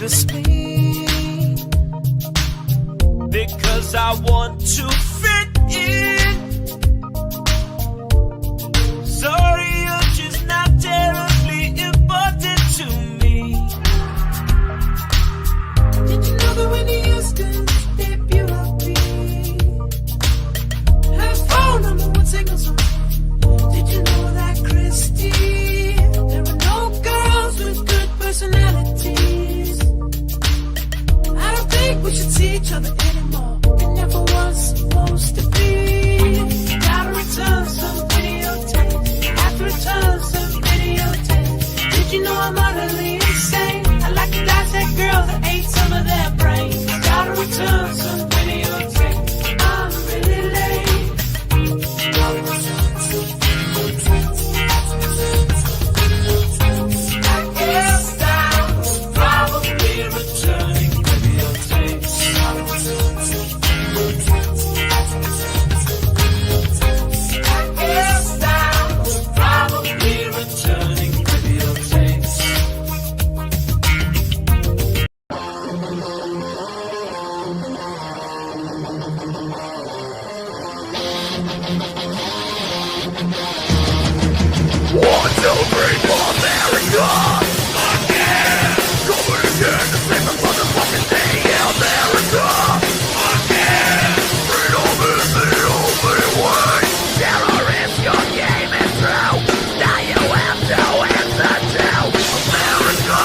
notice me, because I want to fit in. Sorry, you're just not terribly important to me. Did you know that when you used to debut of me, her phone number would single song? Did you know that, Christy, there are no girls with good personalities? I don't think we should see each other anymore. It never was supposed to be. Gotta return some videotapes. Have to return some videotapes. Did you know I'm utterly insane? I like to dissect girls that ate some of their brains. Gotta return some videotapes. I'm really late. I guess I was probably returning videotapes. I guess I was probably returning videotapes. One, two, three, four, America! Again! Coming again to save the motherfucking day, America! Again! Freedom is the only way! Terrorist, your game is true! Now you have to answer to America!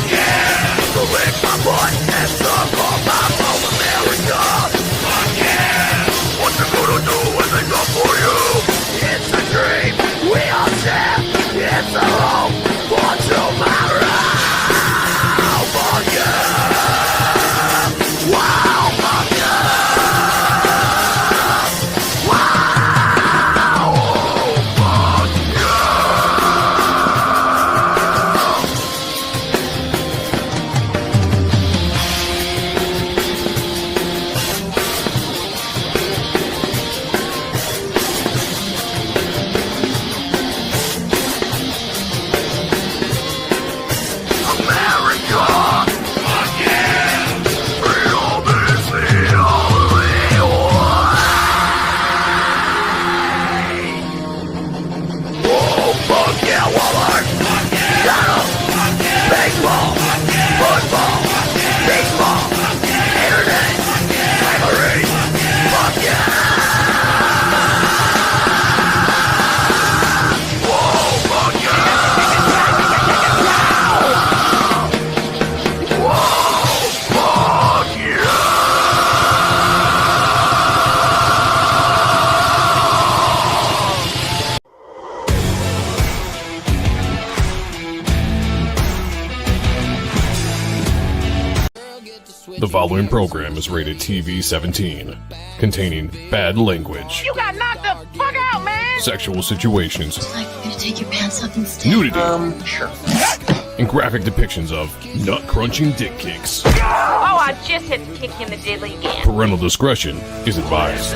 Again! So lick my butt and suck on my phone, America! Again! What you gonna do when they come for you? It's a dream! We all share, it's a hope for tomorrow, for you. Wow, for you. Wow, for America, again, freedom is the only way. Oh, fuck yeah, Walmart. Shut up. Baseball, football, baseball, internet, slavery. Fuck yeah. Whoa, fuck yeah. Whoa, fuck yeah! The following program is rated TV-17, containing bad language, You got knocked the fuck out, man! sexual situations, Like, you're gonna take your pants off instead? nudity, Sure. and graphic depictions of nut-crunching dick kicks. Oh, I just had to kick him the diddly again. Parental discretion is advised.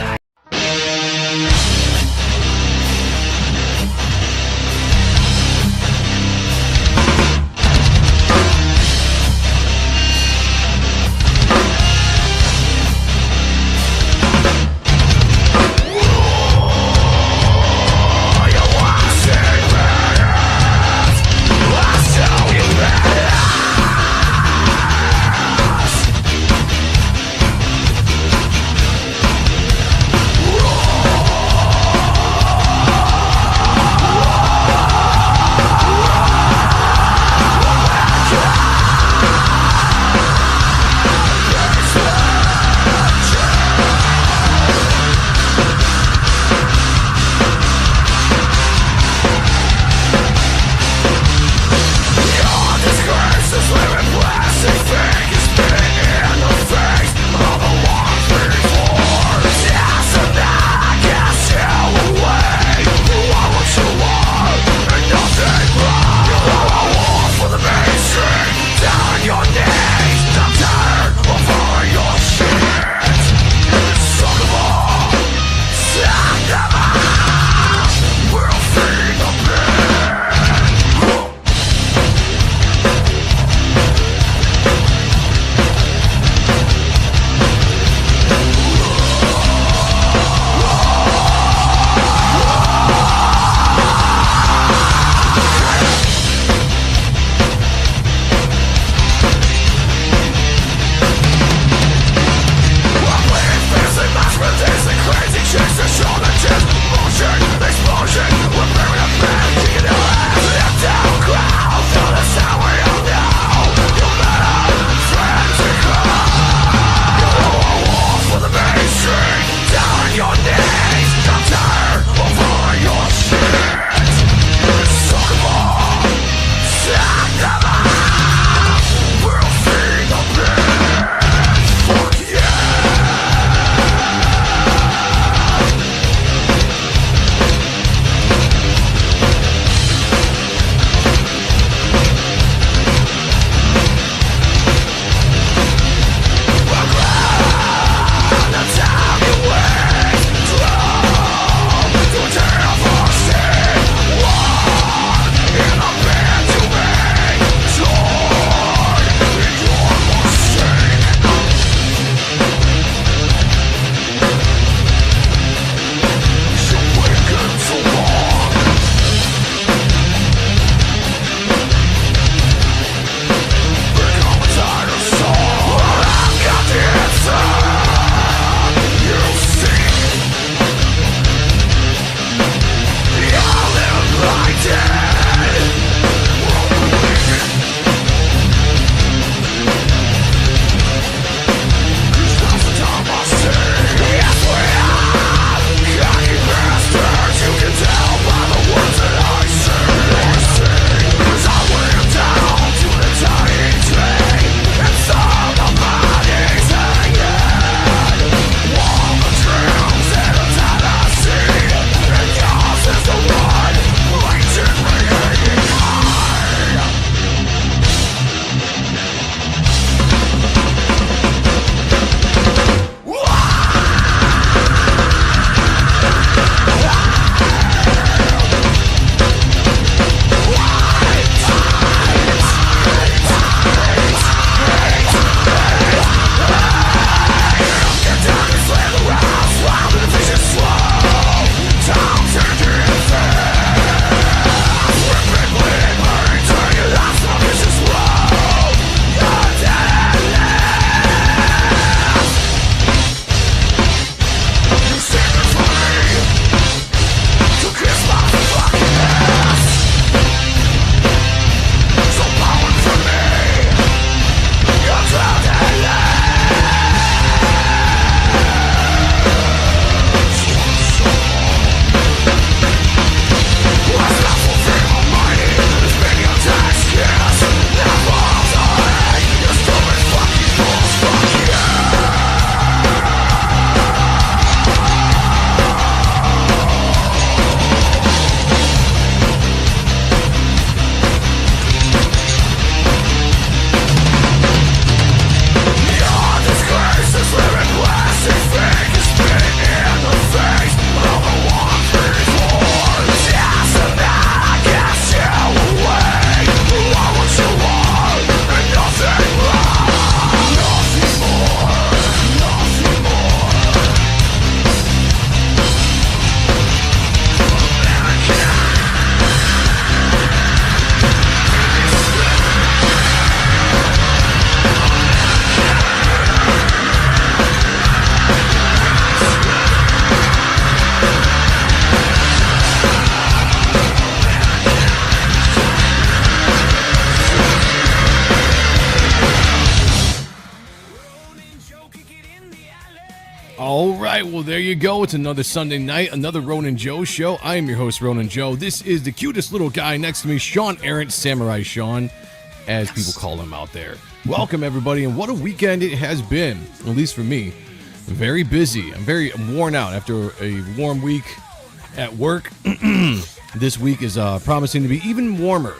All right, well, there you go. It's another Sunday night, another Ronin Joe show. I am your host, Ronin Joe. This is the cutest little guy next to me, Sean Errant, Samurai Sean, as people call him out there. Welcome, everybody, and what a weekend it has been, at least for me. Very busy. I'm worn out after a warm week at work. This week is promising to be even warmer.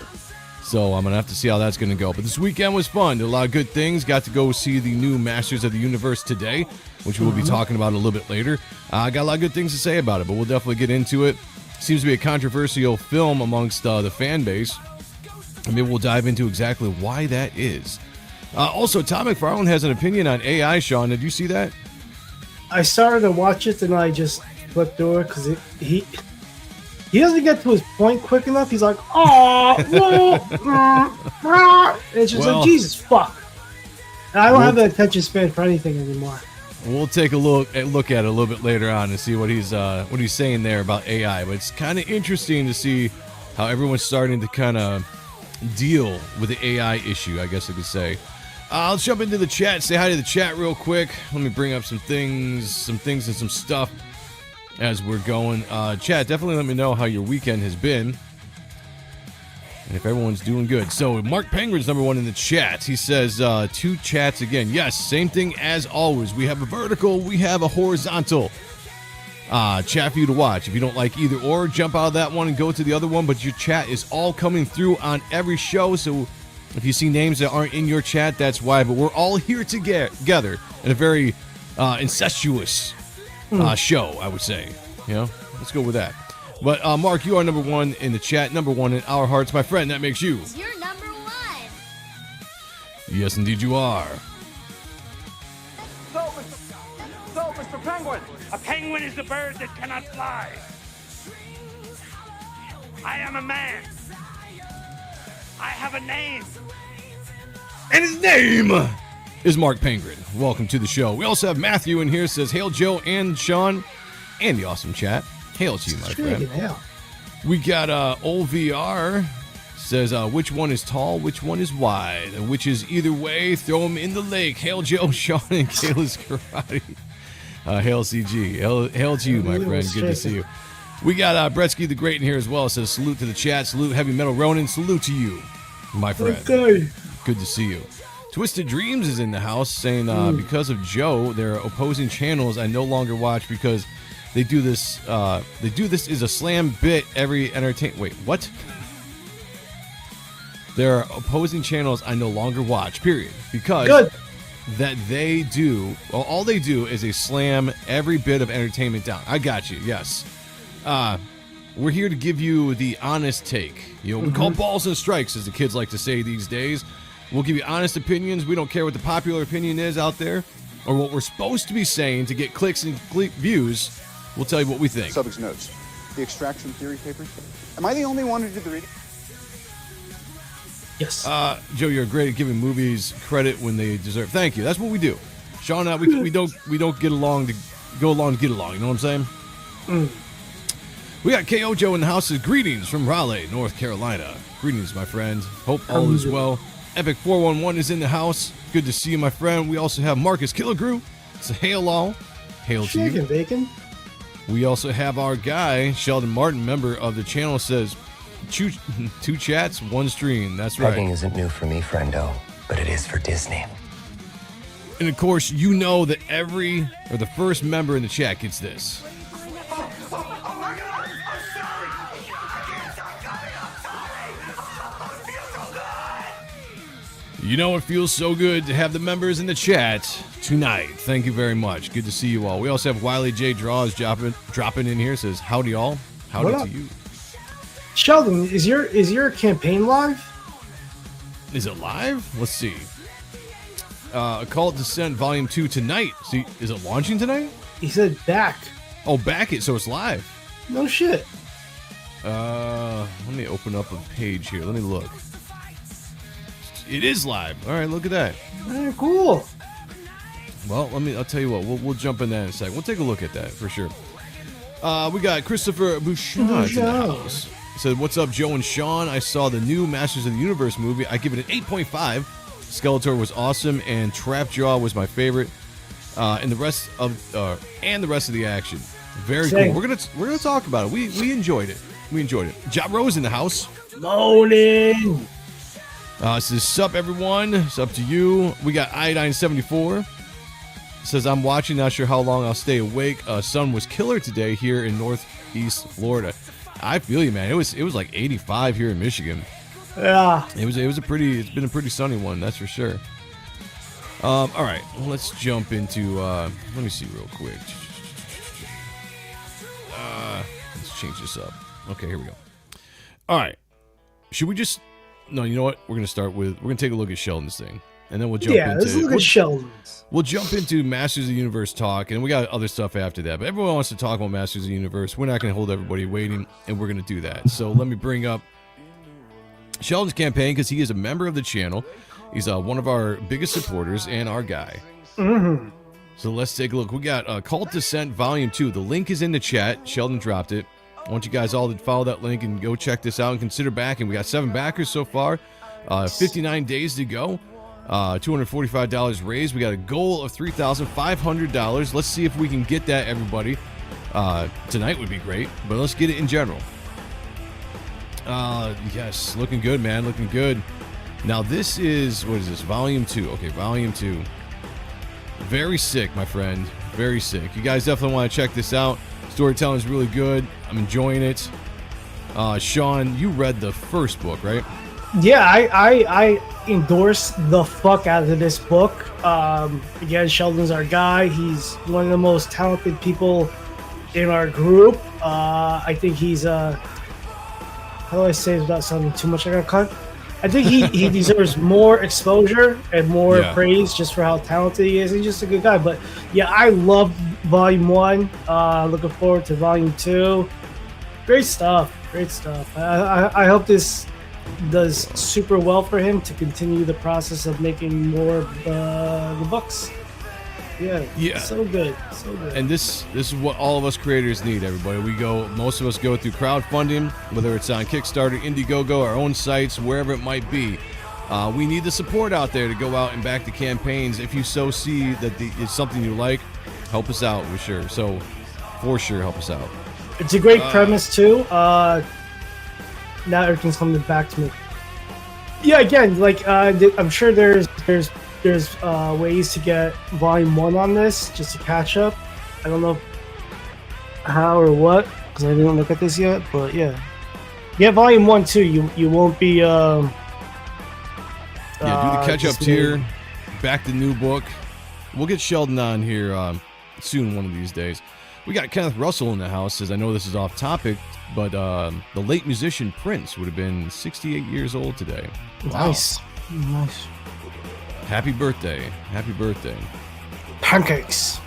So I'm going to have to see how that's going to go. But this weekend was fun. Did a lot of good things. Got to go see the new Masters of the Universe today, which we'll be talking about a little bit later. I got a lot of good things to say about it, but we'll definitely get into it. Seems to be a controversial film amongst the fan base. And maybe we'll dive into exactly why that is. Also, Todd Mcfarlane has an opinion on AI, Sean. Did you see that? I started to watch it, and I just flipped through it because he doesn't get to his point quick enough. He's like, oh, no, it's just like, Jesus, fuck. And I don't have the attention span for anything anymore. We'll take a look at it a little bit later on and see what he's saying there about AI. But it's kind of interesting to see how everyone's starting to kind of deal with the AI issue, I guess I could say. Let's jump into the chat. Say hi to the chat real quick. Let me bring up some things and some stuff as we're going. Chat, definitely let me know how your weekend has been and if everyone's doing good. So Mark Penguin's number one in the chat. He says 2 chats again. Yes, same thing as always. We have a vertical, we have a horizontal chat for you to watch. If you don't like either or, jump out of that one and go to the other one. But your chat is all coming through on every show. So if you see names that aren't in your chat, that's why. But we're all here together in a very incestuous show, I would say. You know, let's go with that. But Mark, you are number one in the chat, number one in our hearts, my friend. That makes you. You're number one. Yes, indeed, you are. So, Mr. Penguin, a penguin is a bird that cannot fly. I am a man. I have a name. And his name is Mark Penguin. Welcome to the show. We also have Matthew in here. Says, hail Joe and Sean and the awesome chat. Hail to you, my friend. Hell. We got old VR. Says, which one is tall, which one is wide, and which is either way, throw them in the lake. Hail Joe, Sean, and Kayla's Karate. Hail CG. Hail to you, my friend. Good to see you. We got Bretsky the Great in here as well. Says, salute to the chat. Salute Heavy Metal Ronin. Salute to you, my friend. Okay. Good to see you. Twisted Dreams is in the house saying, because of Joe, there are opposing channels I no longer watch because they do this is a slam bit every entertain. Wait, what? There are opposing channels I no longer watch, period. Because that they do, well, all they do is they slam every bit of entertainment down. I got you, yes. We're here to give you the honest take. You know, we call balls and strikes, as the kids like to say these days. We'll give you honest opinions. We don't care what the popular opinion is out there or what we're supposed to be saying to get clicks and views. We'll tell you what we think. Subject's notes. The extraction theory papers. Am I the only one who did the reading? Yes. Joe, you're great at giving movies credit when they deserve. Thank you. That's what we do. Sean and I, we don't get along to go along to get along. You know what I'm saying? We got KO Joe in the house. Says, greetings from Raleigh, North Carolina. Greetings, my friend. Hope all is well. Epic 411 is in the house. Good to see you, my friend. We also have Marcus Killigrew. It's a hail all. Hail to you. Chicken bacon. We also have our guy, Sheldon Martin, member of the channel, says, 2 chats, 1 stream. That's right. Begging isn't new for me, friendo, but it is for Disney. And of course, you know that the first member in the chat gets this. You know it feels so good to have the members in the chat tonight. Thank you very much. Good to see you all. We also have Wiley J. Draws dropping in here. Says, howdy all. Howdy to you. Sheldon, is your campaign live? Is it live? Let's see. Call It Descent Volume 2 tonight. See, is it launching tonight? He said back. Oh, back it, so it's live. No shit. Let me open up a page here. Let me look. It is live. All right, look at that. Cool. Well, I'll tell you what. We'll jump in that in a second. We'll take a look at that for sure. We got Christopher Bouchard in the house. He said, what's up, Joe and Sean? I saw the new Masters of the Universe movie. I give it an 8.5. Skeletor was awesome, and Trapjaw was my favorite. and the rest of the action. Very Same. cool. We're gonna talk about it. We enjoyed it. We enjoyed it. Ja Rose in the house. Moaning. Says, sup everyone. Sup to you. We got Iodine 74. Says, I'm watching, not sure how long I'll stay awake. Sun was killer today here in Northeast Florida. I feel you, man. It was like 85 here in Michigan. Yeah. It's been a pretty sunny one, that's for sure. All right, well, let's jump into let me see real quick. Let's change this up. Okay, here we go. All right. Should we just no, you know what? We're gonna take a look at Sheldon's thing. And then we'll jump into let's look at Sheldon's. We'll jump into Masters of the Universe talk, and we got other stuff after that. But everyone wants to talk about Masters of the Universe. We're not going to hold everybody waiting, and we're going to do that. So let me bring up Sheldon's campaign, because he is a member of the channel. He's one of our biggest supporters and our guy. Mm-hmm. So let's take a look. We got Cult Descent Volume 2. The link is in the chat. Sheldon dropped it. I want you guys all to follow that link and go check this out and consider backing. We got 7 backers so far. 59 days to go. $245 raised. We got a goal of $3,500. Let's see if we can get that, everybody. Tonight would be great, but let's get it in general. Yes, looking good, man. Looking good. Now this is, what is this? Volume 2. Okay, Volume 2. Very sick, my friend. Very sick. You guys definitely want to check this out. Storytelling is really good. I'm enjoying it. Sean, you read the first book, right? Yeah, I endorse the fuck out of this book. Again, Sheldon's our guy. He's one of the most talented people in our group. I think he's how do I say it without sounding too much like a cunt? I think he deserves more exposure and more praise just for how talented he is. He's just a good guy. But yeah, I love Volume 1. Looking forward to Volume 2. Great stuff. Great stuff. I hope this does super well for him to continue the process of making more of the books. Yeah. So good. And this is what all of us creators need, everybody. Most of us go through crowdfunding, whether it's on Kickstarter, Indiegogo, our own sites, wherever it might be. We need the support out there to go out and back the campaigns. If you so see that it's something you like, help us out for sure. So, for sure, help us out. It's a great premise too. Now everything's coming back to me. Yeah, again, like I'm sure there's ways to get Volume 1 on this just to catch up. I don't know how or what, because I didn't look at this yet. But yeah, get Volume 1 too. You won't be do the catch up tier, back the new book. We'll get Sheldon on here soon, one of these days. We got Kenneth Russell in the house. Says, I know this is off topic, but the late musician Prince would have been 68 years old today. Wow. Nice. Happy birthday. Pancakes.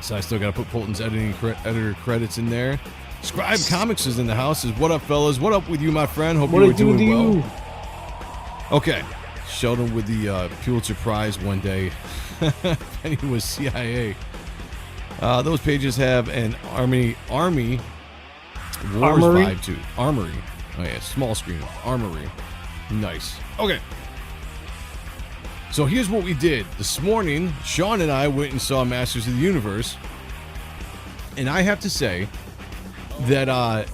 So I still got to put Polton's editor credits in there. Scribe Comics is in the house. Says, what up, fellas? What up with you, my friend? Hope you were doing well. Okay. Sheldon with the Pulitzer Prize one day. And he was CIA. Those pages have an Army Wars vibe too. Armory. Oh yeah, small screen. Armory. Nice. Okay. So here's what we did. This morning, Sean and I went and saw Masters of the Universe. And I have to say that I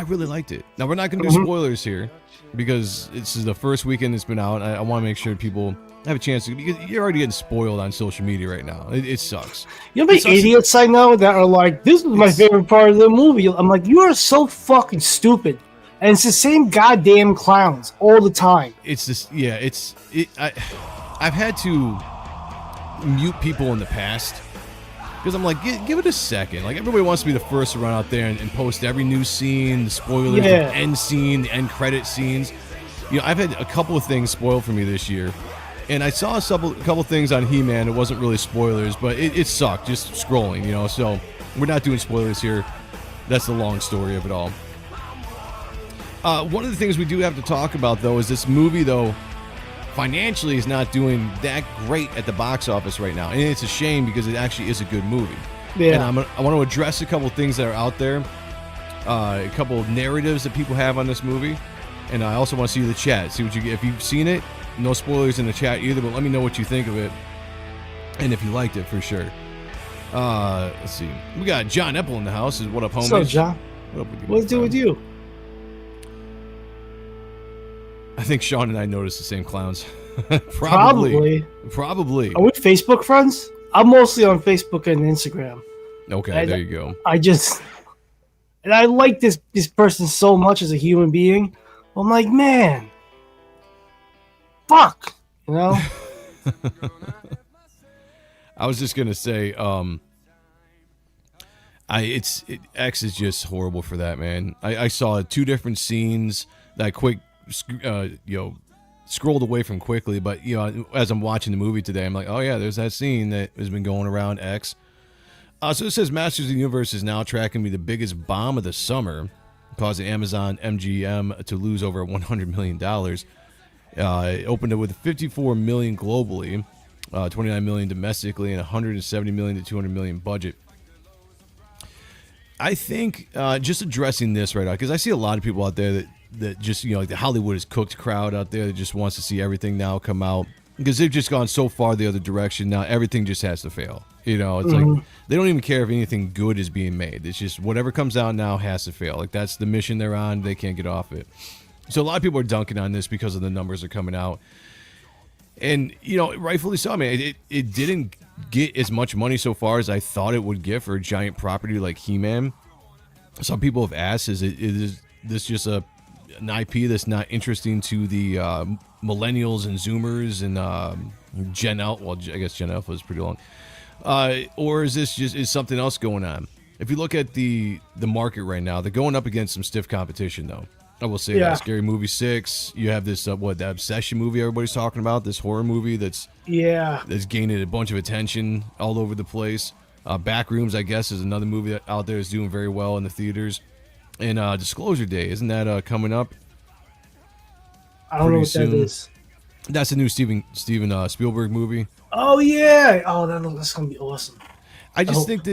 really liked it. Now, we're not going to do spoilers here because this is the first weekend it's been out. I want to make sure people have a chance to, because you're already getting spoiled on social media right now. It sucks. You know the idiots I know that are like, this was my favorite part of the movie. I'm like, you are so fucking stupid. And it's the same goddamn clowns all the time. It's just, yeah, I've had to mute people in the past because I'm like, give it a second. Like, everybody wants to be the first to run out there and post every new scene, the spoilers, the end scene, the end credit scenes. You know, I've had a couple of things spoiled for me this year. And I saw a couple things on He-Man. It wasn't really spoilers, but it sucked just scrolling, you know. So we're not doing spoilers here. That's the long story of it all. One of the things we do have to talk about, though, is this movie, though, financially is not doing that great at the box office right now. And it's a shame because it actually is a good movie. Yeah. And I want to address a couple things that are out there, a couple of narratives that people have on this movie. And I also want to see the chat, see what you get. If you've seen it, no spoilers in the chat either, but let me know what you think of it. and if you liked it, for sure. Let's see. We got John Epple in the house. What up, homies? What's up, John? What up with you? What's it with you? I think Sean and I noticed the same clowns. Probably. Are we Facebook friends? I'm mostly on Facebook and Instagram. Okay, there you go. And I like this person so much as a human being. I'm like, man, fuck, you know. I was just gonna say, X is just horrible for that, man. I saw 2 different scenes that I scrolled away from quickly, but as I'm watching the movie today, I'm like, oh yeah, there's that scene that has been going around X. So it says Masters of the Universe is now tracking to be the biggest bomb of the summer, causing Amazon MGM to lose over $100 million. It opened it with 54 million globally, 29 million domestically, and 170 million to 200 million budget. I think just addressing this right now, because I see a lot of people out there that just, like the Hollywood is cooked crowd out there that just wants to see everything now come out, because they've just gone so far the other direction. Now everything just has to fail. It's like they don't even care if anything good is being made. It's just whatever comes out now has to fail. Like that's the mission they're on. They can't get off it. So a lot of people are dunking on this because of the numbers that are coming out. And, rightfully so. I mean, it didn't get as much money so far as I thought it would get for a giant property like He-Man. Some people have asked, is this just an IP that's not interesting to the millennials and Zoomers and Gen Alpha? Well, I guess Gen Alpha is pretty long. Or is this is something else going on? If you look at the market right now, they're going up against some stiff competition, though. I will say that. Scary Movie 6. You have this, the Obsession movie everybody's talking about, this horror movie that's gaining a bunch of attention all over the place. Backrooms, I guess, is another movie out there that's doing very well in the theaters. And Disclosure Day, isn't that coming up? I don't know what that is. That's a new Steven Spielberg movie. Oh yeah! Oh, that's gonna be awesome. I think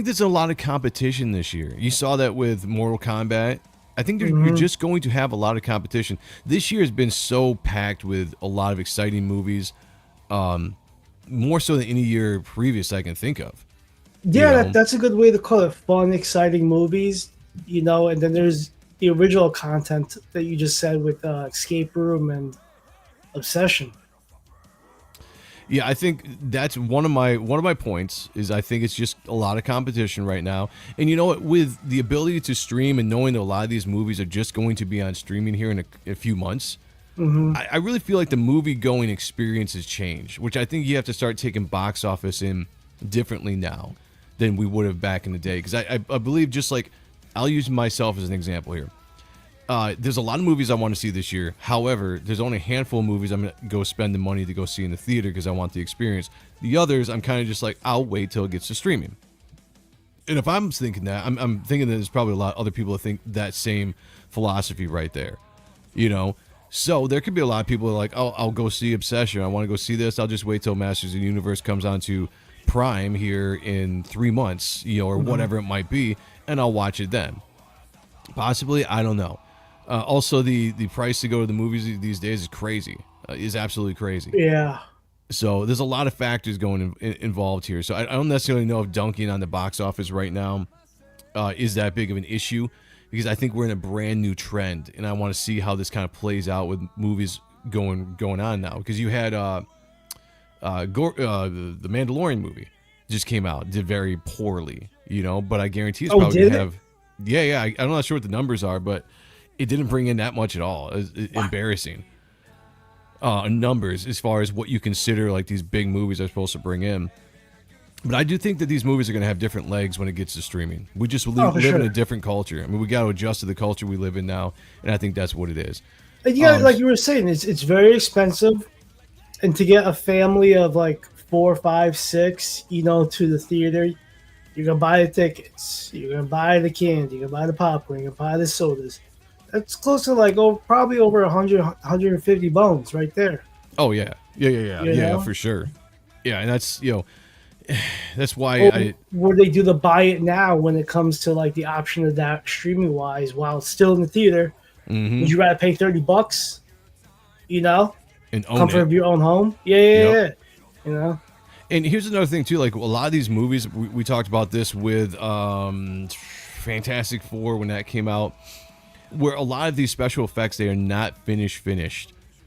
there's a lot of competition this year. You saw that with Mortal Kombat. I think you're just going to have a lot of competition. This year has been so packed with a lot of exciting movies, more so than any year previous I can think of. Yeah, that's a good way to call it. Fun, exciting movies, and then there's the original content that you just said with Escape Room and Obsession. Yeah, I think that's one of my points is I think it's just a lot of competition right now. And you know what, with the ability to stream and knowing that a lot of these movies are just going to be on streaming here in a few months, I really feel like the movie going experience has changed, which I think you have to start taking box office in differently now than we would have back in the day. Because I believe, just like, I'll use myself as an example here. There's a lot of movies I want to see this year. However, there's only a handful of movies I'm going to go spend the money to go see in the theater because I want the experience. The others, I'm kind of just like, I'll wait till it gets to streaming. And if I'm thinking that, I'm thinking that there's probably a lot of other people that think that same philosophy right there. So there could be a lot of people that are like, oh, I'll go see Obsession. I want to go see this. I'll just wait till Masters of the Universe comes onto Prime here in 3 months, or whatever it might be, and I'll watch it then. Possibly, I don't know. Also, the price to go to the movies these days is crazy. Is absolutely crazy. Yeah. So there's a lot of factors involved here. So I don't necessarily know if dunking on the box office right now is that big of an issue, because I think we're in a brand new trend, and I want to see how this kind of plays out with movies going on now. Because you had the Mandalorian movie just came out, did very poorly, but I guarantee it's probably going to have. Yeah. I'm not sure what the numbers are, but it didn't bring in that much at all. It's embarrassing numbers as far as what you consider like these big movies are supposed to bring in. But I do think that these movies are going to have different legs when it gets to streaming. We just live in a different culture. I mean, we got to adjust to the culture we live in now, and I think that's what it is. And like you were saying, it's very expensive, and to get a family of like 4, 5, 6, to the theater, you're gonna buy the tickets, you're gonna buy the candy, you're gonna buy the popcorn, you're gonna buy the sodas. That's close to like probably over 100, 150 bones right there. Oh yeah, for sure. Yeah, and that's that's why where they do the buy it now when it comes to like the option of that streaming wise while it's still in the theater. Would you rather pay $30? And own comfort it. of your own home? Yeah. And here's another thing too, like a lot of these movies, we talked about this with Fantastic Four when that came out, where a lot of these special effects, they are not finished by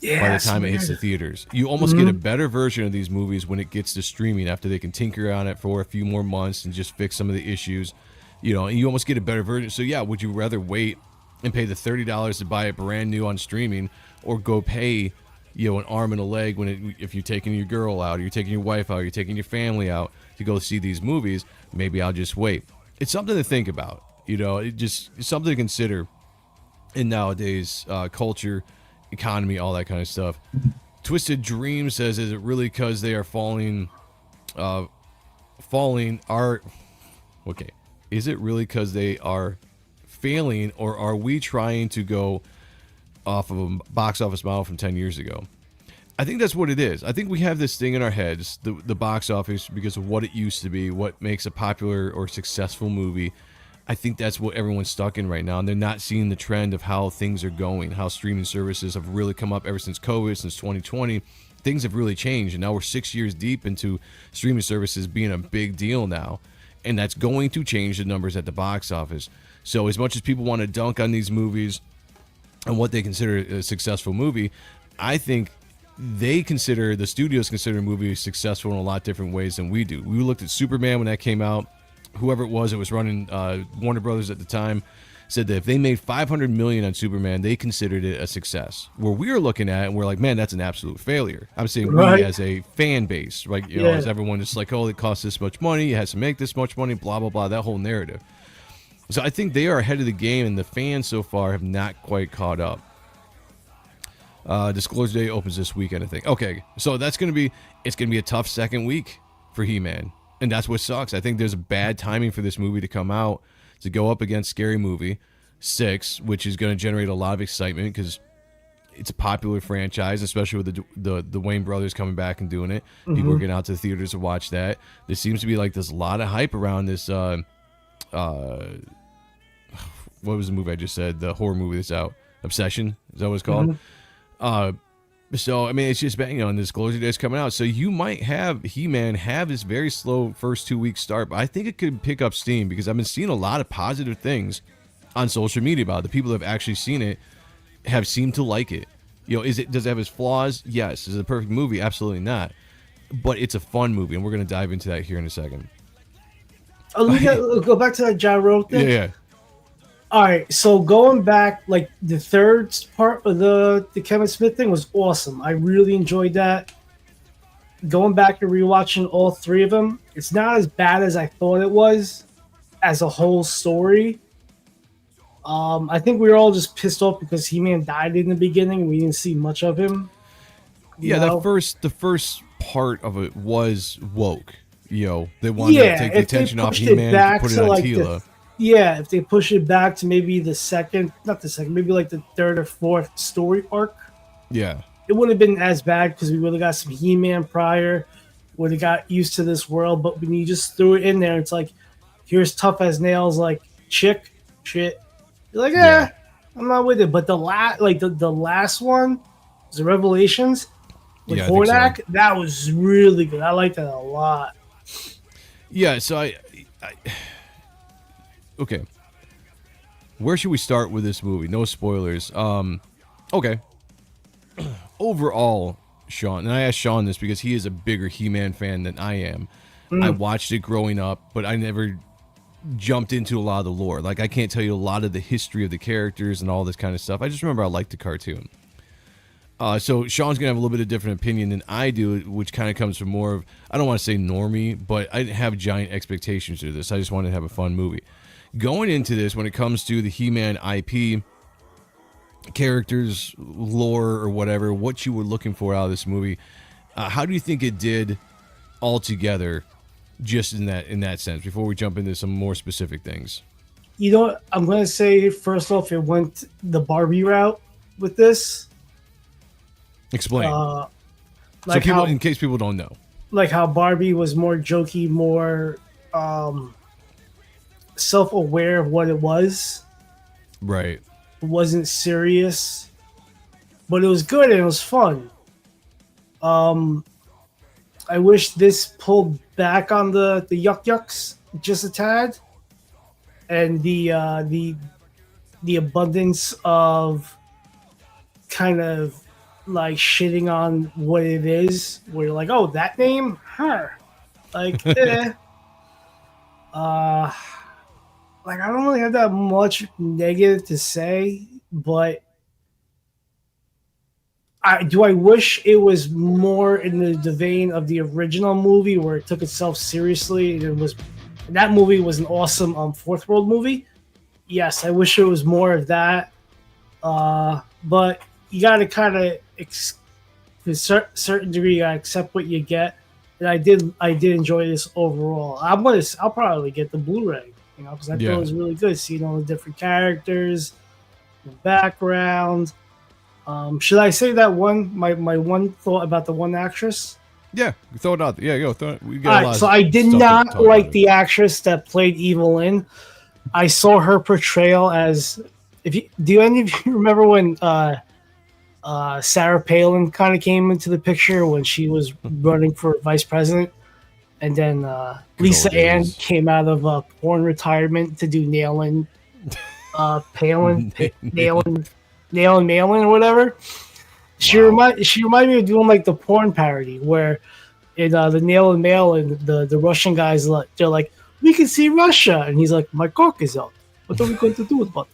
the time it hits the theaters. You almost get a better version of these movies when it gets to streaming after they can tinker on it for a few more months and just fix some of the issues, you know, and you almost get a better version. So yeah, would you rather wait and pay the $30 to buy it brand new on streaming, or go pay, you know, an arm and a leg if you're taking your girl out, or you're taking your wife out, or you're taking your family out to go see these movies? Maybe I'll just wait. It's something to think about, you know. It's something to consider in nowadays culture, economy, all that kind of stuff. Twisted Dream says, is it really because they are falling okay, is it really because they are failing, or are we trying to go off of a box office model from 10 years ago? I think that's what it is. I think we have this thing in our heads, the box office, because of what it used to be, what makes a popular or successful movie. I think that's what everyone's stuck in right now, and they're not seeing the trend of how things are going, how streaming services have really come up ever since COVID, since 2020. Things have really changed, and now we're 6 years deep into streaming services being a big deal now, and that's going to change the numbers at the box office. So as much as people want to dunk on these movies and what they consider a successful movie, I think the studios consider movies successful in a lot different ways than we do. We looked at Superman when that came out. Whoever it was running Warner Brothers at the time said that if they made $500 million on Superman, they considered it a success. Where we were looking at it, and we're like, man, that's an absolute failure. I'm saying we as a fan base, right? You know, as everyone just like, oh, it costs this much money, it has to make this much money, blah blah blah, that whole narrative. So I think they are ahead of the game, and the fans so far have not quite caught up. Disclosure Day opens this weekend, I think. Okay, so it's gonna be a tough second week for He-Man, and that's what sucks. I think there's a bad timing for this movie to come out, to go up against Scary Movie 6, which is going to generate a lot of excitement because it's a popular franchise, especially with the Wayne brothers coming back and doing it. People are getting out to the theaters to watch that. There seems to be like this lot of hype around this. What was the movie I just said? The horror movie that's out, Obsession. Is that what it's called? So I mean, it's just banging on. Disclosure Day is coming out, so you might have He-Man have this very slow first 2 week start, but I think it could pick up steam because I've been seeing a lot of positive things on social media about it. The people that have actually seen it have seemed to like it. You know, does it have its flaws? Yes. Is it a perfect movie? Absolutely not. But it's a fun movie, and we're going to dive into that here in a second. Oh, let me go back to that gyro thing. Yeah. All right, so going back, like the third part of the Kevin Smith thing was awesome. I really enjoyed that. Going back and rewatching all three of them, it's not as bad as I thought it was as a whole story. I think we were all just pissed off because He-Man died in the beginning. We didn't see much of him. Yeah, the first part of it was woke. You know, they wanted to take the attention off He-Man and put it on like Teela. If they push it back to maybe maybe like the third or fourth story arc. Yeah. It wouldn't have been as bad because we would have got some He-Man prior, would have got used to this world, but when you just threw it in there, it's like, here's tough as nails, like, chick, shit. You're like, I'm not with it. But the last one, the Revelations, with Hordak, so. That was really good. I liked that a lot. Yeah, so I okay. Where should we start with this movie? No spoilers. Okay. Overall, Sean, and I asked Sean this because he is a bigger He-Man fan than I am. I watched it growing up, but I never jumped into a lot of the lore. Like, I can't tell you a lot of the history of the characters and all this kind of stuff. I just remember I liked the cartoon. So Sean's going to have a little bit of different opinion than I do, which kind of comes from more of, I don't want to say normie, but I didn't have giant expectations to this. I just wanted to have a fun movie. Going into this, when it comes to the He-Man IP, characters, lore, or whatever, what you were looking for out of this movie, how do you think it did altogether, just in that sense, before we jump into some more specific things? You know, I'm going to say, first off, it went the Barbie route with this. Explain. Like so in case people don't know. Like how Barbie was more jokey, more self-aware of what it was. Right. It wasn't serious, but it was good and it was fun. I I wish this pulled back on the yuck yucks just a tad, and the abundance of kind of like shitting on what it is. Where you're like, oh, that name, her, like, like I don't really have that much negative to say, but I wish it was more in the vein of the original movie where it took itself seriously. That movie was an awesome Fourth World movie. Yes, I wish it was more of that. But you got to kind of, to a certain degree, you gotta accept what you get. And I did enjoy this overall. I'll probably get the Blu-ray, because I thought it was really good seeing all the different characters, the background. Should I say that my one thought about the one actress? Yeah, throw it out. Yeah, go. Throw it. We got All a lot right, of so I did stuff to not talk like about. the actress that played Evelyn. I saw her portrayal as. Do any of you remember when Sarah Palin kind of came into the picture when she was running for vice president, and then Lisa Ann came out of porn retirement to do Nailing Palin, Nailing Malin or whatever. She reminded me of doing like the porn parody where in the Nail and Mail and the Russian guys, they're like, we can see Russia, and he's like, my cock is out. What are we going to do with it?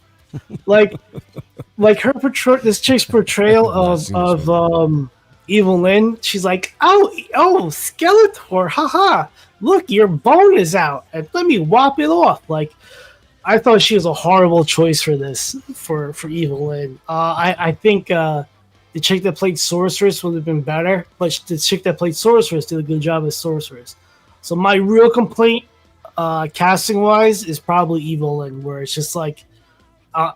Like her this chick's portrayal of Evelyn. She's like, oh, Skeletor, haha! Look, your bone is out, and let me whop it off. Like, I thought she was a horrible choice for this for Evelyn. I think the chick that played Sorceress would have been better, but the chick that played Sorceress did a good job as Sorceress. So my real complaint, casting wise, is probably Evelyn, where it's just like, I'm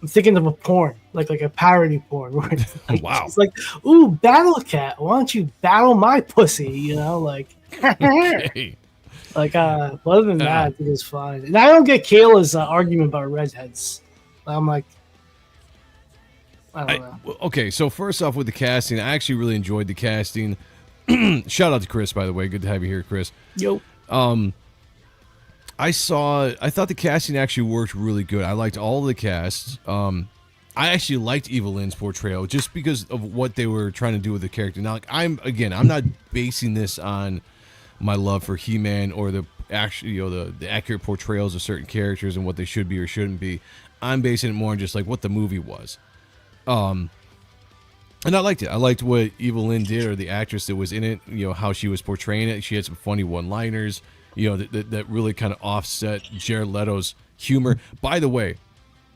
thinking of a porn, like a parody porn. Where it's Wow. It's like, ooh, Battle Cat, why don't you battle my pussy? Like. Okay. But other than that, it was fine. And I don't get Kayla's argument about redheads. I'm like, I don't know. Okay, so first off with the casting, I actually really enjoyed the casting. Shout out to Chris, by the way. Good to have you here, Chris. Yo. I thought the casting actually worked really good. I liked all of the cast. I actually liked Evelyn's portrayal just because of what they were trying to do with the character. Now, like, I'm not basing this on my love for He-Man or the accurate portrayals of certain characters and what they should be or shouldn't be. I'm basing it more on just like what the movie was. And I liked it. I liked what Evelyn did, or the actress that was in it, how she was portraying it. She had some funny one-liners, that really kind of offset Jared Leto's humor. By the way,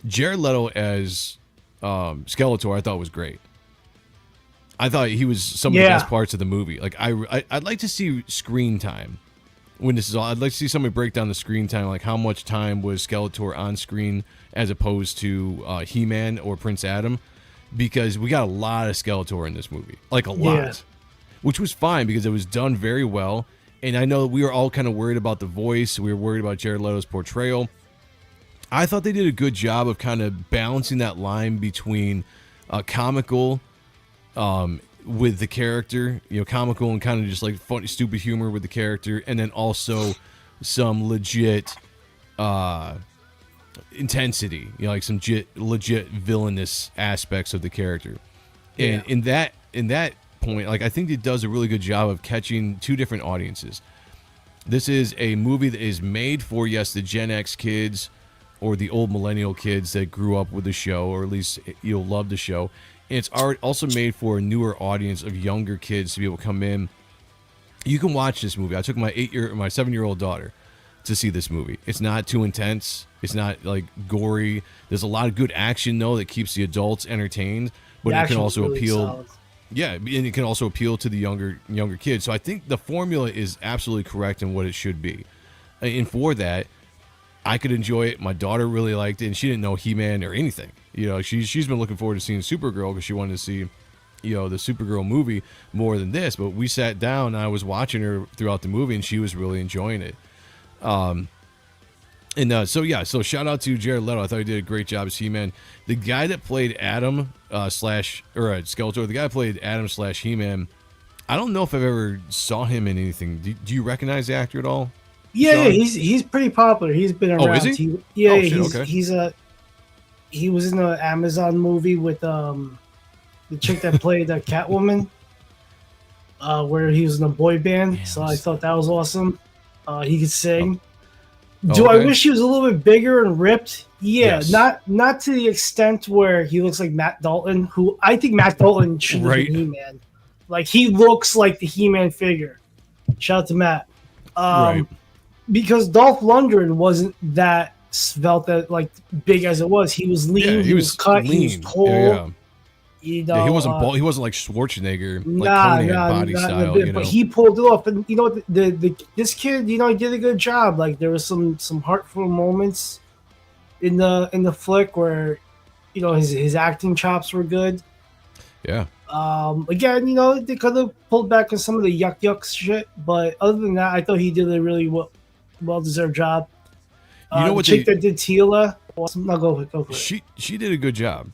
Jared Leto as Skeletor I thought was great. I thought he was some of the best parts of the movie. Like I'd like to see screen time when this is all. I'd like to see somebody break down the screen time, like how much time was Skeletor on screen as opposed to He-Man or Prince Adam, because we got a lot of Skeletor in this movie, like a lot, which was fine because it was done very well. And I know we were all kind of worried about the voice. We were worried about Jared Leto's portrayal. I thought they did a good job of kind of balancing that line between comical with the character, comical and kind of just like funny, stupid humor with the character, and then also some legit intensity, like some legit villainous aspects of the character. And in that point, like, I think it does a really good job of catching two different audiences. This is a movie that is made for, yes, the Gen X kids or the old millennial kids that grew up with the show, or at least you'll love the show. And it's also made for a newer audience of younger kids to be able to come in. You can watch this movie. I took my 7-year-old daughter to see this movie. It's not too intense. It's not like gory. There's a lot of good action though that keeps the adults entertained, but it can also really appeal. Solid. Yeah, and it can also appeal to the younger kids. So I think the formula is absolutely correct in what it should be. And for that, I could enjoy it. My daughter really liked it, and she didn't know He-Man or anything. She's been looking forward to seeing Supergirl because she wanted to see, the Supergirl movie more than this. But we sat down, and I was watching her throughout the movie, and she was really enjoying it. So shout out to Jared Leto. I thought he did a great job as He-Man. The guy that played Adam Skeletor, the guy that played Adam / He-Man, I don't know if I've ever saw him in anything. Do you recognize the actor at all? Yeah, Sean? he's pretty popular. He's been around. Oh, is he? Yeah, Oh, shit, okay. he was in an Amazon movie with the chick that played the Catwoman, where he was in a boy band. Yeah, so I thought that was awesome. He could sing. Oh, Do I okay. wish he was a little bit bigger and ripped? Yeah, Yes. not to the extent where he looks like Matt Dalton, who I think Matt Dalton should have Right. been He-Man. Like, he looks like the He-Man figure. Shout out to Matt. Right. Because Dolph Lundgren wasn't that svelte, that like big as it was. He was lean. Yeah, he was cut. lean. He was tall. Yeah. You know, Yeah, he wasn't bald. He wasn't like Schwarzenegger, like Nah, Conan nah, body not in a style. bit, You know, but he pulled it off. And you know what? This kid, you know, he did a good job. Like, there was some heartful moments in the flick where, you know, his acting chops were good. yeah. Again, you know, they could have pulled back on some of the yuck shit, but other than that, I thought he did a really well deserved job. You know the what chick that did Tila? Awesome. No, go for it. She did a good job.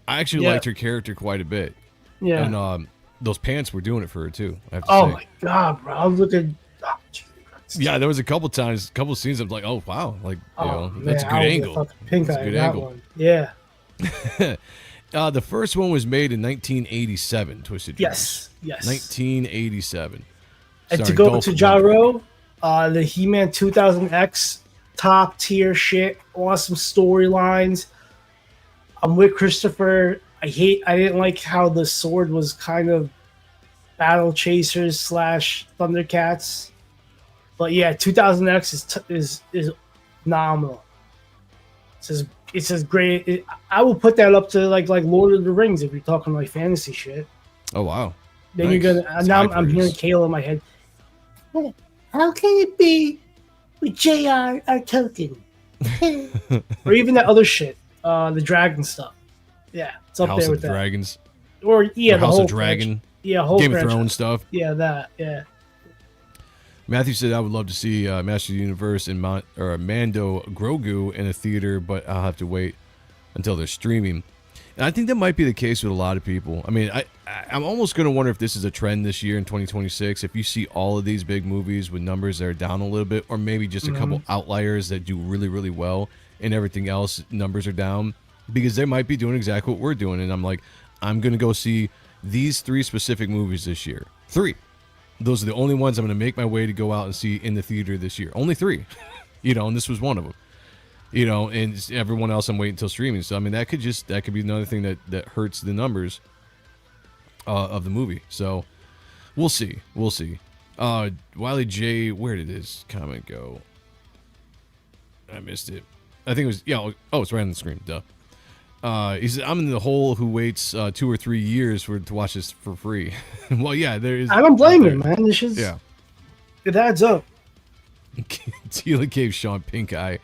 I actually Yeah. liked her character quite a bit. Yeah. And those pants were doing it for her too. I have to Oh say. my god, bro! I was looking. Oh, Jesus Christ. Yeah, there was a couple times, couple scenes. I'm like, oh wow, like you know, that's a good I was angle. fucking pink That's a eye good in that angle. one. Yeah. The first one was made in 1987. Twisted Dreams. Yes. 1987. And to Starring go Dolph to Lundgren. Jaro, the He-Man 2000X, top tier shit, awesome storylines. I'm with Christopher. I didn't like how the sword was kind of Battle Chasers / Thundercats. But yeah, 2000X is phenomenal. It's as great. I will put that up to like Lord of the Rings if you're talking like fantasy shit. Oh wow. Then Nice. you're gonna It's now high I'm hearing praise. Kayla in my head. How can it be with JR or Token? Or even that other shit, the dragon stuff. Yeah, it's up House there of with the that. Dragons. Or yeah, Or the House whole of Dragon. franchise. Yeah, whole Game of franchise. Thrones stuff. Yeah, that. Yeah. Matthew said, I would love to see Master of the Universe and Mando Grogu in a theater, but I'll have to wait until they're streaming. And I think that might be the case with a lot of people. I mean, I'm almost going to wonder if this is a trend this year in 2026. If you see all of these big movies with numbers that are down a little bit, or maybe just a couple outliers that do really, really well, and everything else, numbers are down. Because they might be doing exactly what we're doing. And I'm like, I'm going to go see these 3 specific movies this year. 3. Those are the only ones I'm going to make my way to go out and see in the theater this year. Only 3. You know, and this was one of them. You know, and everyone else I'm waiting until streaming. So I mean, that could be another thing that hurts the numbers of the movie. So we'll see. Wiley J, where did his comment go? I missed it. I think it was it's right on the screen. Duh. He said, I'm in the hole who waits 2 or 3 years to watch this for free. Well, yeah, there is. I don't blame you, man. This is it adds up. Tila gave Sean pink eye.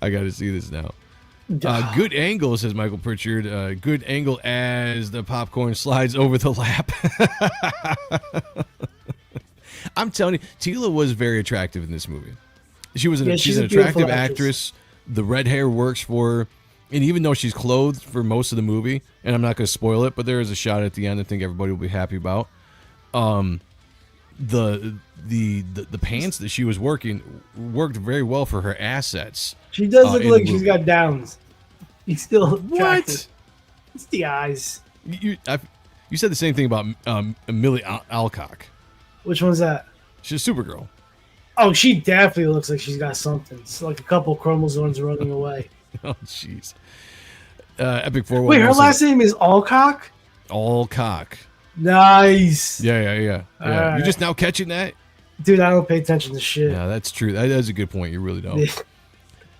I got to see this now. Good angle, says Michael Pritchard. Good angle as the popcorn slides over the lap. I'm telling you, Tila was very attractive in this movie. She's an she's a attractive beautiful actress. The red hair works for her. And even though she's clothed for most of the movie, and I'm not going to spoil it, but there is a shot at the end I think everybody will be happy about. The pants that she was working worked very well for her assets. She does look in like the she's movie. got downs. She's still attractive. What? It's the eyes. You said the same thing about Millie Alcock. Which one's that? She's Supergirl. Oh, she definitely looks like she's got something. It's like a couple chromosomes running away. Oh, jeez. Epic 411. Wait, her last name is Alcock? Alcock. Nice. Yeah. Alright. You're just now catching that? Dude, I don't pay attention to shit. Yeah, that's true. That is a good point. You really don't.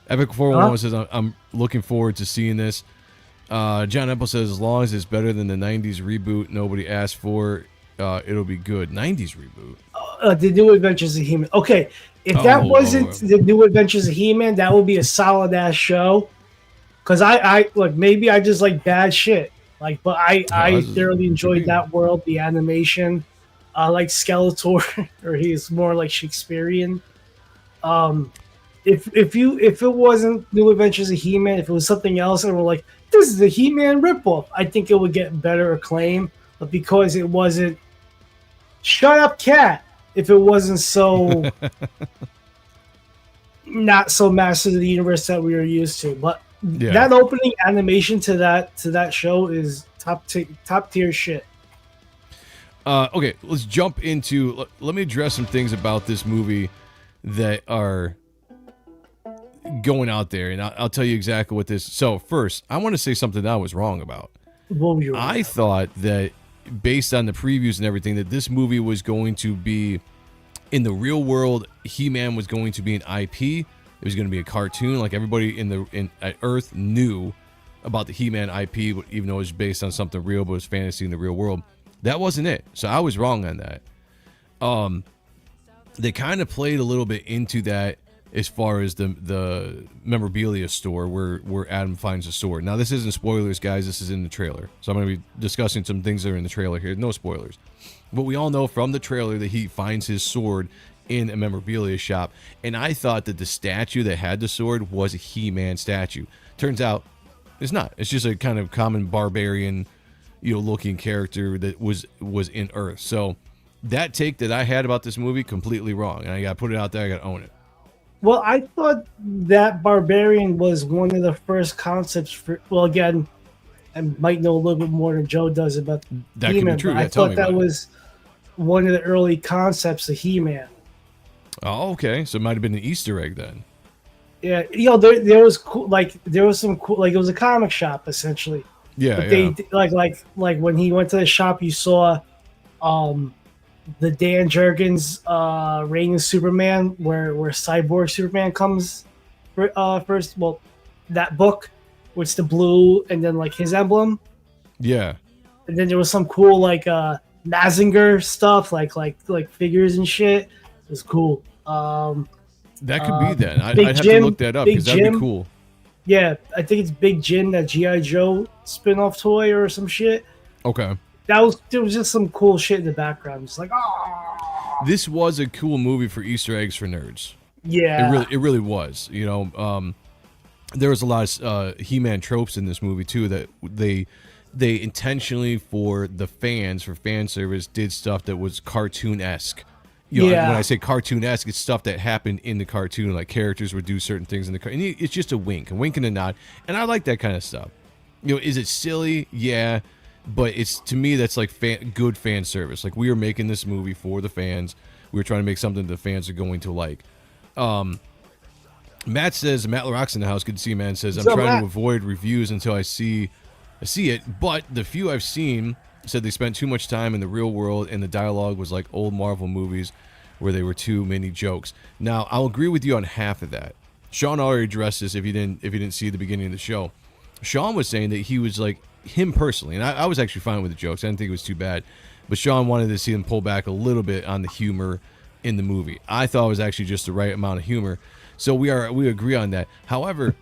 Epic 411 says, I'm looking forward to seeing this. John Apple says, as long as it's better than the 90s reboot nobody asked for, it'll be good. 90s reboot? The New Adventures of He-Man. Okay, if that wasn't the New Adventures of He-Man, that would be a solid ass show. Because I like, maybe I just like bad shit. Like, but I thoroughly enjoyed that world, the animation. I like Skeletor, or he's more like Shakespearean. If it wasn't New Adventures of He-Man, if it was something else, and we're like, this is a He-Man ripoff, I think it would get better acclaim. But because it wasn't Shut up, cat. If it wasn't so not so massive of the universe that we were used to, but that opening animation to that show is top tier shit. Okay, let's jump into. Let me address some things about this movie that are going out there, and I'll tell you exactly what this. So first, I want to say something that I was wrong about. I thought that based on the previews and everything, that this movie was going to be in the real world. He-Man was going to be an IP. It was going to be a cartoon, like everybody at Earth knew about the He-Man IP, even though it was based on something real, but it was fantasy in the real world. That wasn't it. So I was wrong on that. They kind of played a little bit into that as far as the memorabilia store where Adam finds a sword. Now, this isn't spoilers, guys. This is in the trailer. So I'm going to be discussing some things that are in the trailer here. No spoilers. But we all know from the trailer that he finds his sword in a memorabilia shop. And I thought that the statue that had the sword was a He-Man statue. Turns out it's not. It's just a kind of common barbarian, looking character that was in Earth. So that take that I had about this movie, completely wrong. And I got to put it out there. I got to own it. Well, I thought that barbarian was one of the first concepts for. Well, again, I might know a little bit more than Joe does about that. He-Man. Could be true. I thought that was one of the early concepts of He-Man. Oh, okay. So it might have been an Easter egg then. Yeah, there was cool, there was some cool, it was a comic shop essentially. Yeah, but they like when he went to the shop, you saw, the Dan Jurgens Reign of Superman, where Cyborg Superman comes first. Well, that book, with the blue and then like his emblem. Yeah. And then there was some cool Mazinger stuff, like figures and shit. It was cool. That could be that. I'd have to look that up because that'd be cool. Yeah, I think it's Big Jim, that G.I. Joe spin-off toy or some shit. Okay. There was just some cool shit in the background. It's like, oh. This was a cool movie for Easter eggs for nerds. Yeah. It really was. There was a lot of He-Man tropes in this movie too that they intentionally for fan service did stuff that was cartoon-esque. When I say cartoon-esque, it's stuff that happened in the cartoon, like characters would do certain things in the cartoon. It's just a wink and a nod, and I like that kind of stuff. Is it silly? Yeah, but it's, to me, that's like good fan service. Like, we are making this movie for the fans. We were trying to make something the fans are going to like. Matt says, Matt LaRock's in the house. Good to see you, man. Says, I'm trying to avoid reviews until I see it, but the few I've seen said they spent too much time in the real world and the dialogue was like old Marvel movies where they were too many jokes. Now, I'll agree with you on half of that. Sean already addressed this if you didn't see the beginning of the show. Sean was saying that he was like, him personally, and I was actually fine with the jokes. I didn't think it was too bad. But Sean wanted to see him pull back a little bit on the humor in the movie. I thought it was actually just the right amount of humor. So we agree on that. However,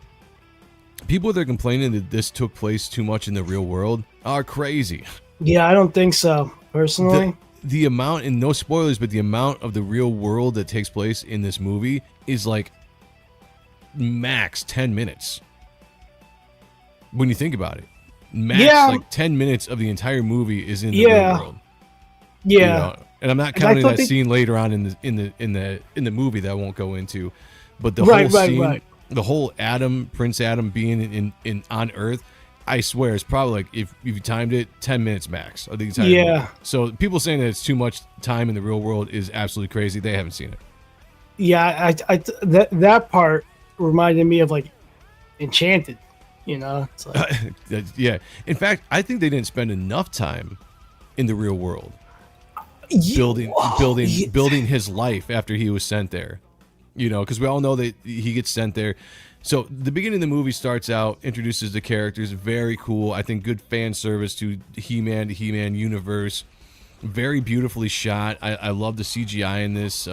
people that are complaining that this took place too much in the real world are crazy. Yeah, I don't think so, personally. The amount, and no spoilers, but the amount of the real world that takes place in this movie is like max 10 minutes. When you think about it. Max like 10 minutes of the entire movie is in the real world. Yeah. And I'm not counting that scene later on in the movie that I won't go into. But the whole scene, the whole Prince Adam being in on Earth, I swear it's probably like, if you timed it, 10 minutes max of the entire movie. So people saying that it's too much time in the real world is absolutely crazy. They haven't seen it. Yeah, that part reminded me of like Enchanted, It's like... yeah. In fact, I think they didn't spend enough time in the real world building his life after he was sent there. Because we all know that he gets sent there. So the beginning of the movie starts out, introduces the characters, very cool. I think good fan service to He-Man universe. Very beautifully shot. I love the CGI in this,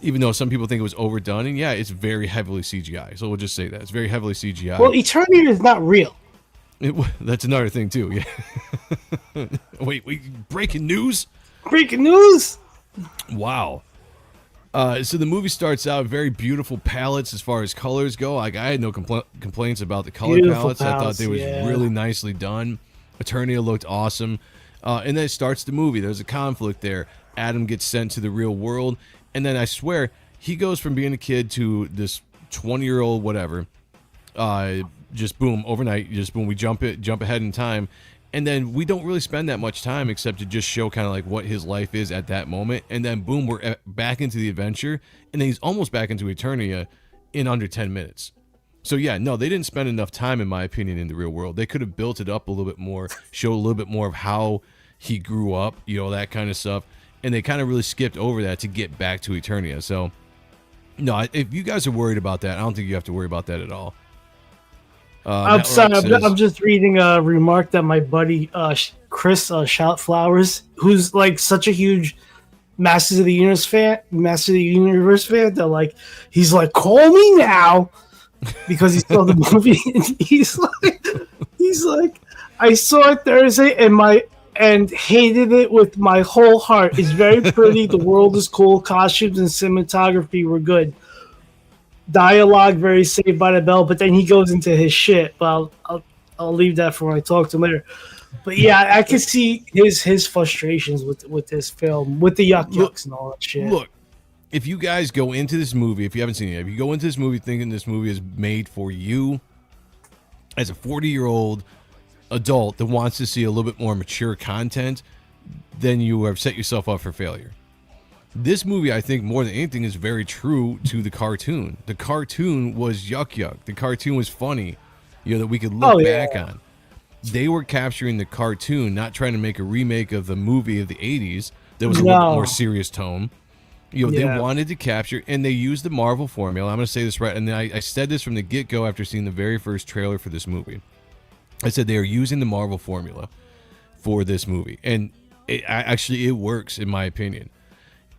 even though some people think it was overdone. And yeah, it's very heavily CGI. So we'll just say that. It's very heavily CGI. Well, Eternia is not real. That's another thing too, yeah. Wait, breaking news? Breaking news? Wow. So the movie starts out very beautiful palettes as far as colors go. Like, I had no complaints about the color palettes. I thought they was really nicely done. Eternia looked awesome. And then it starts the movie. There's a conflict there. Adam gets sent to the real world, and then I swear he goes from being a kid to this 20-year-old whatever. Just boom, overnight, just boom, we jump ahead in time, and then we don't really spend that much time except to just show kind of like what his life is at that moment, and then boom, we're back into the adventure, and then he's almost back into Eternia in under 10 minutes. So yeah, no, they didn't spend enough time, in my opinion, in the real world. They could have built it up a little bit more, show a little bit more of how he grew up, that kind of stuff, and they kind of really skipped over that to get back to Eternia. So no, if you guys are worried about that, I don't think you have to worry about that at all. I'm sorry, I'm just reading a remark that my buddy Chris Shoutflowers, who's like such a huge Masters of the Universe fan, that like he's like, call me now, because he saw the movie, and he's like, I saw it Thursday and hated it with my whole heart. It's very pretty, the world is cool, costumes and cinematography were good. Dialogue very Saved by the Bell, but then he goes into his shit. But I'll leave that for when I talk to him later. But yeah, I can see his frustrations with this film, with the yucks and all that shit. Look, if you guys go into this movie, if you haven't seen it yet, if you go into this movie thinking this movie is made for you as a 40-year-old adult that wants to see a little bit more mature content, then you have set yourself up for failure. This movie, I think, more than anything, is very true to the cartoon. The cartoon was yuck. The cartoon was funny, that we could look back on. They were capturing the cartoon, not trying to make a remake of the movie of the 80s that was a little bit more serious tone. They wanted to capture, and they used the Marvel formula. I'm going to say this right, and I said this from the get-go after seeing the very first trailer for this movie. I said they are using the Marvel formula for this movie, and it works, in my opinion.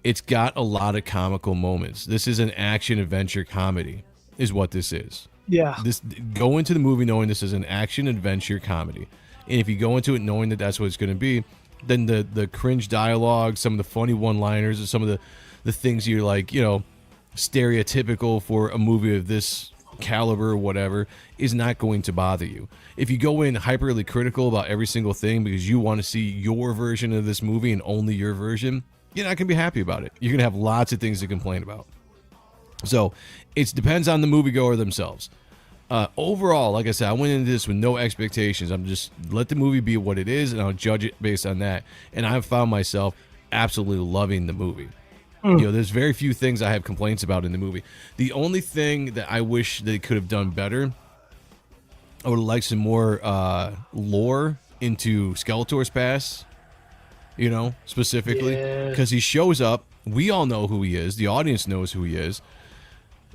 It's got a lot of comical moments. This is an action-adventure comedy, is what this is. Yeah. Go into the movie knowing this is an action-adventure comedy. And if you go into it knowing that that's what it's going to be, then the cringe dialogue, some of the funny one-liners, and some of the things you're like, stereotypical for a movie of this caliber or whatever, is not going to bother you. If you go in hyperly critical about every single thing because you want to see your version of this movie and only your version, you're not going to be happy about it. You're going to have lots of things to complain about. So it depends on the moviegoer themselves. Overall, like I said, I went into this with no expectations. I'm just let the movie be what it is, and I'll judge it based on that. And I've found myself absolutely loving the movie. There's very few things I have complaints about in the movie. The only thing that I wish they could have done better, I would have liked some more lore into Skeletor's past. Specifically, because he shows up. We all know who he is. The audience knows who he is,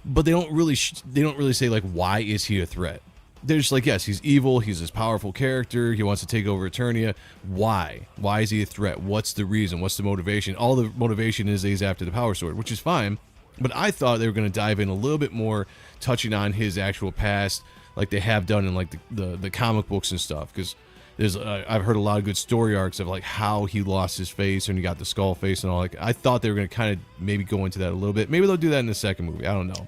but they don't really say like, why is he a threat? They're just like, yes, he's evil. He's this powerful character. He wants to take over Eternia. Why? Why is he a threat? What's the reason? What's the motivation? All the motivation is that he's after the Power Sword, which is fine. But I thought they were going to dive in a little bit more, touching on his actual past, like they have done in like the comic books and stuff, because. I've heard a lot of good story arcs of like how he lost his face and he got the skull face and all. Like I thought they were going to kind of maybe go into that a little bit. Maybe they'll do that in the second movie. I don't know.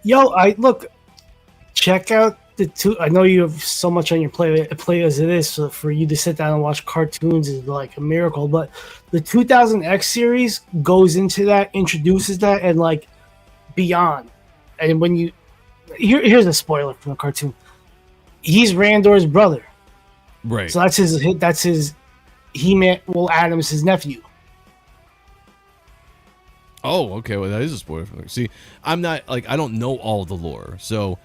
Check out the two. I know you have so much on your play as it is, so for you to sit down and watch cartoons is like a miracle. But the 2000X series goes into that, introduces that, and like beyond. And when here's a spoiler from the cartoon. He's Randor's brother. Right. So that's his He-Man, Adam's his nephew. Oh, okay. Well, that is a spoiler. See, I'm not like, I don't know all the lore. So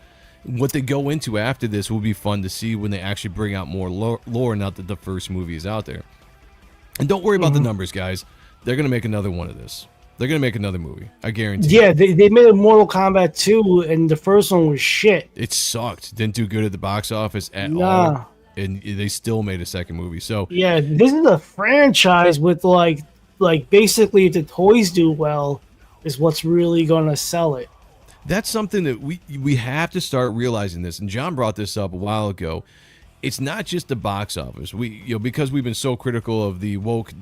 what they go into after this will be fun to see when they actually bring out more lore now that the first movie is out there. And don't worry about the numbers, guys. They're going to make another one of this. They're going to make another movie. I guarantee. Yeah, they made a Mortal Kombat 2, and the first one was shit. It sucked. Didn't do good at the box office at all. And they still made a second movie. So yeah, this is a franchise with like basically if the toys do well, is what's really gonna sell it. That's something that we have to start realizing this. And John brought this up a while ago. It's not just the box office. Because we've been so critical of the woke,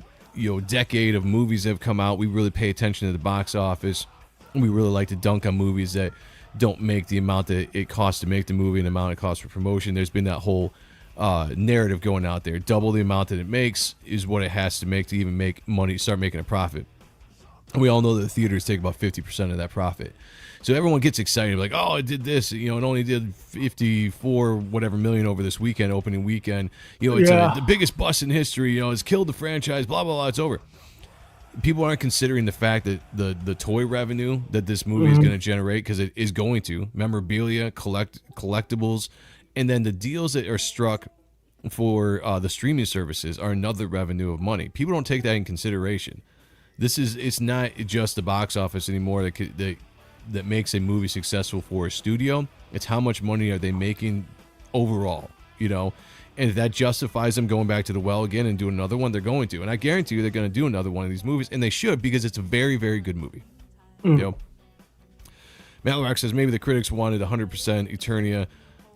decade of movies that have come out. We really pay attention to the box office. We really like to dunk on movies that don't make the amount that it costs to make the movie and the amount it costs for promotion. There's been that whole narrative going out there. Double the amount that it makes is what it has to make to even make money, start making a profit. We all know that the theaters take about 50% of that profit. So everyone gets excited, like, oh, it did this. It only did 54 whatever million over this weekend, opening weekend. It's the biggest bust in history. It's killed the franchise. Blah blah blah. It's over. People aren't considering the fact that the toy revenue that this movie is going to generate, because it is going to, memorabilia, collectibles, and then the deals that are struck for the streaming services are another revenue of money. People don't take that in consideration. It's not just the box office anymore that makes a movie successful for a studio. It's how much money are they making overall, and if that justifies them going back to the well again and doing another one, they're going to. And I guarantee you they're going to do another one of these movies, and they should, because it's a very, very good movie. Matlock says maybe the critics wanted 100% Eternia.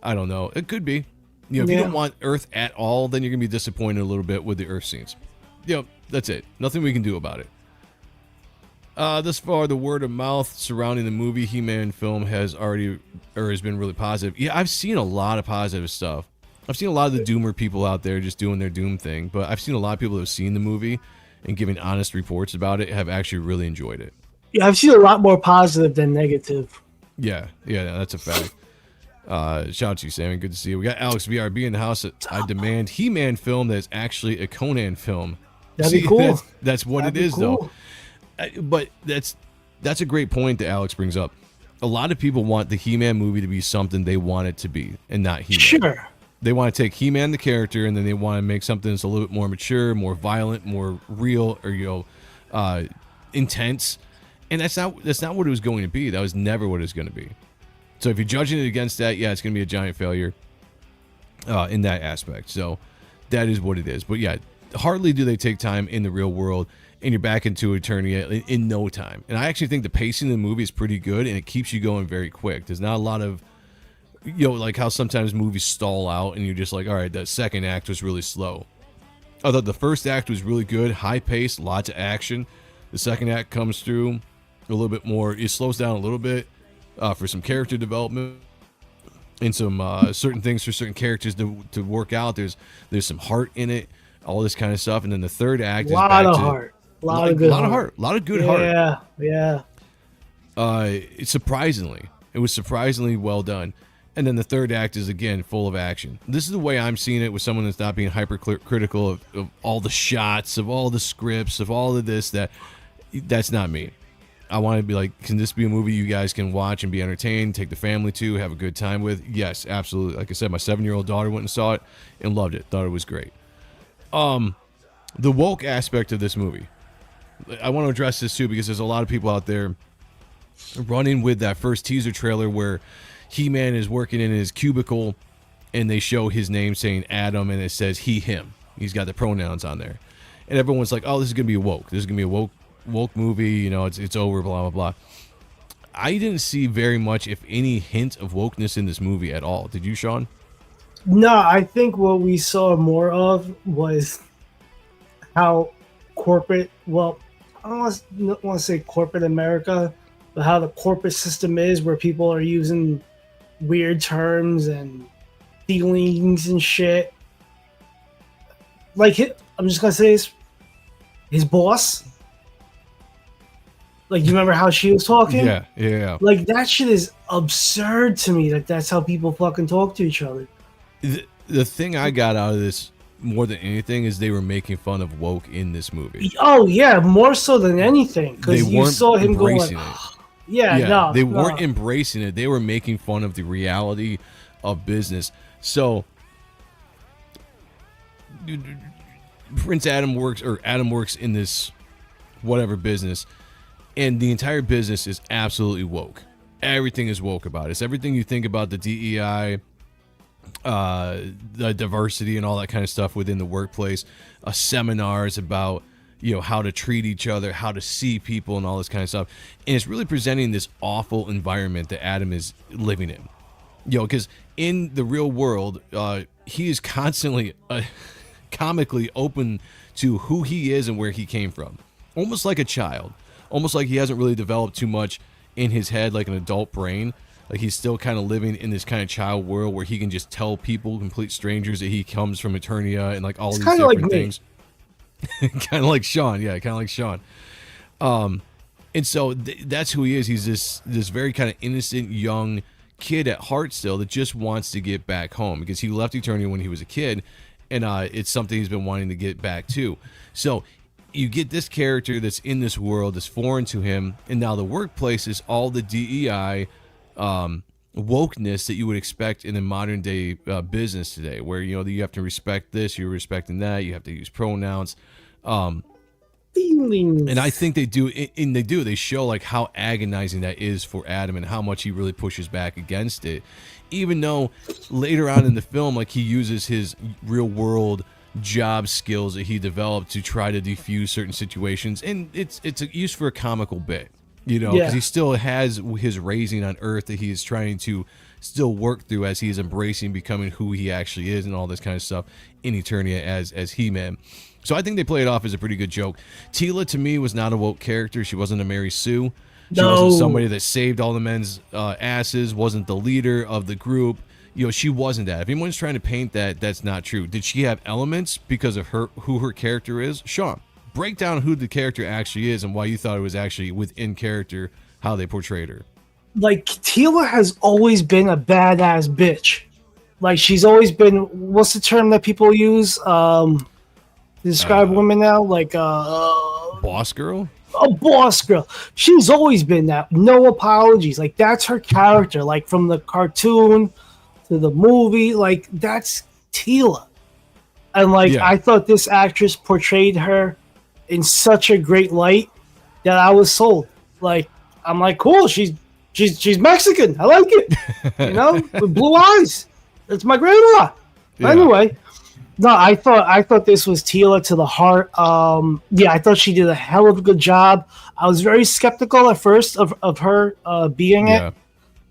I don't know. It could be. If you don't want Earth at all, then you're going to be disappointed a little bit with the Earth scenes. That's it. Nothing we can do about it. Thus far, the word of mouth surrounding the movie He-Man film has been really positive. Yeah, I've seen a lot of positive stuff. I've seen a lot of the doomer people out there just doing their doom thing, but I've seen a lot of people that have seen the movie and giving honest reports about it have actually really enjoyed it. Yeah, I've seen a lot more positive than negative. Yeah, that's a fact. Shout out to you, Sammy. Good to see you. We got Alex VRB in the house. I demand He-Man film that's actually a Conan film. That'd be cool. That's what it is, though. But that's a great point that Alex brings up. A lot of people want the He-Man movie to be something they want it to be, and not He-Man. Sure. They want to take He-Man the character, and then they want to make something that's a little bit more mature, more violent, more real, or intense. And that's not what it was going to be. That was never what it was going to be. So if you're judging it against that, yeah, it's going to be a giant failure in that aspect. So that is what it is. But yeah, hardly do they take time in the real world, and you're back into Eternia in no time. And I actually think the pacing of the movie is pretty good, and it keeps you going very quick. There's not a lot of, like how sometimes movies stall out, and you're just like, all right, that second act was really slow. I thought the first act was really good, high pace, lots of action. The second act comes through a little bit more. It slows down a little bit for some character development and some certain things for certain characters to work out. There's some heart in it, all this kind of stuff. And then the third act is back to heart. A lot of good heart. A lot of good heart. Yeah. It was surprisingly well done. And then the third act is, again, full of action. This is the way I'm seeing it with someone that's not being hypercritical of all the shots, of all the scripts, of all of this. That's not me. I want to be like, can this be a movie you guys can watch and be entertained, take the family to, have a good time with? Yes, absolutely. Like I said, my 7-year-old daughter went and saw it and loved it. Thought it was great. The woke aspect of this movie. I want to address this too, because there's a lot of people out there running with that first teaser trailer where He-Man is working in his cubicle and they show his name saying Adam, and it says he, him. He's got the pronouns on there. And everyone's like, oh, this is going to be woke. This is going to be a woke movie. It's over, blah, blah, blah. I didn't see very much, if any, hint of wokeness in this movie at all. Did you, Sean? No, I think what we saw more of was how corporate, well, I don't want to say corporate America, but how the corporate system is, where people are using weird terms and feelings and shit. Like, I'm just going to say this, his boss. Like, you remember how she was talking? Yeah. Like, that shit is absurd to me. Like, that's how people fucking talk to each other. The thing I got out of this more than anything is they were making fun of woke in this movie. Oh yeah, more so than anything, because you saw him going like, no, they weren't embracing it. They were making fun of the reality of business. So Prince Adam works in this whatever business, and the entire business is absolutely woke. Everything is woke about it. It's everything you think about the DEI, the diversity and all that kind of stuff within the workplace, seminars about how to treat each other, how to see people, and all this kind of stuff. And it's really presenting this awful environment that Adam is living in. Because in the real world, he is constantly comically open to who he is and where he came from, almost like a child, almost like he hasn't really developed too much in his head like an adult brain. Like, he's still kind of living in this kind of child world where he can just tell people, complete strangers, that he comes from Eternia and like all these different things. Kind of like Sean. Yeah, kind of like Sean. And so that's who he is. He's this very kind of innocent young kid at heart still that just wants to get back home because he left Eternia when he was a kid, and it's something he's been wanting to get back to. So you get this character that's in this world that's foreign to him, and now the workplace is all the DEI wokeness that you would expect in a modern day business today, where you have to respect this, you're respecting that, you have to use pronouns. Feelings. And I think they do, and they show like how agonizing that is for Adam and how much he really pushes back against it, even though later on in the film, like, he uses his real world job skills that he developed to try to defuse certain situations, and it's used for a comical bit, because he still has his raising on Earth that he is trying to still work through as he is embracing becoming who he actually is and all this kind of stuff in Eternia as He-Man. So I think they play it off as a pretty good joke. Teela, to me, was not a woke character. She wasn't a Mary Sue. She wasn't somebody that saved all the men's asses, wasn't the leader of the group. She wasn't that. If anyone's trying to paint that, that's not true. Did she have elements because of who her character is? Sean, break down who the character actually is and why you thought it was actually within character, how they portrayed her. Like, Teela has always been a badass bitch. Like, she's always been, what's the term that people use to describe women now? Like, boss girl? A boss girl. She's always been that. No apologies. Like, that's her character. Like, from the cartoon to the movie, like, that's Teela. And like, I thought this actress portrayed her in such a great light that I was sold. Like, I'm like, cool, she's Mexican. I like it. With blue eyes. That's my grandma. Anyway, no, I thought this was Teela to the heart. I thought she did a hell of a good job. I was very skeptical at first of her being it,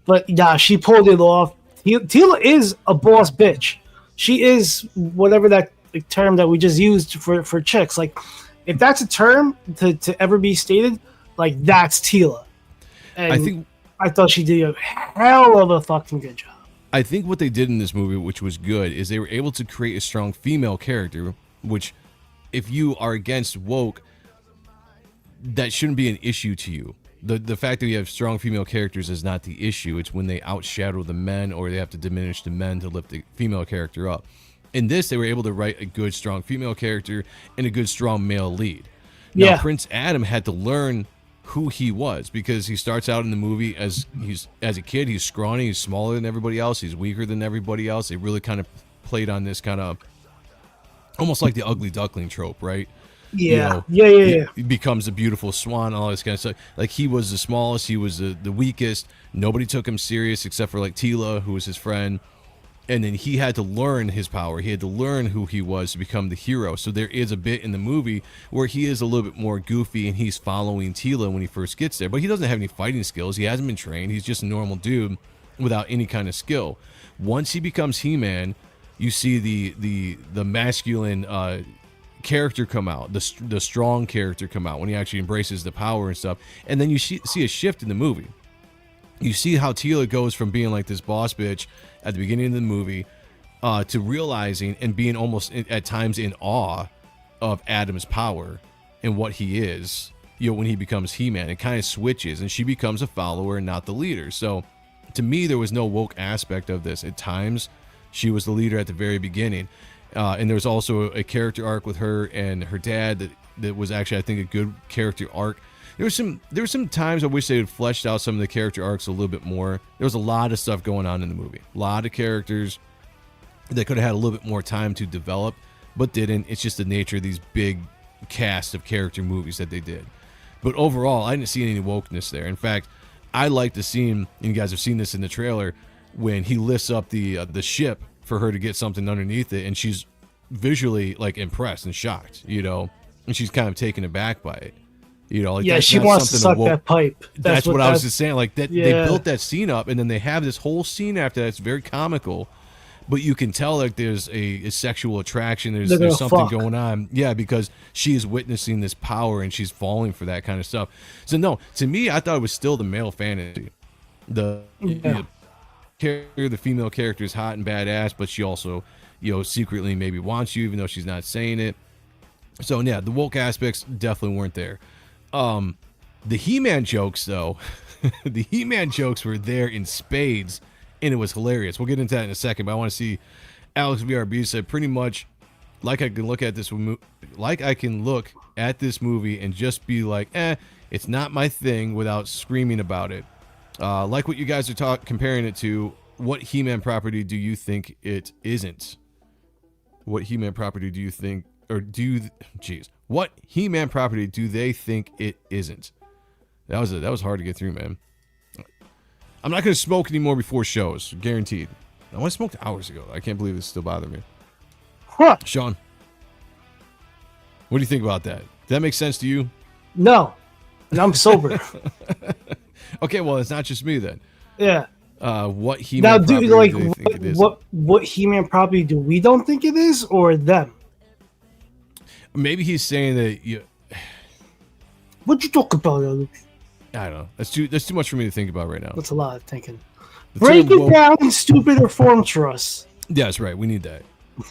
but yeah, she pulled it off. Teela is a boss bitch. She is whatever that term that we just used for chicks. Like, if that's a term to ever be stated, like, that's Teela. And I thought she did a hell of a fucking good job. I think what they did in this movie, which was good, is they were able to create a strong female character, which, if you are against woke, that shouldn't be an issue to you. The fact that you have strong female characters is not the issue. It's when they outshadow the men or they have to diminish the men to lift the female character up. In this, they were able to write a good, strong female character and a good, strong male lead. Now, Prince Adam had to learn who he was, because he starts out in the movie as a kid. He's scrawny, he's smaller than everybody else, he's weaker than everybody else. They really kind of played on this kind of almost like the ugly duckling trope, right? Yeah. He becomes a beautiful swan, all this kind of stuff. Like, he was the smallest, he was the weakest. Nobody took him serious except for like Teela, who was his friend. And then he had to learn his power. He had to learn who he was to become the hero. So there is a bit in the movie where he is a little bit more goofy and he's following Teela when he first gets there. But he doesn't have any fighting skills. He hasn't been trained. He's just a normal dude without any kind of skill. Once he becomes He-Man, you see the masculine character come out, the strong character come out when he actually embraces the power and stuff. And then you see a shift in the movie. You see how Teela goes from being like this boss bitch at the beginning of the movie to realizing and being almost at times in awe of Adam's power and what he is, when he becomes He-Man. It kind of switches and she becomes a follower and not the leader. So to me, there was no woke aspect of this. At times, she was the leader at the very beginning. And there was also a character arc with her and her dad that was actually, I think, a good character arc. There were some times I wish they had fleshed out some of the character arcs a little bit more. There was a lot of stuff going on in the movie. A lot of characters that could have had a little bit more time to develop, but didn't. It's just the nature of these big cast of character movies that they did. But overall, I didn't see any wokeness there. In fact, I like the scene, and you guys have seen this in the trailer, when he lifts up the ship for her to get something underneath it, and she's visually like impressed and shocked, and she's kind of taken aback by it. Like, she wants to suck that pipe. That's what I was just saying. Like, that they built that scene up, and then they have this whole scene after that. It's very comical, but you can tell like there's a sexual attraction. There's something going on. Yeah, because she is witnessing this power and she's falling for that kind of stuff. So no, to me, I thought it was still the male fantasy. The female character is hot and badass, but she also, secretly maybe wants you, even though she's not saying it. So yeah, the woke aspects definitely weren't there. The He-Man jokes, though, the He-Man jokes were there in spades, and it was hilarious. We'll get into that in a second, but I want to see Alex VRB said pretty much like I can look at this movie and just be like, it's not my thing without screaming about it. Like what you guys are comparing it to. What He-Man property do you think it isn't? What He-Man property do you think, what He-Man property do they think it isn't? That was hard to get through, man. I'm not going to smoke anymore before shows, guaranteed. I smoked hours ago. I can't believe it's still bothering me. Huh. Sean, what do you think about that? Does that make sense to you? No, and I'm sober. Okay, well, it's not just me then. Yeah. What He-Man property do they think it is? What He-Man property do we don't think it is, or them? Maybe he's saying that you. What you talk about, Alex? I don't know. That's too much for me to think about right now. That's a lot of thinking. Break it down in stupider forms for us. Yeah, that's right. We need that.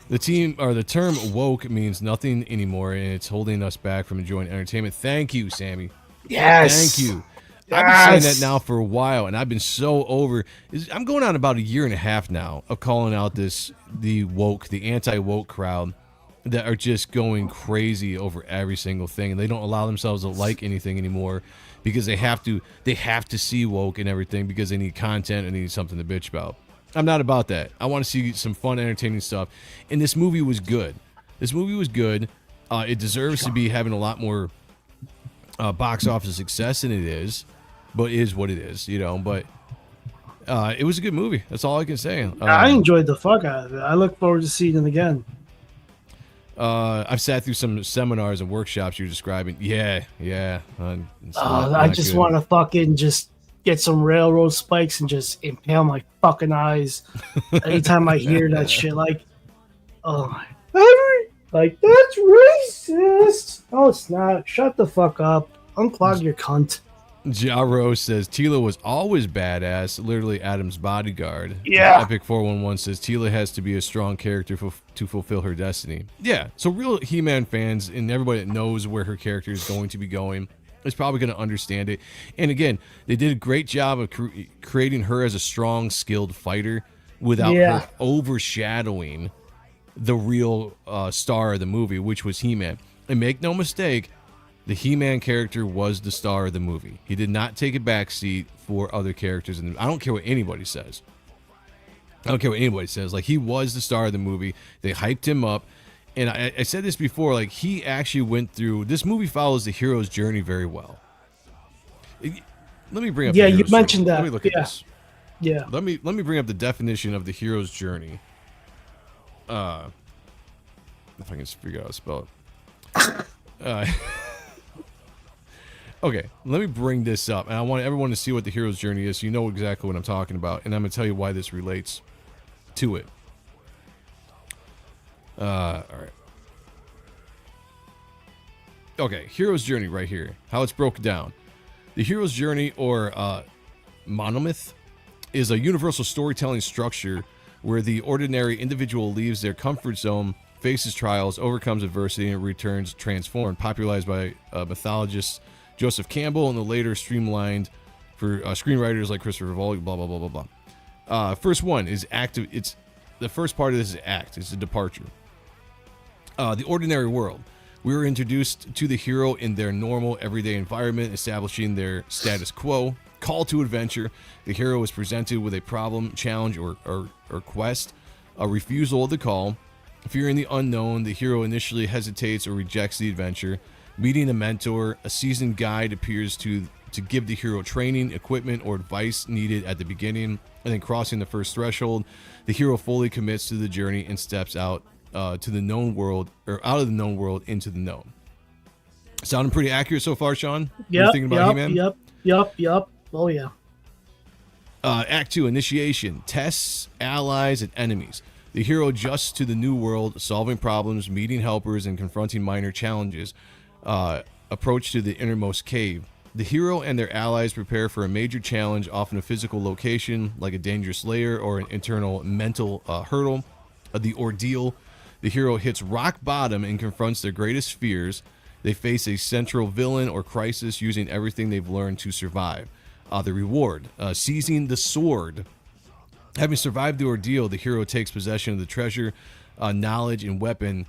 The term woke means nothing anymore, and it's holding us back from enjoying entertainment. Thank you, Sammy. Yes. Thank you. I've been saying that now for a while, and I've been so over. I'm going on about a year and a half now of calling out the anti-woke crowd that are just going crazy over every single thing, and they don't allow themselves to like anything anymore because they have to see woke and everything because they need content and they need something to bitch about. I'm not about that. I want to see some fun, entertaining stuff, and this movie was good. It deserves to be having a lot more box office success than it is. But it is what it is, But it was a good movie. That's all I can say. I enjoyed the fuck out of it. I look forward to seeing it again. I've sat through some seminars and workshops you're describing. Yeah. I just want to fucking just get some railroad spikes and just impale my fucking eyes anytime I hear that shit. Like, oh my, like that's racist. Oh, it's not. Shut the fuck up. Unclog your cunt. Jaro says Tila was always badass, literally Adam's bodyguard. Yeah. Epic 411 says Tila has to be a strong character to fulfill her destiny. Yeah, so real He-Man fans and everybody that knows where her character is going to be going is probably going to understand it. And again, they did a great job of creating her as a strong, skilled fighter without her overshadowing the real star of the movie, which was He-Man. And make no mistake, the He-Man character was the star of the movie. He did not take a backseat for other characters. And I don't care what anybody says. Like, he was the star of the movie. They hyped him up. And I said this before, like, he actually went through... This movie follows the hero's journey very well. Let me bring up the you hero's mentioned journey. that. Let me look at this. Yeah. Let me bring up the definition of the hero's journey. If I can figure out how to spell it. Okay, let me bring this up, and I want everyone to see what the hero's journey is so you know exactly what I'm talking about, and I'm going to tell you why this relates to it. All right. Okay, hero's journey right here, how it's broken down. The hero's journey, or monomyth, is a universal storytelling structure where the ordinary individual leaves their comfort zone, faces trials, overcomes adversity, and returns transformed, popularized by mythologists Joseph Campbell and the later streamlined for screenwriters like Christopher Vogt, blah, blah, blah, blah, blah. First one is active. It's the first part of this is act. It's a departure. The ordinary world. We were introduced to the hero in their normal, everyday environment, establishing their status quo. Call to adventure. The hero is presented with a problem, challenge, or quest. A refusal of the call. Fearing the unknown, the hero initially hesitates or rejects the adventure. Meeting a mentor, a seasoned guide appears to give the hero training, equipment, or advice needed at the beginning, and then crossing the first threshold, the hero fully commits to the journey and steps out to the known world, or out of the known world into the known. Sounding pretty accurate so far, Sean? Yep. Yep. Oh yeah. Act 2, initiation, tests, allies, and enemies. The hero adjusts to the new world, solving problems, meeting helpers, and confronting minor challenges. Approach to the innermost cave. The hero and their allies prepare for a major challenge, often a physical location like a dangerous lair or an internal mental hurdle. The ordeal. The hero hits rock bottom and confronts their greatest fears. They face a central villain or crisis using everything they've learned to survive. The reward, seizing the sword. Having survived the ordeal, the hero takes possession of the treasure, knowledge, and weapon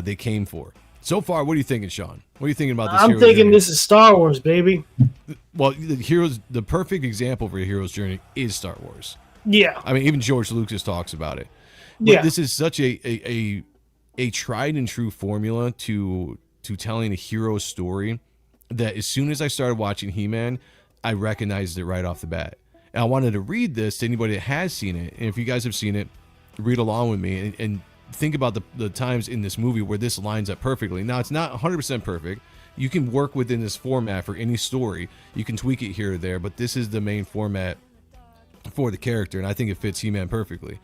they came for. So far, what are you thinking, Sean? What are you thinking about this? I'm thinking this is Star Wars, baby. Well, the perfect example for a hero's journey is Star Wars. Yeah. I mean, even George Lucas talks about it. But Yeah. this is such a tried and true formula to telling a hero story that as soon as I started watching He-Man, I recognized it right off the bat. And I wanted to read this to anybody that has seen it. And if you guys have seen it, read along with me and think about the times in this movie where this lines up perfectly. Now, it's not 100% perfect. You can work within this format for any story. You can tweak it here or there, but this is the main format for the character, and I think it fits He-Man perfectly.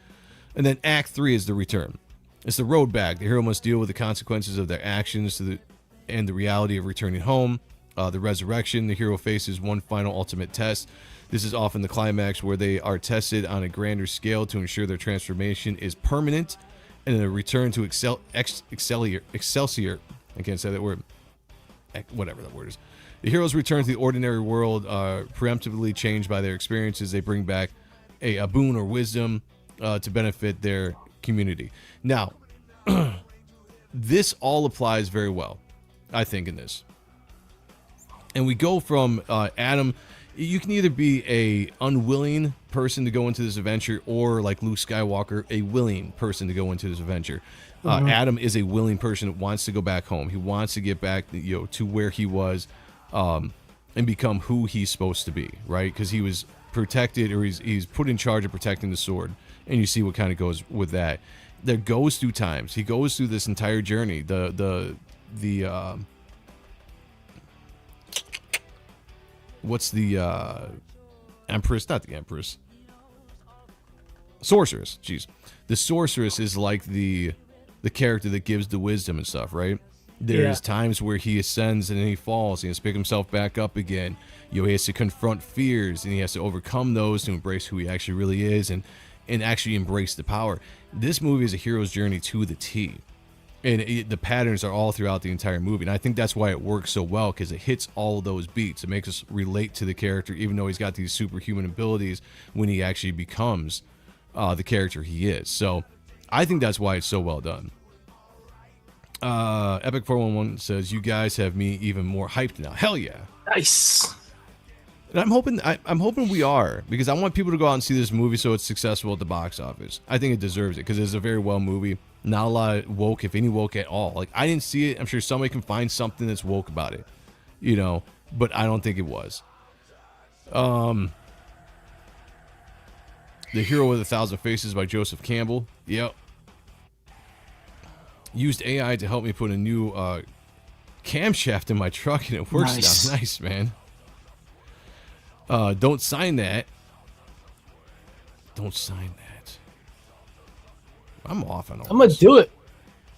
And then Act 3 is the return. It's the road back. The hero must deal with the consequences of their actions and the reality of returning home. The resurrection. The hero faces one final ultimate test. This is often the climax where they are tested on a grander scale to ensure their transformation is permanent, and then a return to Excelsior. I can't say that word. Whatever that word is. The heroes return to the ordinary world, preemptively changed by their experiences. They bring back a boon or wisdom to benefit their community. Now, this all applies very well, I think, in this. And we go from Adam. You can either be a unwilling person to go into this adventure, or like Luke Skywalker, a willing person to go into this adventure. Adam is a willing person that wants to go back home. He wants to get back, to where he was, and become who he's supposed to be, right? Because he was protected, or he's put in charge of protecting the sword, and you see what kind of goes with that. There goes through times. He goes through this entire journey. What's the Empress? Not the Empress. Sorceress. Jeez. The Sorceress is like the character that gives the wisdom and stuff, right? There's times where he ascends and then he falls. He has to pick himself back up again. He has to confront fears, and he has to overcome those to embrace who he actually really is and actually embrace the power. This movie is a hero's journey to the T. And the patterns are all throughout the entire movie. And I think that's why it works so well, because it hits all of those beats. It makes us relate to the character, even though he's got these superhuman abilities when he actually becomes the character he is. So I think that's why it's so well done. Epic 411 says, "You guys have me even more hyped now." Hell yeah. Nice. And I'm hoping we are, because I want people to go out and see this movie so it's successful at the box office. I think it deserves it, because it's a very well movie. Not a lot of woke, if any woke at all. Like, I didn't see it. I'm sure somebody can find something that's woke about it, but I don't think it was. The Hero with 1,000 Faces by Joseph Campbell. Yep. Used AI to help me put a new camshaft in my truck, and it works now. Nice, man. Don't sign that. Don't sign that. I'm off on all I'm going to do it.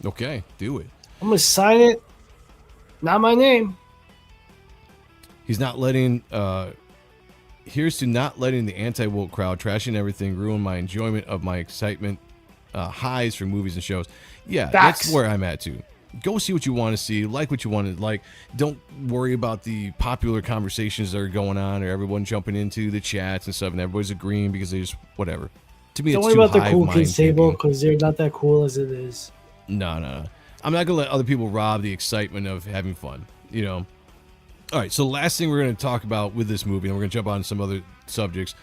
Okay, do it. I'm going to sign it. Not my name. He's not letting, here's to not letting the anti-woke crowd trashing everything ruin my enjoyment of my excitement highs for movies and shows. Yeah, Facts. That's where I'm at too. Go see what you want to see, like what you want to like. Don't worry about the popular conversations that are going on, or everyone jumping into the chats and stuff, and everybody's agreeing because they just whatever. To me, Don't it's worry too about the hive cool mind kids table, thinking. because they're not that cool as it is. No. I'm not gonna let other people rob the excitement of having fun. All right. So last thing we're gonna talk about with this movie, and we're gonna jump on some other subjects.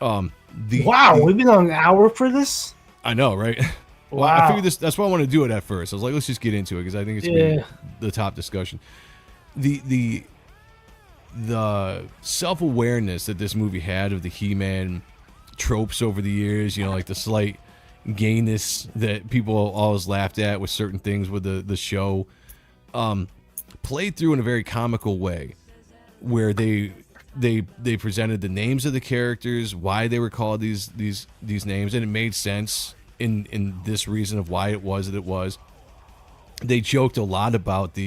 We've been on an hour for this. I know, right? Well, Wow. I figured this. That's why I want to do it at first. I was like, let's just get into it, because I think it's gonna be the top discussion. The self-awareness that this movie had of the He-Man tropes over the years, like the slight gayness that people always laughed at with certain things with the show, played through in a very comical way, where they presented the names of the characters, why they were called these names, and it made sense in this reason of why it was that it was. They joked a lot about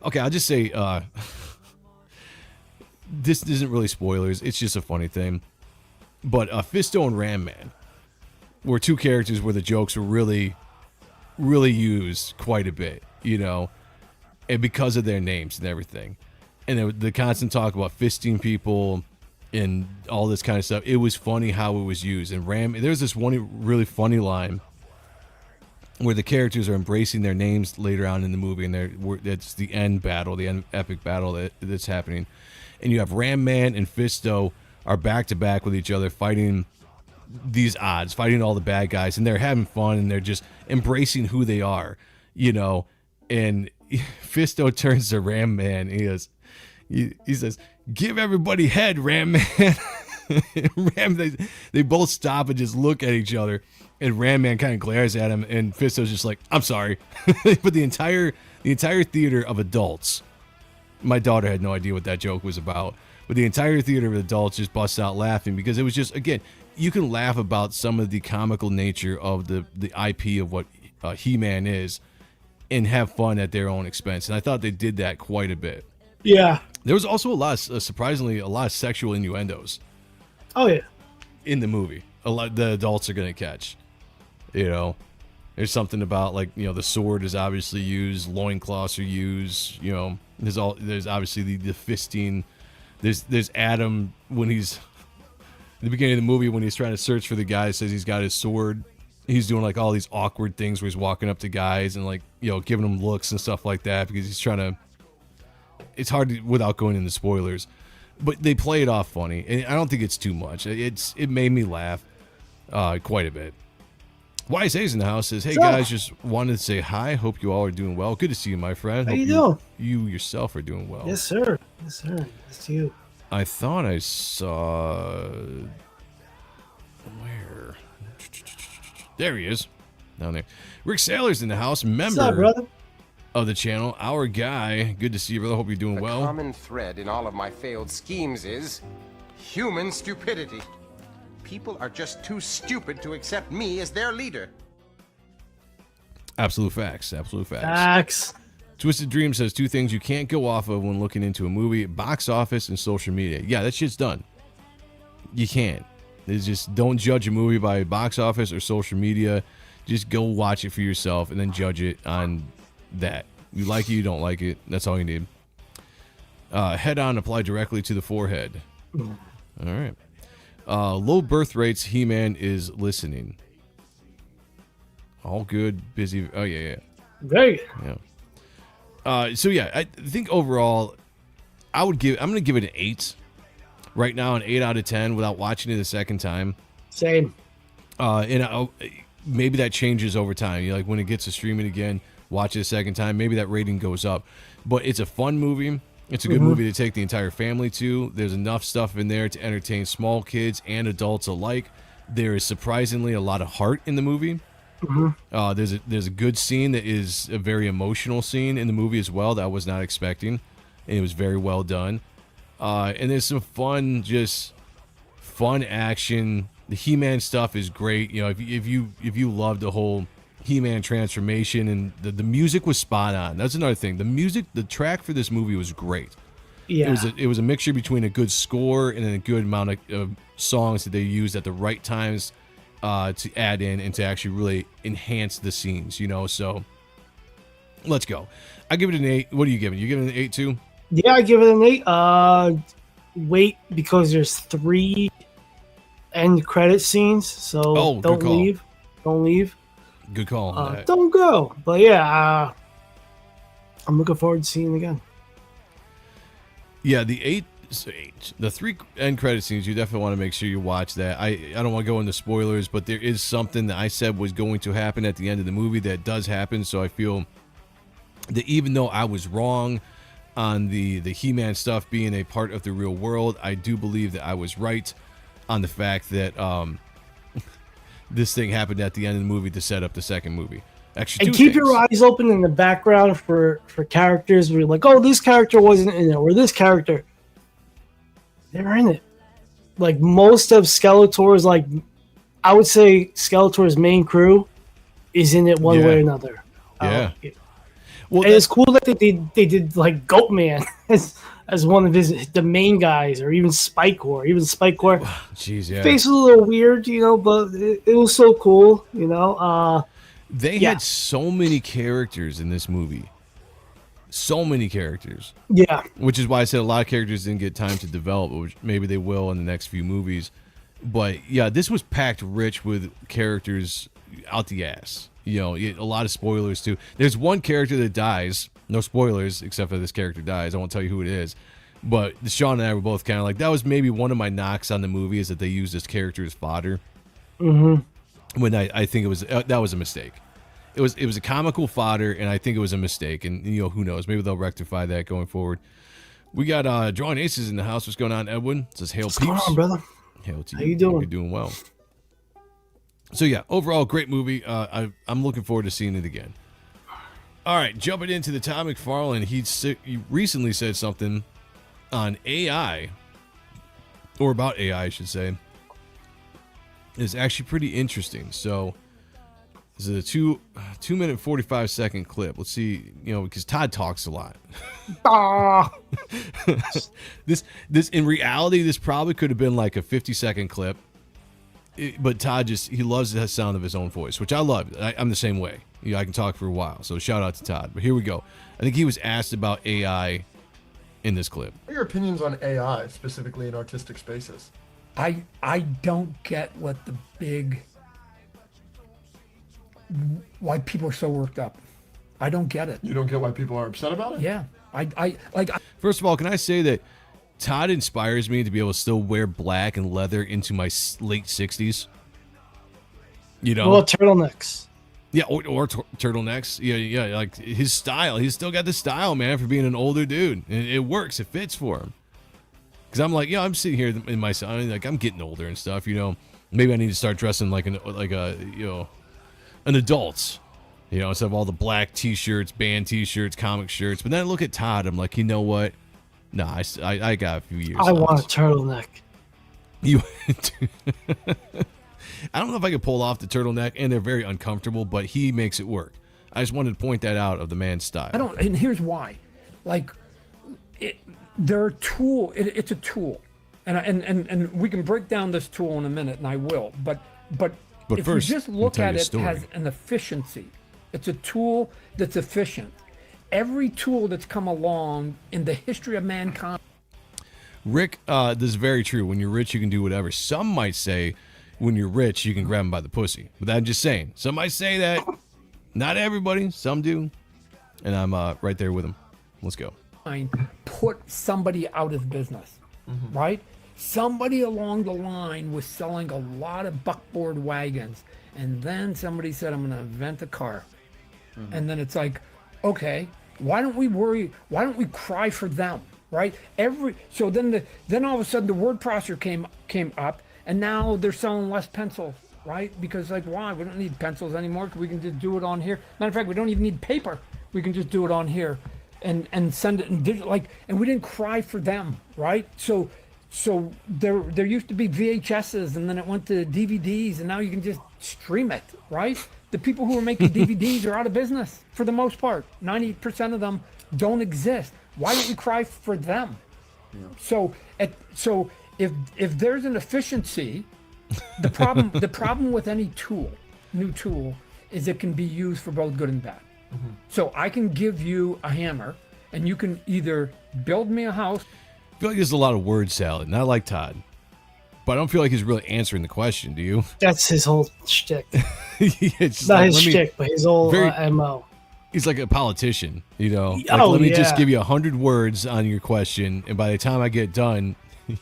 I'll just say this isn't really spoilers, it's just a funny thing, but Fisto and Ram Man were two characters where the jokes were really used quite a bit. and because of their names and everything, and the constant talk about fisting people and all this kind of stuff. It was funny how it was used. And there's this one really funny line where the characters are embracing their names later on in the movie, and it's the end battle, the end epic battle that's happening, and you have Ram Man and Fisto are back to back with each other fighting these odds, fighting all the bad guys, and they're having fun and they're just embracing who they are, you know. And Fisto turns to Ram Man. He says, "Give everybody head, Ram Man." They both stop and just look at each other, and Ram Man kind of glares at him, and Fisto's just like, "I'm sorry." But the entire theater of adults, my daughter had no idea what that joke was about, but the entire theater of adults just busts out laughing, because it was just, again, you can laugh about some of the comical nature of the IP of what He-Man is and have fun at their own expense. And I thought they did that quite a bit. Yeah. There was also surprisingly a lot of sexual innuendos. Oh yeah. In the movie, a lot the adults are gonna catch. You know, there's something about, like, you know, the sword is obviously used, loincloths are used. You know, there's obviously the fisting. There's Adam when he's in the beginning of the movie when he's trying to search for the guy, says he's got his sword. He's doing like all these awkward things where he's walking up to guys and, like, you know, giving them looks and stuff like that, because he's trying to. It's hard to, without going into spoilers, but they play it off funny, and I don't think it's too much. It made me laugh quite a bit. YSA's in the house, says, "Hey guys, just wanted to say hi. Hope you all are doing well. Good to see you, my friend. How Hope you doing? You yourself are doing well." Yes, sir. Yes, sir. It's you. I thought I saw. Where? There he is, down there. Rick Saylor's in the house, member What's up, brother? of the channel, our guy. Good to see you, brother. Hope you're doing well. The common thread in all of my failed schemes is human stupidity. People are just too stupid to accept me as their leader. Absolute facts. Absolute facts. Facts. Twisted Dream says 2 things you can't go off of when looking into a movie: box office and social media. Yeah, that shit's done. You can't. It's just, don't judge a movie by box office or social media. Just go watch it for yourself and then judge it on that. You like it, you don't like it. That's all you need. Head on, apply directly to the forehead. All right. Low birth rates, He-Man is listening. All good, busy. Oh, yeah. Great. Yeah. So, yeah, I think overall, I'm going to give it an 8. Right now, an 8 out of 10 without watching it a second time. Same. And maybe that changes over time. You, like, when it gets to streaming again, watch it a second time, maybe that rating goes up. But it's a fun movie. It's a good movie to take the entire family to. There's enough stuff in there to entertain small kids and adults alike. There is surprisingly a lot of heart in the movie. There's a good scene that is a very emotional scene in the movie as well that I was not expecting, and it was very well done. And there's some fun action. The He-Man stuff is great. You know, if you love the whole He-Man transformation, and the music was spot on. That's another thing. The track for this movie was great. Yeah. It was a mixture between a good score and a good amount of songs that they used at the right times to add in and to actually really enhance the scenes, you know. So let's go. I give it an 8. What are you giving? You giving it an 8 too? Yeah, I give it an 8. Wait, because there's 3 end credit scenes, so don't leave. Don't leave. Good call on that. Don't go. But yeah, I'm looking forward to seeing it again. Yeah, the 3 end credit scenes, you definitely want to make sure you watch that. I don't want to go into spoilers, but there is something that I said was going to happen at the end of the movie that does happen. So I feel that even though I was wrong on the He-Man stuff being a part of the real world, I do believe that I was right on the fact that this thing happened at the end of the movie to set up the second movie. Actually, and keep your eyes open in the background for characters where you're like, oh, this character wasn't in it, or this character, they're in it. Like most of Skeletor's, like I would say Skeletor's main crew is in it one way or another. Yeah. Well, and it's cool that they did like Goatman as one of the main guys, or even Spikecore. Even Spikecore, jeez, yeah, face was a little weird, you know, but it was so cool, you know. They had so many characters in this movie. So many characters. Yeah. Which is why I said a lot of characters didn't get time to develop, which maybe they will in the next few movies. But yeah, this was packed rich with characters out the ass. You know, a lot of spoilers too. There's one character that dies. No spoilers, except for this character dies. I won't tell you who it is. But Sean and I were both kind of like, that was maybe one of my knocks on the movie, is that they used this character as fodder. When I think it was that was a mistake. It was a comical fodder, and I think it was a mistake. And you know, who knows? Maybe they'll rectify that going forward. We got Drawing Aces in the house. What's going on, Edwin? It says hail What's peeps. going on, brother? Hail to you. How you doing? You're doing well. So yeah, overall great movie. I'm looking forward to seeing it again. All right, jumping into the Todd McFarlane. He recently said something on AI, or about AI, I should say. It's actually pretty interesting. So this is a 2 minute 45 second clip. Let's see, you know, because Todd talks a lot. This in reality, this probably could have been like a 50-second clip. But Todd he loves the sound of his own voice, which I love. I'm the same way. You know, I can talk for a while. So shout out to Todd. But here we go. I think he was asked about AI in this clip. What are your opinions on AI, specifically in artistic spaces? I don't get what why people are so worked up. I don't get it. You don't get why people are upset about it? Yeah. First of all, can I say that Todd inspires me to be able to still wear black and leather into my late 60s. You know? Well, turtlenecks. Yeah, or turtlenecks. Yeah, like his style. He's still got the style, man, for being an older dude. And it works. It fits for him. Because I'm like, I'm sitting here in my, like, I'm getting older and stuff, you know. Maybe I need to start dressing like an adult, you know, instead of all the black T-shirts, band T-shirts, comic shirts. But then I look at Todd. I'm like, you know what? Nah, I got a few years. I want a turtleneck. I don't know if I could pull off the turtleneck, and they're very uncomfortable, but he makes it work. I just wanted to point that out of the man's style. And here's why. Like, they're a tool. It's a tool, and we can break down this tool in a minute, and I will. But if first, you just look at it story. as an efficiency, it's a tool that's efficient. Every tool that's come along in the history of mankind. Rick, this is very true. When you're rich, you can do whatever. Some might say when you're rich, you can grab them by the pussy. But I'm just saying. Some might say that. Not everybody. Some do. And I'm right there with them. Let's go. Put somebody out of business, right? Somebody along the line was selling a lot of buckboard wagons. And then somebody said, I'm going to invent a car. And then it's like, okay, why don't we worry? Why don't we cry for them, right? So then all of a sudden the word processor came up, and now they're selling less pencils, right? Because like, why? We don't need pencils anymore. We can just do it on here. Matter of fact, we don't even need paper. We can just do it on here, and send it in digital. Like, and we didn't cry for them, right? So there used to be VHSs, and then it went to DVDs, and now you can just stream it, right? The people who are making DVDs are out of business for the most part. 90% of them don't exist. Why don't we cry for them? Yeah. So if there's an efficiency, the problem with any new tool, is it can be used for both good and bad. So I can give you a hammer, and you can either build me a house. I feel like there's a lot of word salad, and I like Todd. But I don't feel like he's really answering the question, do you? That's his whole shtick. It's not his shtick, but his whole MO. He's like a politician, you know. Like, let me just give you 100 words on your question, and by the time I get done,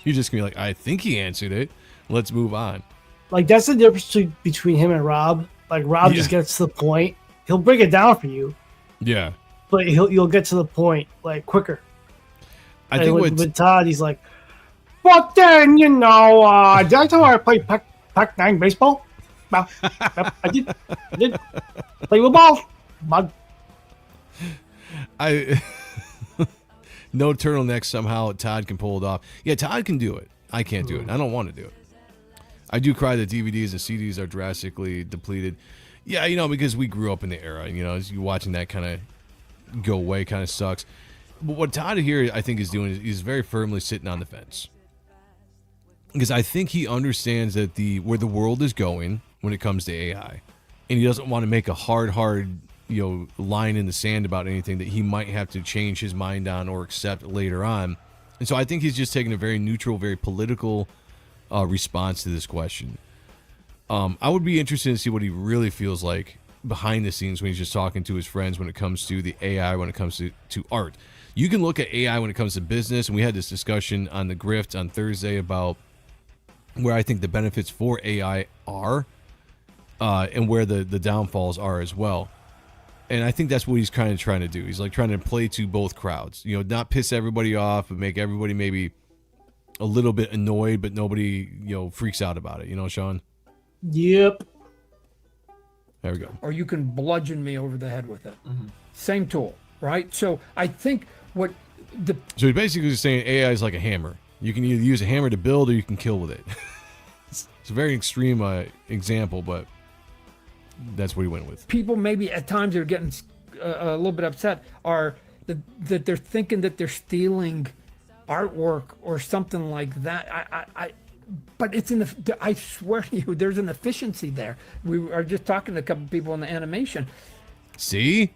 you're just gonna be like, I think he answered it. Let's move on. Like, that's the difference between him and Rob. Like, Rob just gets to the point. He'll break it down for you. Yeah. But you'll get to the point like quicker. I think with Todd, he's like, but then, you know, did I tell you I played Pac-9 baseball? Well, I did play with ball. Mug. No turtleneck somehow Todd can pull it off. Yeah, Todd can do it. I can't do it. I don't want to do it. I do cry that DVDs and CDs are drastically depleted. Yeah, you know, because we grew up in the era, you know, you watching that kind of go away kind of sucks. But what Todd here, I think, is doing is he's very firmly sitting on the fence. Because I think he understands that where the world is going when it comes to AI. And he doesn't want to make a hard line in the sand about anything that he might have to change his mind on or accept later on. And so I think he's just taking a very neutral, very political response to this question. I would be interested to see what he really feels like behind the scenes when he's just talking to his friends when it comes to the AI, when it comes to art. You can look at AI when it comes to business, and we had this discussion on the Grift on Thursday about where I think the benefits for AI are and where the downfalls are as well. And I think that's what he's kind of trying to do. He's like trying to play to both crowds, not piss everybody off, but make everybody maybe a little bit annoyed, but nobody, freaks out about it. Sean? Yep. There we go. Or you can bludgeon me over the head with it. Same tool, right? So I think So he's basically saying AI is like a hammer. You can either use a hammer to build or you can kill with it. It's a very extreme example, but that's what he went with. People maybe at times are getting a little bit upset are that they're thinking that they're stealing artwork or something like that. But it's I swear to you, there's an efficiency there. We are just talking to a couple people in the animation. See,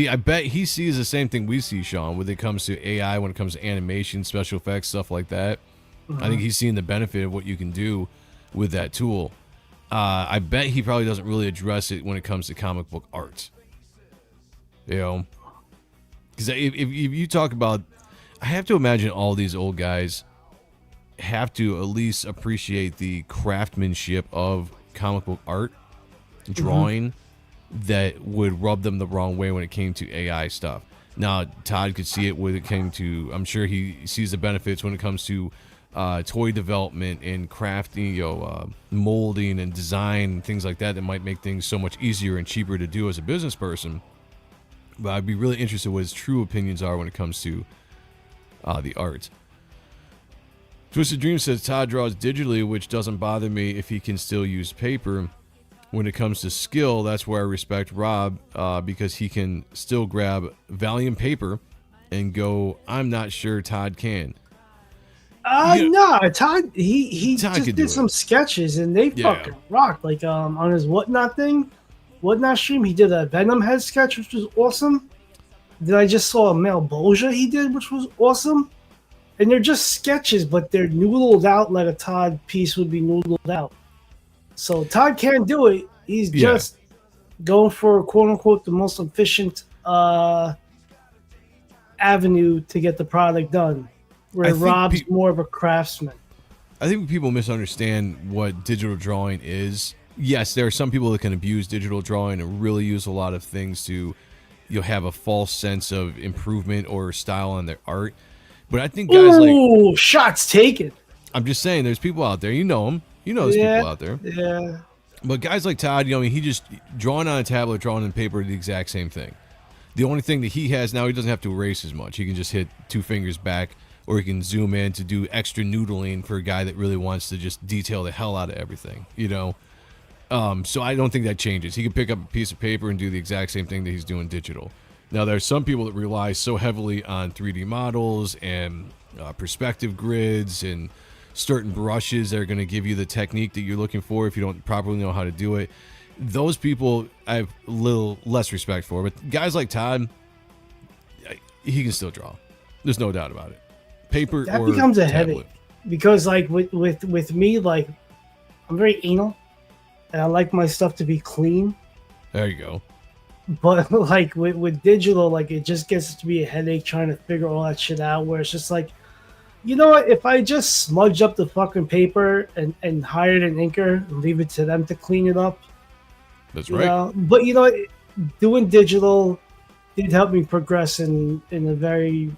I bet he sees the same thing we see, Sean, when it comes to AI, when it comes to animation, special effects, stuff like that. I think he's seeing the benefit of what you can do with that tool. I bet he probably doesn't really address it when it comes to comic book art. Because if you talk about, I have to imagine all these old guys have to at least appreciate the craftsmanship of comic book art, drawing, that would rub them the wrong way when it came to AI stuff. Now, Todd could see it when it came to, I'm sure he sees the benefits when it comes to toy development and crafting, molding and design and things like that might make things so much easier and cheaper to do as a business person. But I'd be really interested what his true opinions are when it comes to the art. Twisted Dream says Todd draws digitally, which doesn't bother me if he can still use paper. When it comes to skill, that's where I respect Rob, because he can still grab Valium paper and go, I'm not sure Todd can. No, Todd, he Todd just did some sketches and they fucking rocked. Like on his Whatnot stream, he did a Venom head sketch, which was awesome. Then I just saw a Malbosia he did, which was awesome. And they're just sketches, but they're noodled out like a Todd piece would be noodled out. So Todd can't do it. He's just going for, quote unquote, the most efficient avenue to get the product done. Where Rob's more of a craftsman. I think people misunderstand what digital drawing is. Yes, there are some people that can abuse digital drawing and really use a lot of things to have a false sense of improvement or style on their art. But I think guys shots taken. I'm just saying, there's people out there. You know them. There's people out there. Yeah. But guys like Todd, he just drawing on a tablet, drawing on paper, the exact same thing. The only thing that he has now, he doesn't have to erase as much. He can just hit 2 fingers back, or he can zoom in to do extra noodling for a guy that really wants to just detail the hell out of everything. So I don't think that changes. He can pick up a piece of paper and do the exact same thing that he's doing digital. Now, there are some people that rely so heavily on 3D models and perspective grids and certain brushes that are going to give you the technique that you're looking for if you don't properly know how to do it. Those people I have a little less respect for. But guys like Todd, he can still draw. There's no doubt about it. Paper that or becomes a tablet. headache. Because like with me, like I'm very anal and I like my stuff to be clean. There you go. But like with digital, like it just gets to be a headache trying to figure all that shit out, where it's just like, you know what, if I just smudge up the fucking paper and hired an inker and leave it to them to clean it up. That's right. But doing digital did help me progress in a very,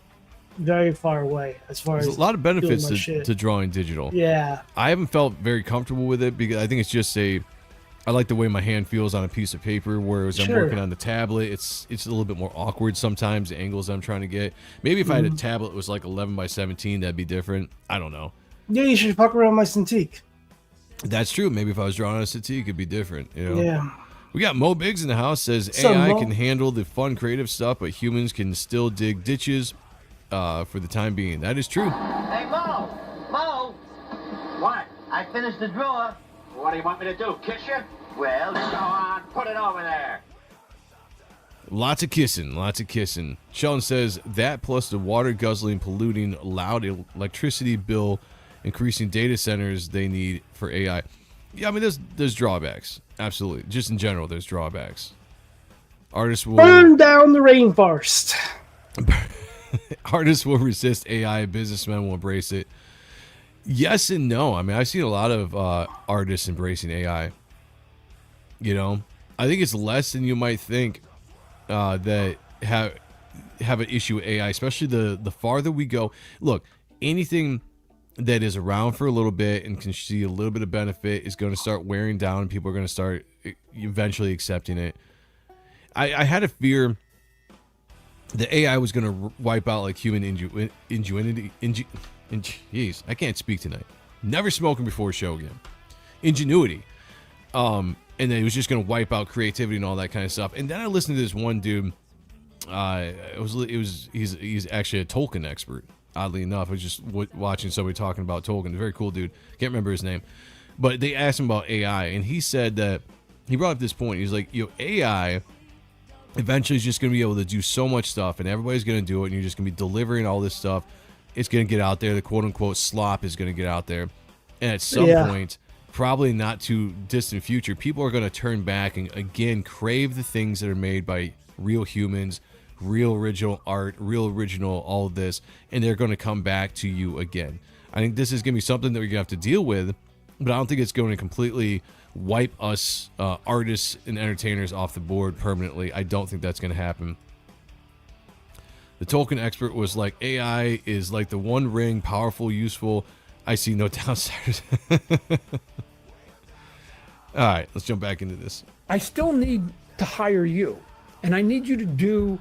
very far way as far There's as a lot of benefits doing my to drawing digital. Yeah. I haven't felt very comfortable with it because I think it's just I like the way my hand feels on a piece of paper, whereas I'm working on the tablet, it's a little bit more awkward sometimes, the angles I'm trying to get. Maybe if I had a tablet that was like 11 by 17, that'd be different. I don't know. Yeah, you should fuck around my Cintiq. That's true. Maybe if I was drawing on a Cintiq, it'd be different. Yeah. We got Mo Biggs in the house, says So AI Mo- can handle the fun, creative stuff, but humans can still dig ditches for the time being. That is true. Hey, Mo! Mo! What? I finished the drawer. What do you want me to do, kiss you? Well, go on, put it over there. Lots of kissing, lots of kissing. Sheldon says that plus the water guzzling, polluting, loud electricity bill, increasing data centers they need for AI. Yeah, I mean, there's drawbacks. Absolutely. Just in general, there's drawbacks. Artists will burn down the rainforest. Artists will resist AI. Businessmen will embrace it. Yes and no. I mean, I've seen a lot of artists embracing AI. You know, I think it's less than you might think that have an issue with AI, especially the farther we go. Look, anything that is around for a little bit and can see a little bit of benefit is going to start wearing down, and people are going to start eventually accepting it. I had a fear the AI was going to wipe out like human ingenuity. Jeez, I can't speak tonight. Never smoking before a show again. Ingenuity. And then it was just going to wipe out creativity and all that kind of stuff. And then I listened to this one dude. He's actually a Tolkien expert. Oddly enough, I was just watching somebody talking about Tolkien. A very cool dude. Can't remember his name, but they asked him about AI, and he said that he brought up this point. He's like, AI eventually is just going to be able to do so much stuff, and everybody's going to do it, and you're just going to be delivering all this stuff. It's going to get out there. The quote-unquote slop is going to get out there, and at some point, probably not too distant future, people are going to turn back and again crave the things that are made by real humans, real original art, real original all of this, and they're going to come back to you again. I think this is going to be something that we're going to have to deal with, but I don't think it's going to completely wipe us artists and entertainers off the board permanently. I don't think that's going to happen. The Tolkien expert was like, AI is like the one ring, powerful, useful. I see no downsides. All right, let's jump back into this. I still need to hire you, and I need you to do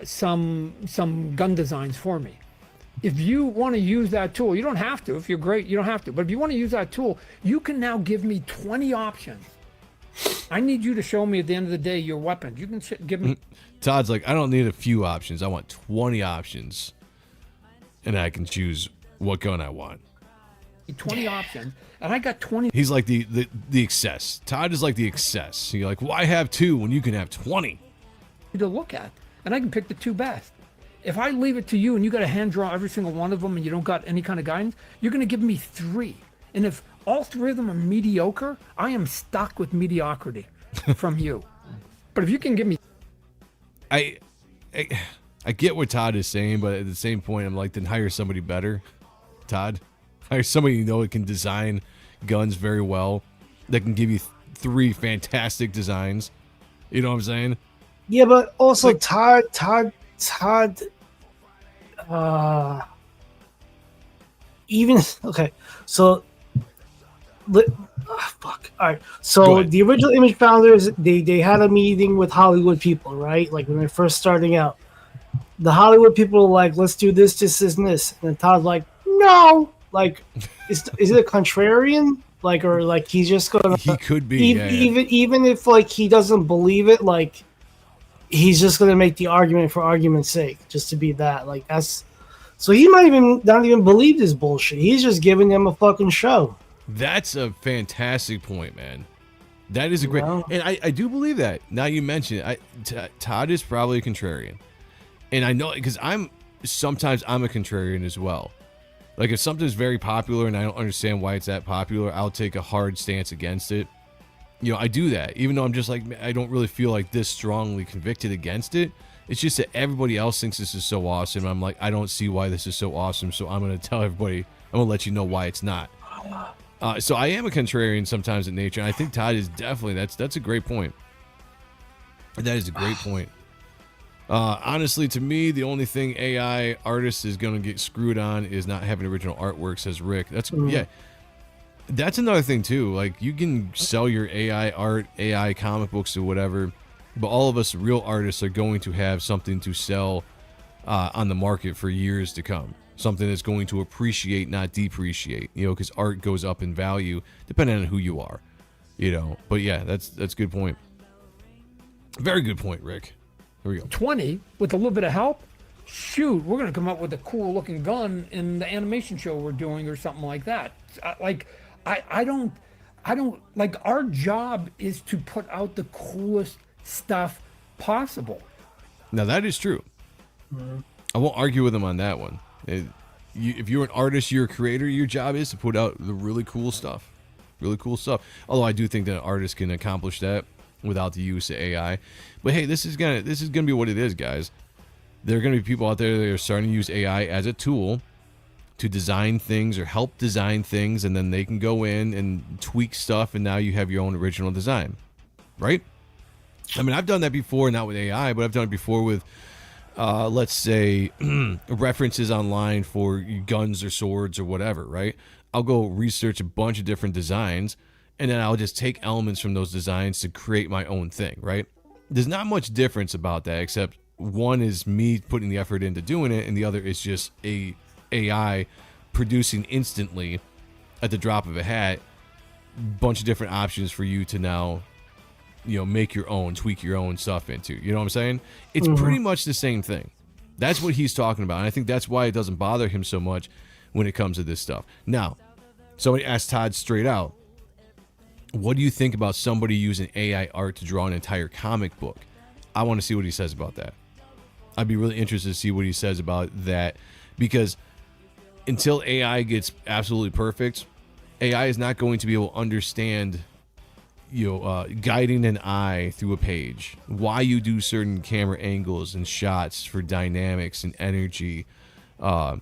some gun designs for me. If you want to use that tool, you don't have to. If you're great, you don't have to. But if you want to use that tool, you can now give me 20 options. I need you to show me at the end of the day your weapons. You can give me. Todd's like, I don't need a few options. I want 20 options, and I can choose what gun I want. 20 options, and I got 20. He's like the excess. Todd is like the excess. You're like, why have 2 when you can have 20? To look at, and I can pick the 2 best. If I leave it to you and you got to hand draw every single one of them and you don't got any kind of guidance, you're going to give me 3. And if all 3 of them are mediocre, I am stuck with mediocrity from you. But if you can give me... I get what Todd is saying, but at the same point, I'm like, then hire somebody better. Todd, hire somebody you know that can design guns very well, that can give you 3 fantastic designs. You know what I'm saying? Yeah, but also like, Todd, even okay. So, fuck. All right. So the original image founders, they had a meeting with Hollywood people, right? Like when they're first starting out, the Hollywood people were like, "Let's do this, and this." And Todd's like, "No." Like, is it a contrarian? Like, or like he's just gonna? He could be. Even if like he doesn't believe it, like. He's just gonna make the argument for argument's sake, just to be that. Like that's, so he might not even believe this bullshit. He's just giving them a fucking show. That's a fantastic point, man. That is a great, and I do believe that. Now you mention it, Todd is probably a contrarian, and I know because sometimes I'm a contrarian as well. Like if something's very popular and I don't understand why it's that popular, I'll take a hard stance against it. You know, I do that, even though I'm just like, I don't really feel like this strongly convicted against it. It's just that everybody else thinks this is so awesome. I'm like, I don't see why this is so awesome, so I'm going to tell everybody, I'm going to let you know why it's not. So I am a contrarian sometimes in nature, and I think Todd is definitely, that's a great point. That is a great point. Honestly, to me, the only thing AI artist is going to get screwed on is not having original artwork, says Rick. Yeah. That's another thing too. Like you can sell your AI art, AI comic books or whatever, but all of us real artists are going to have something to sell on the market for years to come. Something that's going to appreciate, not depreciate. You know, because art goes up in value depending on who you are. You know, but yeah, that's a good point. Very good point, Rick. Here we go. 20 with a little bit of help. Shoot, we're gonna come up with a cool looking gun in the animation show we're doing or something like that. I don't like, our job is to put out the coolest stuff possible. Now that is true. I won't argue with him on that one. If you're an artist, you're a creator, your job is to put out the really cool stuff. Really cool stuff. Although I do think that an artist can accomplish that without the use of AI. But hey, this is gonna be what it is, guys. There are gonna be people out there that are starting to use AI as a tool to design things or help design things, and then they can go in and tweak stuff, and now you have your own original design, right? I mean, I've done that before, not with AI, but I've done it before with, let's say, references online for guns or swords or whatever, right? I'll go research a bunch of different designs, and then I'll just take elements from those designs to create my own thing, right? There's not much difference about that, except one is me putting the effort into doing it, and the other is just a AI producing instantly at the drop of a hat bunch of different options for you to now, make your own, tweak your own stuff into. You know what I'm saying? It's pretty much the same thing. That's what he's talking about, and I think that's why it doesn't bother him so much when it comes to this stuff. Now, somebody asked Todd straight out, what do you think about somebody using AI art to draw an entire comic book? I want to see what he says about that. I'd be really interested to see what he says about that, because until AI gets absolutely perfect, AI is not going to be able to understand, guiding an eye through a page, why you do certain camera angles and shots for dynamics and energy. AI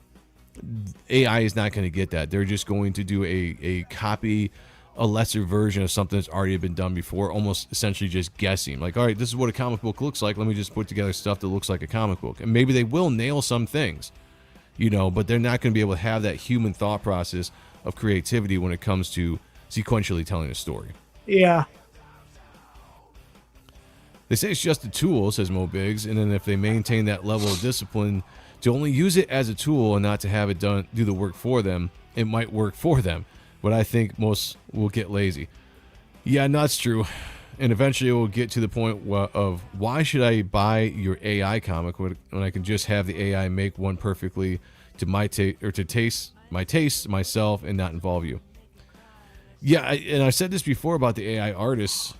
is not going to get that. They're just going to do a copy, a lesser version of something that's already been done before, almost essentially just guessing. Like, all right, this is what a comic book looks like. Let me just put together stuff that looks like a comic book. And maybe they will nail some things, but they're not going to be able to have that human thought process of creativity when it comes to sequentially telling a story. Yeah. They say it's just a tool, says Mo Biggs, and then if they maintain that level of discipline to only use it as a tool and not to have it do the work for them, it might work for them. But I think most will get lazy. Yeah, no, that's true. And eventually it will get to the point of, why should I buy your AI comic when I can just have the AI make one perfectly to my taste, myself, and not involve you? Yeah, and I said this before about the AI artists.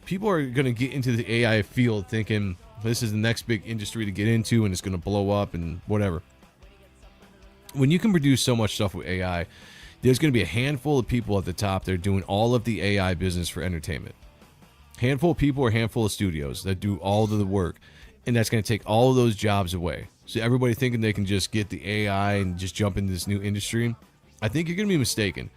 People are going to get into the AI field thinking this is the next big industry to get into and it's going to blow up and whatever. When you can produce so much stuff with AI, there's going to be a handful of people at the top that are doing all of the AI business for entertainment. Handful of people or handful of studios that do all of the work, and that's going to take all of those jobs away. So everybody thinking they can just get the AI and just jump into this new industry, I think you're going to be mistaken.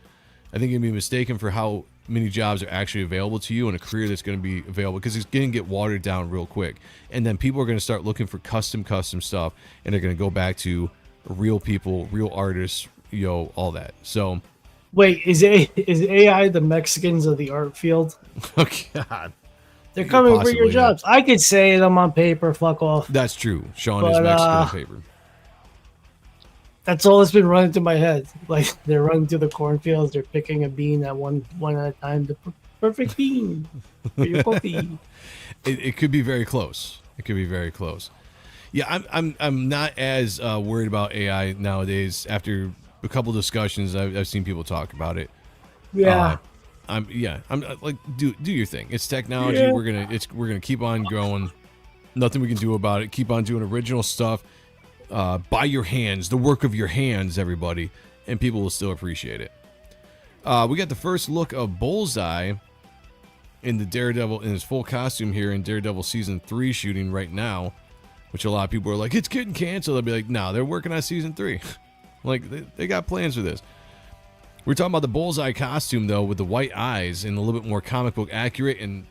I think you're going to be mistaken for how many jobs are actually available to you and a career that's going to be available, because it's going to get watered down real quick. And then people are going to start looking for custom stuff, and they're going to go back to real people, real artists, all that. So, wait, is AI the Mexicans of the art field? Oh God, they're coming for your jobs. I could say them on paper. Fuck off. That's true. Sean is Mexican on paper. That's all that's been running through my head. Like, they're running through the cornfields. They're picking a bean at one at a time. The perfect bean for your puppy. It could be very close. It could be very close. Yeah, I'm not as worried about AI nowadays. After a couple discussions, I've seen people talk about it. Yeah. I'm like, do your thing. It's technology. Yeah. We're gonna keep on growing. Nothing we can do about it. Keep on doing original stuff. By your hands, the work of your hands, everybody, and people will still appreciate it. We got the first look of Bullseye in the Daredevil in his full costume here in Daredevil season 3 shooting right now, which a lot of people are like, it's getting canceled. I'll be like, no, they're working on season 3. Like, they got plans for this. We're talking about the Bullseye costume though, with the white eyes and a little bit more comic book accurate, and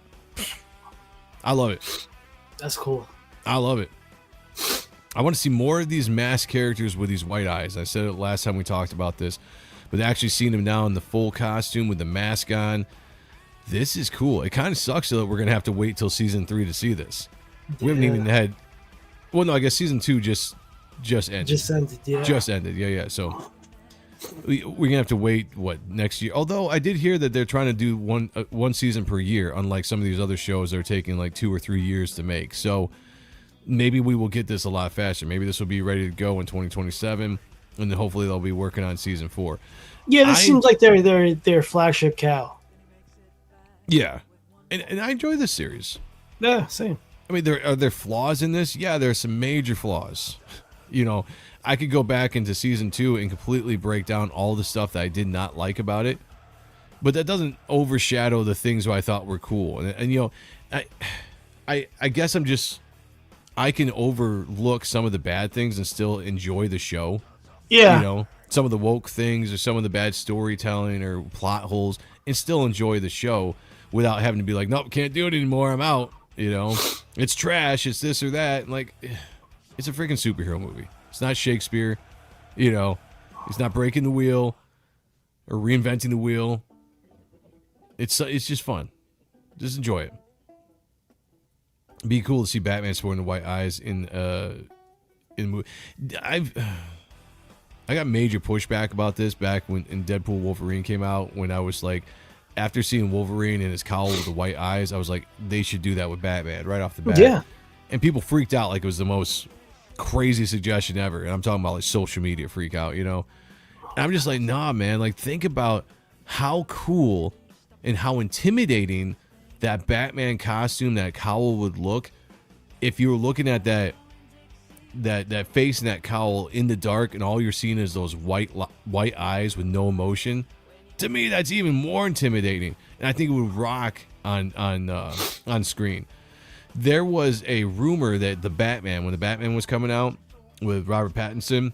I love it. That's cool. I love it. I want to see more of these masked characters with these white eyes. I said it last time we talked about this, but actually seeing them now in the full costume with the mask on, this is cool. It kind of sucks though that we're going to have to wait till season 3 to see this. We haven't even had, well, no, I guess season 2 just ended. Just ended, yeah. Just ended, yeah. So we're going to have to wait, next year? Although I did hear that they're trying to do one season per year, unlike some of these other shows that are taking like 2 or 3 years to make. So maybe we will get this a lot faster. Maybe this will be ready to go in 2027, and then hopefully they'll be working on season 4. Yeah, this seems like their flagship cow. Yeah, and I enjoy this series. Yeah, same. I mean, are there flaws in this? Yeah, there are some major flaws. You know, I could go back into season 2 and completely break down all the stuff that I did not like about it, but that doesn't overshadow the things that I thought were cool. And you know, I guess I can overlook some of the bad things and still enjoy the show. Yeah. You know, some of the woke things or some of the bad storytelling or plot holes, and still enjoy the show without having to be like, nope, can't do it anymore. I'm out. You know, it's trash. It's this or that. And like, it's a freaking superhero movie. It's not Shakespeare. You know, it's not breaking the wheel or reinventing the wheel. It's just fun. Just enjoy it. Be cool to see Batman sporting the white eyes in the movie. I got major pushback about this back when in Deadpool Wolverine came out, when I was like, after seeing Wolverine and his cowl with the white eyes, I was like, they should do that with Batman right off the bat. Yeah. And people freaked out like it was the most crazy suggestion ever. And I'm talking about like social media freak out, you know? And I'm just like, nah, man. Like, think about how cool and how intimidating that Batman costume, that cowl would look if you were looking at that face and that cowl in the dark and all you're seeing is those white eyes with no emotion. To me, that's even more intimidating, and I think it would rock on screen. There was a rumor that when the Batman was coming out with Robert Pattinson,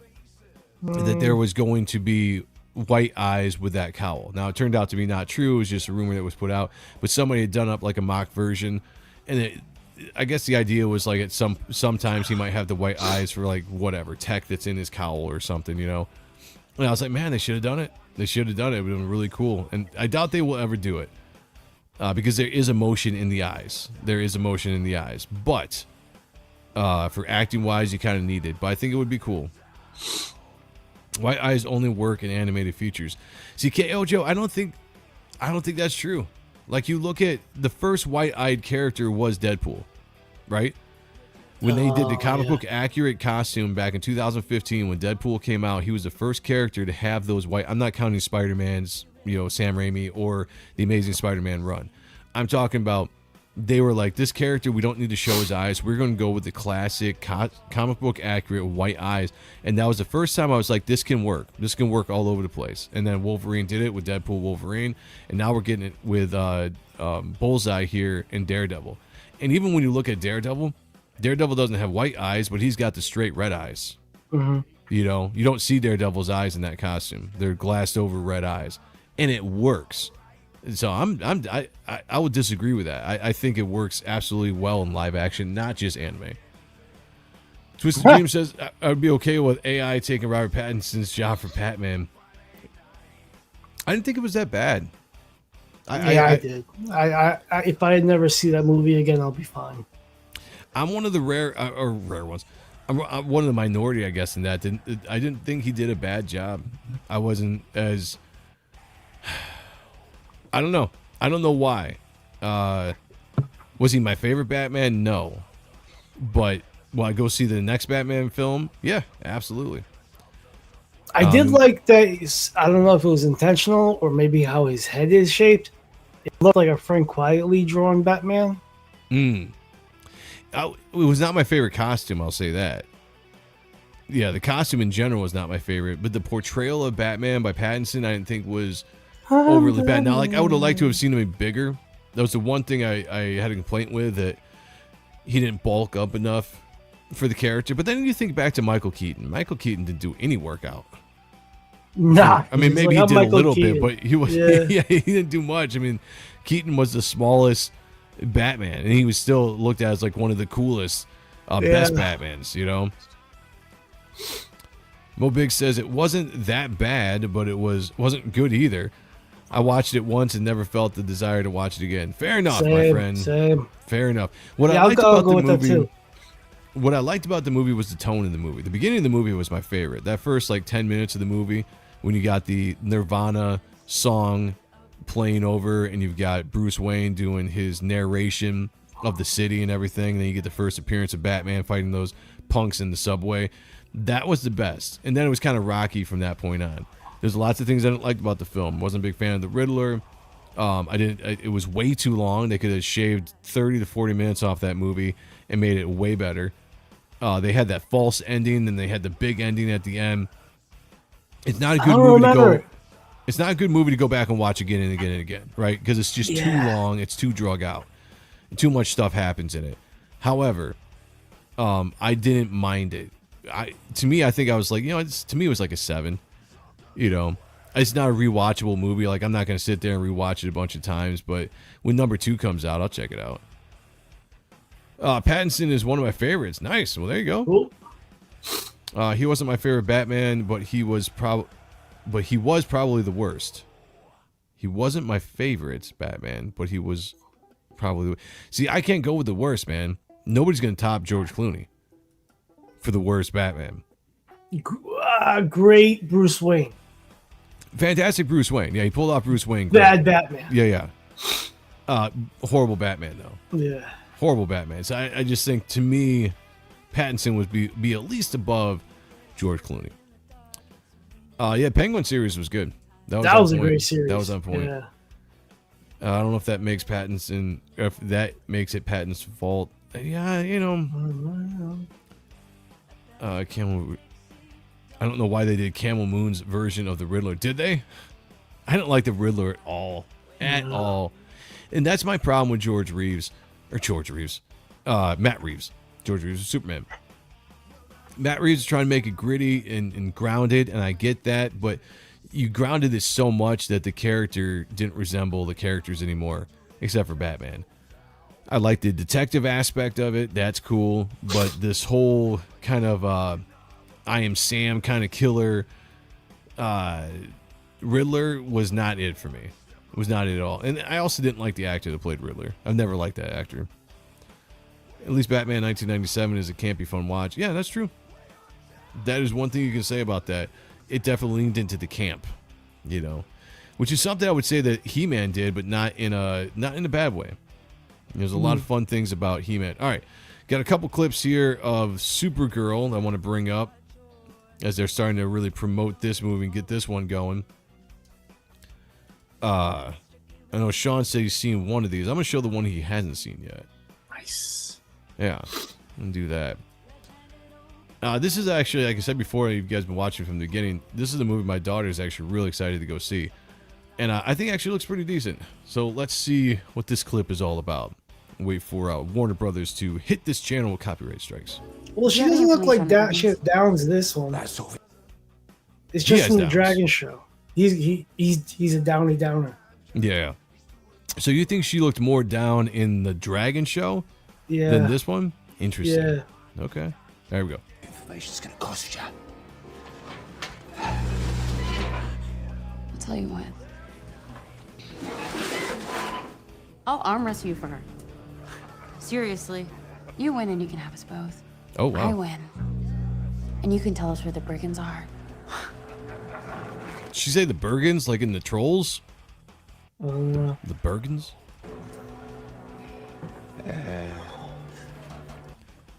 that there was going to be white eyes with that cowl. Now, it turned out to be not true. It was just a rumor that was put out, but somebody had done up like a mock version, and I guess the idea was like sometimes he might have the white eyes for like whatever tech that's in his cowl or something, you know. And I was like, man, they should have done it. They should have done it. It would have been really cool. And I doubt they will ever do it because there is emotion in the eyes. There is emotion in the eyes. But for acting wise, you kind of need it. But I think it would be cool. White eyes only work in animated features. See, KO Joe, I don't think that's true. Like, you look at the first white-eyed character was Deadpool, right? When they did the comic book accurate costume back in 2015, when Deadpool came out, he was the first character to have those white. I'm not counting Spider-Man's, you know, Sam Raimi or the Amazing Spider-Man run. I'm talking about they were like, this character, we don't need to show his eyes. We're going to go with the classic comic book accurate white eyes. And that was the first time I was like, this can work. This can work all over the place. And then Wolverine did it with Deadpool Wolverine. And now we're getting it with Bullseye here in Daredevil. And even when you look at Daredevil doesn't have white eyes, but he's got the straight red eyes. Mm-hmm. You know, you don't see Daredevil's eyes in that costume. They're glassed over red eyes. And it works. So I would disagree with that. I think it works absolutely well in live action, not just anime. Twisted Dream says I would be okay with AI taking Robert Pattinson's job for Batman. I didn't think it was that bad. I did. If I never see that movie again, I'll be fine. I'm one of the rare ones. I'm one of the minority, I guess, in that. I didn't think he did a bad job. I wasn't as. I don't know. I don't know why. Was he my favorite Batman? No. But will I go see the next Batman film? Yeah, absolutely. I did like that. I don't know if it was intentional or maybe how his head is shaped. It looked like a Frank Quietly drawn Batman. It was not my favorite costume, I'll say that. Yeah, the costume in general was not my favorite, but the portrayal of Batman by Pattinson I didn't think was overly bad. Now, like, I would have liked to have seen him be bigger. That was the one thing I had a complaint with, that he didn't bulk up enough for the character. But then you think back to Michael Keaton. Michael Keaton didn't do any workout. Nah. I mean, maybe like, he did Michael a little Keaton. bit, but he was yeah, he didn't do much. I mean, Keaton was the smallest Batman, and he was still looked at as like one of the coolest, best Batmans, you know? Mo Big says it wasn't that bad, but it wasn't good either. I watched it once and never felt the desire to watch it again. Fair enough, my friend. Same. Fair enough. What I liked about the movie was the tone of the movie. The beginning of the movie was my favorite. That first like 10 minutes of the movie, when you got the Nirvana song playing over and you've got Bruce Wayne doing his narration of the city and everything, and then you get the first appearance of Batman fighting those punks in the subway. That was the best. And then it was kind of rocky from that point on. There's lots of things I didn't like about the film. Wasn't a big fan of the Riddler. It was way too long. They could have shaved 30 to 40 minutes off that movie and made it way better. They had that false ending, and they had the big ending at the end. It's not a good movie to go. It's not a good movie to go back and watch again and again and again, right? Because it's just too long. It's too drug out. Too much stuff happens in it. However, I didn't mind it. To me, I think I was like, to me, it was like a 7. It's not a rewatchable movie. Like, I'm not going to sit there and rewatch it a bunch of times. But when number 2 comes out, I'll check it out. Pattinson is one of my favorites. Nice. Well, there you go. Cool. He wasn't my favorite Batman, but he was probably the worst. He wasn't my favorite Batman, but he was probably. See, I can't go with the worst, man. Nobody's going to top George Clooney for the worst Batman. Great Bruce Wayne. Fantastic Bruce Wayne. Yeah, he pulled off Bruce Wayne. Bad Batman. Yeah. Horrible Batman, though. Yeah. Horrible Batman. So I just think, to me, Pattinson would be at least above George Clooney. Penguin series was good. That was a great series. That was on point. Yeah. I don't know if that makes it Pattinson's fault. Yeah, I don't know why they did Camel Moon's version of the Riddler. Did they? I didn't like the Riddler at all. At all. And that's my problem with Matt Reeves. George Reeves is Superman. Matt Reeves is trying to make it gritty and grounded, and I get that, but you grounded this so much that the character didn't resemble the characters anymore, except for Batman. I like the detective aspect of it. That's cool. But this whole kind of I Am Sam kind of killer Riddler was not it for me. It was not it at all. And I also didn't like the actor that played Riddler. I've never liked that actor. At least Batman 1997 is a campy fun watch. Yeah, that's true. That is one thing you can say about that. It definitely leaned into the camp, which is something I would say that He-Man did, but not in a bad way. There's a lot of fun things about He-Man. All right, got a couple clips here of Supergirl I want to bring up as they're starting to really promote this movie and get this one going. I know Sean said he's seen one of these. I'm going to show the one he hasn't seen yet. Nice. Yeah, I'm going to do that. This is actually, like I said before, you guys have been watching from the beginning. This is the movie my daughter is actually really excited to go see. And I think it actually looks pretty decent. So let's see what this clip is all about. Wait for Warner Brothers to hit this channel with copyright strikes. Well, she doesn't look like that. She has Downs this one. It's just from the Dragon show. He's a Downy Downer. Yeah. So you think she looked more down in the Dragon show than this one? Interesting. Yeah. Okay. There we go. Information's gonna cost you. I'll tell you what. I'll arm wrestle you for her. Seriously. You win and you can have us both. Oh, wow. I win. And you can tell us where the brigands are. Did she say the Bergens, like in the Trolls? The Bergens?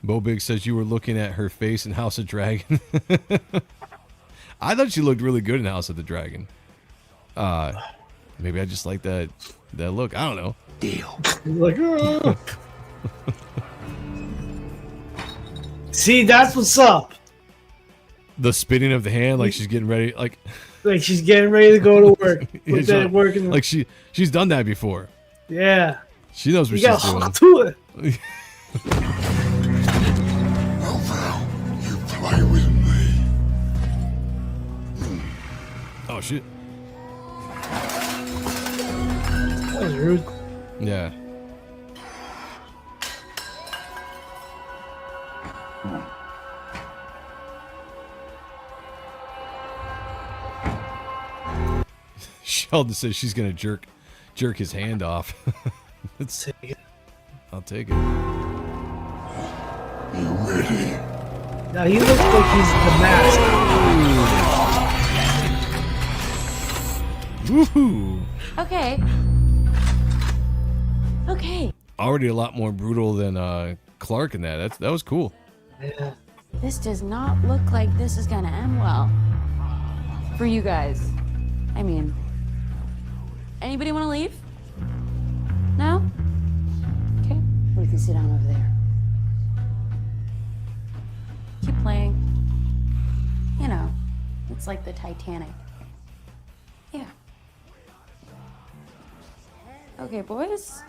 Bo Big says you were looking at her face in House of Dragon. I thought she looked really good in House of the Dragon. Maybe I just like that look. I don't know. Deal. Like, see, that's what's up. The spinning of the hand, like she's getting ready, like she's getting ready to go to work. Put that work in like she's done that before. Yeah. She knows what she's doing. To it. Well, now you play with me. Oh shit. That was rude. Yeah. Sheldon says she's gonna jerk his hand off. Let's take it. I'll take it. You ready? Now he looks like he's the mask. Woohoo! Okay. Okay. Already a lot more brutal than Clark in that. That was cool. Yeah. This does not look like this is gonna end well. For you guys. I mean, anybody want to leave? can sit down over there. Keep playing. You know, it's like the Titanic. Yeah. Okay, boys.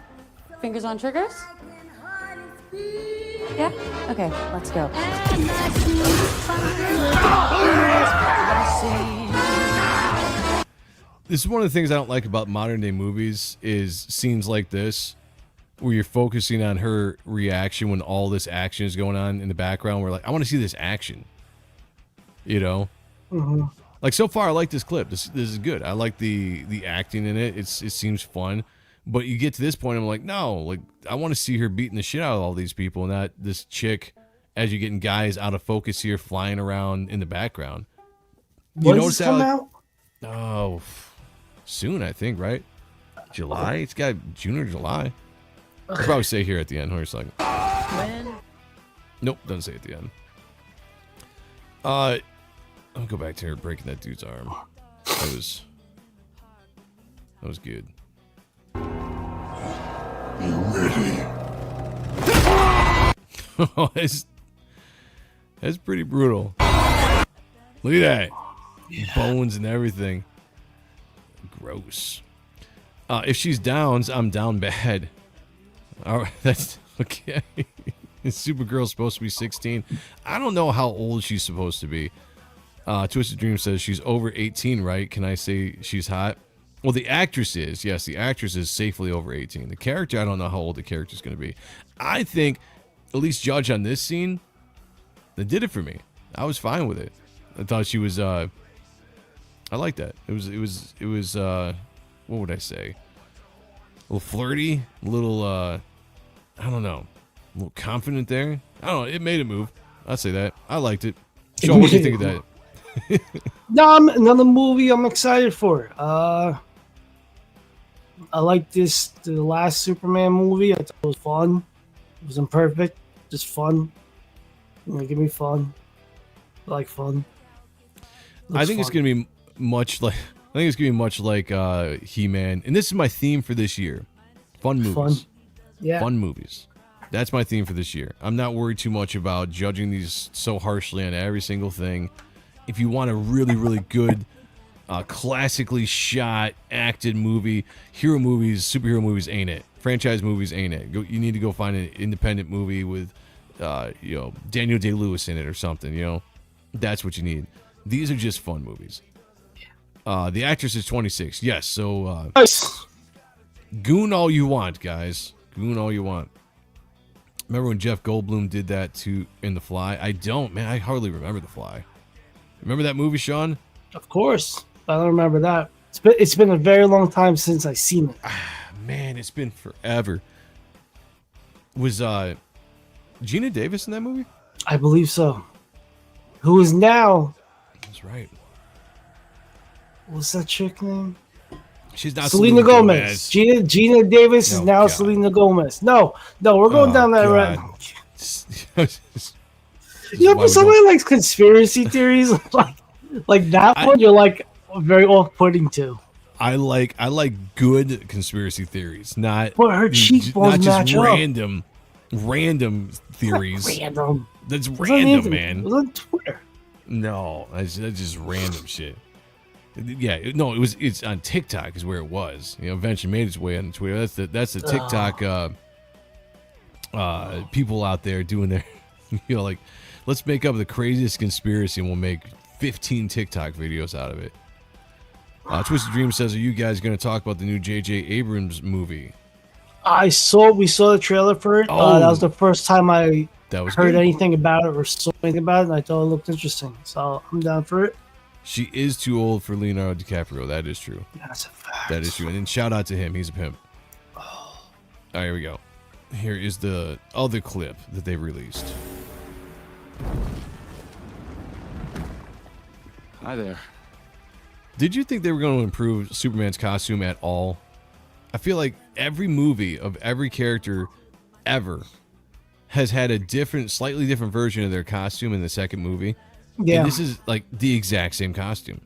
Fingers on triggers? Yeah? Okay, let's go. This is one of the things I don't like about modern day movies is scenes like this where you're focusing on her reaction when all this action is going on in the background. We're like, I want to see this action. You know? Mm-hmm. Like, so far, I like this clip. This is good. I like the acting in it. It seems fun. But you get to this point, I'm like, no. Like, I want to see her beating the shit out of all these people, and not this chick, as you're getting guys out of focus here, flying around in the background. You When does this come out? Oh, soon, I think, right? July? It's got June or July. I'll probably say here at the end. Hold on a second. When? Nope, doesn't say at the end. I'll go back to her breaking that dude's arm. That was good. You ready? Oh, that's pretty brutal. Look at that. Bones and everything. Gross. If she's downs, I'm down bad. All right, that's okay. Supergirl's supposed to be 16. I don't know how old she's supposed to be. Twisted Dream says she's over 18, right? Can I say she's hot? Well, the actress is. Yes, the actress is safely over 18. The character, I don't know how old the character's going to be. I think, at least judge on this scene, that did it for me. I was fine with it. I thought she was, I like that. It was, what would I say? A little flirty, a little, I don't know, a little confident there. I don't know. It made a move. I'd say that. I liked it. Sean, what do you think of that? No, another movie I'm excited for. I like the last Superman movie. I thought it was fun. It wasn't perfect, just fun. Give me fun. I like fun. I think it's gonna be much like He-Man, and this is my theme for this year. Fun movies. Fun. Yeah. Fun movies. That's my theme for this year. I'm not worried too much about judging these so harshly on every single thing. If you want a really, really good, classically shot, acted movie, hero movies, superhero movies ain't it. Franchise movies ain't it. You need to go find an independent movie with, Daniel Day-Lewis in it or something. That's what you need. These are just fun movies. The actress is 26. Yes, so nice. Goon all you want, guys. Goon all you want. Remember when Jeff Goldblum did that too in The Fly? I don't, man. I hardly remember The Fly. Remember that movie, Sean? Of course. I don't remember that. It's been a very long time since I've seen it. Man, it's been forever. Was Gina Davis in that movie? I believe so. Who is now? That's right. What's that chick name? She's not Selena Gomez. Gina Davis is now Selena Gomez. No, we're going down that road. But somebody likes conspiracy theories like that one. You're like very off-putting too. I like good conspiracy theories, not but her cheekbones match up. Random theories. Random. That's random, man. It was on Twitter. No, that's just random shit. Yeah, no, it's on TikTok is where it was. Eventually made its way on Twitter. That's the TikTok people out there doing their, like, let's make up the craziest conspiracy and we'll make 15 TikTok videos out of it. Twisted Dream says, are you guys going to talk about the new J.J. Abrams movie? We saw the trailer for it. That was the first time I heard anything about it or saw anything about it, and I thought it looked interesting. So I'm down for it. She is too old for Leonardo DiCaprio. That is true. That's a fact. That is true. And then shout out to him. He's a pimp. All right, here we go. Here is the other clip that they released. Hi there. Did you think they were going to improve Superman's costume at all? I feel like every movie of every character ever has had a slightly different version of their costume in the second movie. Yeah. And this is like the exact same costume.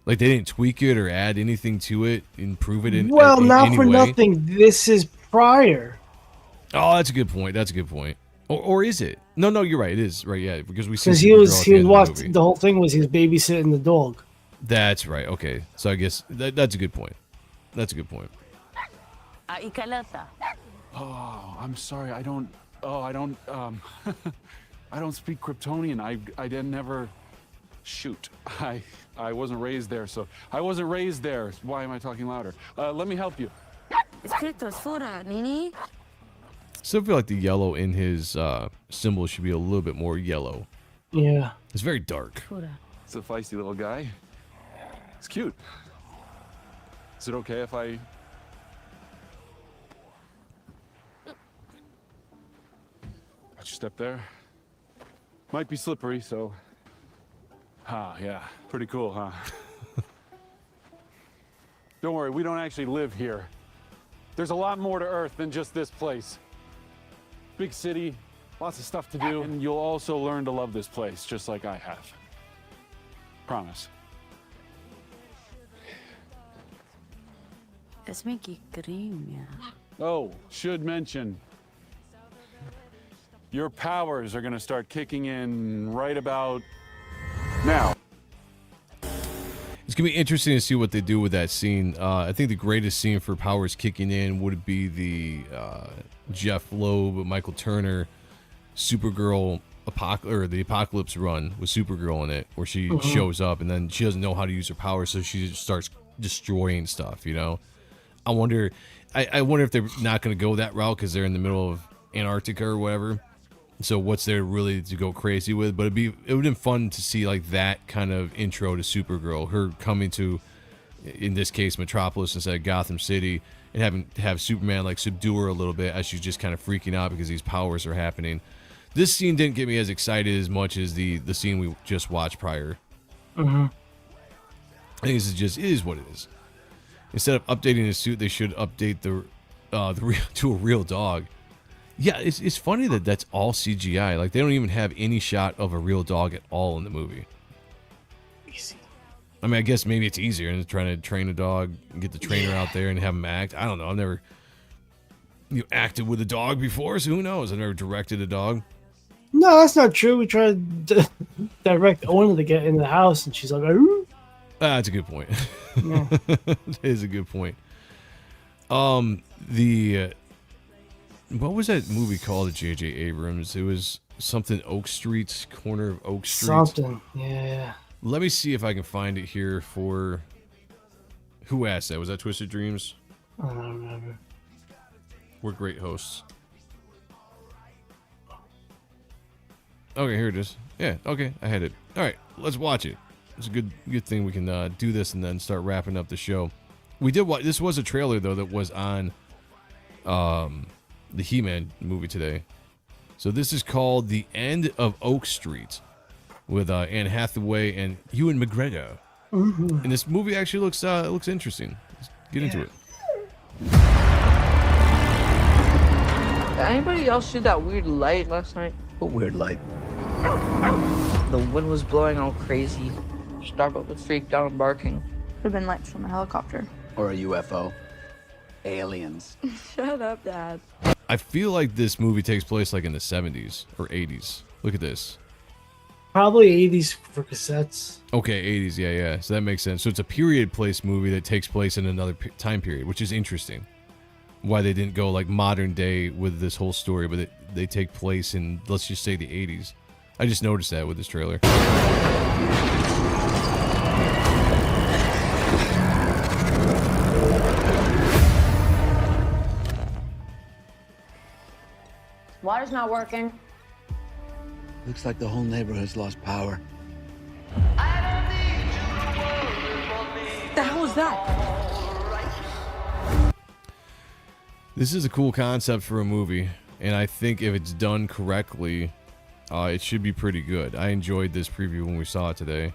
Like they didn't tweak it or add anything to it, improve it in Well, not any for way. nothing. This is prior Oh, that's a good point. That's a good point. Or is it? No, you're right. It is right. Yeah, because we see Because he was watching. The whole thing was he was babysitting the dog. That's right. Okay, so I guess that's a good point. That's a good point. Oh, I'm sorry. I don't. Oh, I don't. I don't speak Kryptonian. I didn't never. Shoot. I wasn't raised there, so I wasn't raised there. Why am I talking louder? Let me help you. Still feel like the yellow in his symbol should be a little bit more yellow. Yeah. It's very dark. It's a feisty little guy. It's cute. Is it okay if I... Watch your step there. Might be slippery, so... yeah. Pretty cool, huh? Don't worry, we don't actually live here. There's a lot more to Earth than just this place. Big city, lots of stuff to do, and you'll also learn to love this place, just like I have. Promise. Oh, should mention, your powers are gonna start kicking in right about now. It's gonna be interesting to see what they do with that scene. I think the greatest scene for powers kicking in would be the Jeff Loeb, Michael Turner, Supergirl the Apocalypse run with Supergirl in it, where she shows up and then she doesn't know how to use her powers, so she just starts destroying stuff. You know, I wonder if they're not gonna go that route because they're in the middle of Antarctica or whatever. So what's there really to go crazy with? But it would have been fun to see like that kind of intro to Supergirl, her coming to, in this case, Metropolis instead of Gotham City, and having to have Superman like subdue her a little bit as she's just kind of freaking out because these powers are happening. This scene didn't get me as excited as much as the scene we just watched prior. I think this is what it is. Instead of updating the suit, they should update the to a real dog. Yeah, it's funny that that's all CGI. Like, they don't even have any shot of a real dog at all in the movie. Easy. I mean, I guess maybe it's easier than trying to train a dog and get the trainer out there and have him act. I don't know. I've never acted with a dog before, so who knows? I've never directed a dog. No, that's not true. We tried to direct Owen to get in the house, and she's like, "Ooh." That's a good point. Yeah. That is a good point. What was that movie called, J.J. Abrams? It was something Oak Street, corner of Oak Street. Something, yeah. Let me see if I can find it here for... Who asked that? Was that Twisted Dreams? I don't remember. We're great hosts. Okay, here it is. Yeah, okay, I had it. All right, let's watch it. It's a good thing we can do this and then start wrapping up the show. We did watch... This was a trailer, though, that was on... the He-Man movie today. So this is called The End of Oak Street with Anne Hathaway and Ewan McGregor. And this movie actually looks interesting. Let's get into it. Did anybody else see that weird light last night? What weird light? The wind was blowing all crazy. Starbuck was freaked out and barking. Could have been lights from a helicopter. Or a UFO? Aliens. Shut up, Dad. I feel like this movie takes place like in the 70s or 80s. Look at this. Probably 80s for cassettes. Okay, 80s, yeah. So that makes sense. So it's a period place movie that takes place in another time period, which is interesting. Why they didn't go like modern day with this whole story, but they take place in, let's just say, the 80s. I just noticed that with this trailer. Water's not working. Looks like the whole neighborhood's lost power. What the hell was that? This is a cool concept for a movie, and I think if it's done correctly, it should be pretty good. I enjoyed this preview when we saw it today.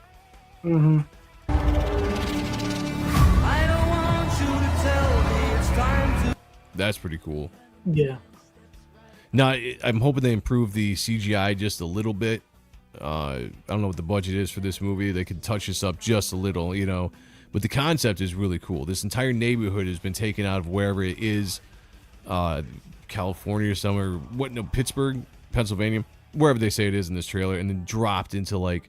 That's pretty cool. Yeah. Now, I'm hoping they improve the CGI just a little bit. I don't know what the budget is for this movie. They could touch this up just a little, you know. But the concept is really cool. This entire neighborhood has been taken out of wherever it is, kind California or somewhere. What? No, Pittsburgh, Pennsylvania, wherever they say it is in this trailer, and then dropped into like,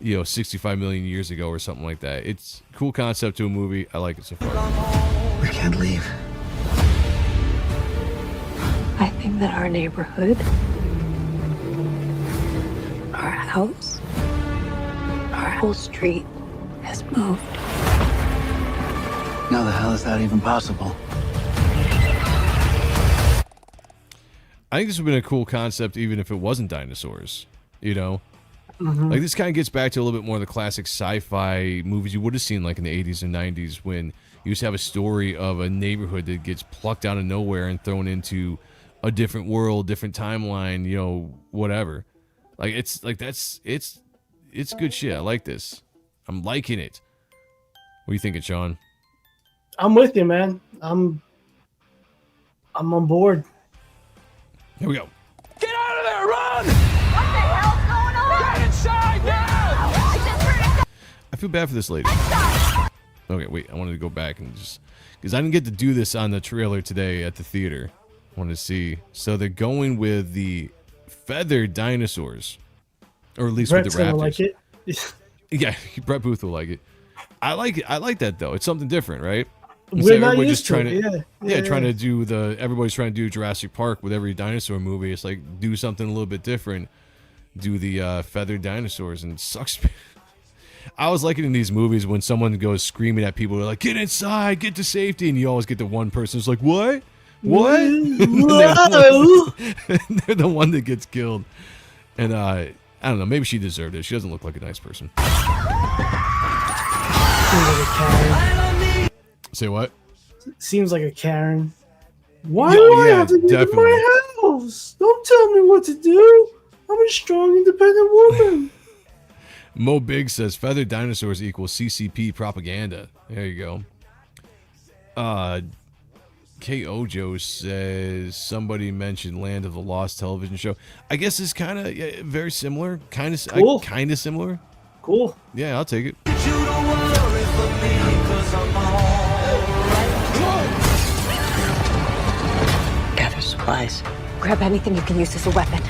65 million years ago or something like that. It's a cool concept to a movie. I like it so far. We can't leave. I think that our neighborhood, our house, our whole street has moved. How the hell is that even possible? I think this would have been a cool concept even if it wasn't dinosaurs, Mhm. Like, this kind of gets back to a little bit more of the classic sci-fi movies you would have seen, like, in the 80s and 90s, when you just have a story of a neighborhood that gets plucked out of nowhere and thrown into a different world, different timeline, whatever. Like, it's good shit. I like this. I'm liking it. What are you thinking, Sean? I'm with you, man. I'm on board. Here we go. Get out of there, run! What the hell's going on? Get inside now! I feel bad for this lady. Okay, wait. I wanted to go back and just... Because I didn't get to do this on the trailer today at the theater. I wanted to see. So they're going with the feathered dinosaurs. Or at least with Brett's the raptors. gonna like it. Yeah, Brett Booth will like it. I like it. I like that, though. It's something different, right? We're not used to it. Yeah, trying to do everybody's trying to do Jurassic Park with every dinosaur movie. It's like, do something a little bit different. Do the feathered dinosaurs, and it sucks. I always like it in these movies when someone goes screaming at people, they're like, get inside, get to safety, and you always get the one person who's like, what? They're the one that gets killed. And I don't know, maybe she deserved it. She doesn't look like a nice person. Say what? Seems like a Karen. Why Yeah, do I yeah, have to get definitely. to my house? Don't tell me what to do. I'm a strong, independent woman. Mo Big says feathered dinosaurs equals CCP propaganda. There you go. K. Ojo says somebody mentioned Land of the Lost television show. I guess it's kind of very similar. Kind of Cool. kind of similar. Cool. Yeah, I'll take it. Gather supplies. Grab anything you can use as a weapon.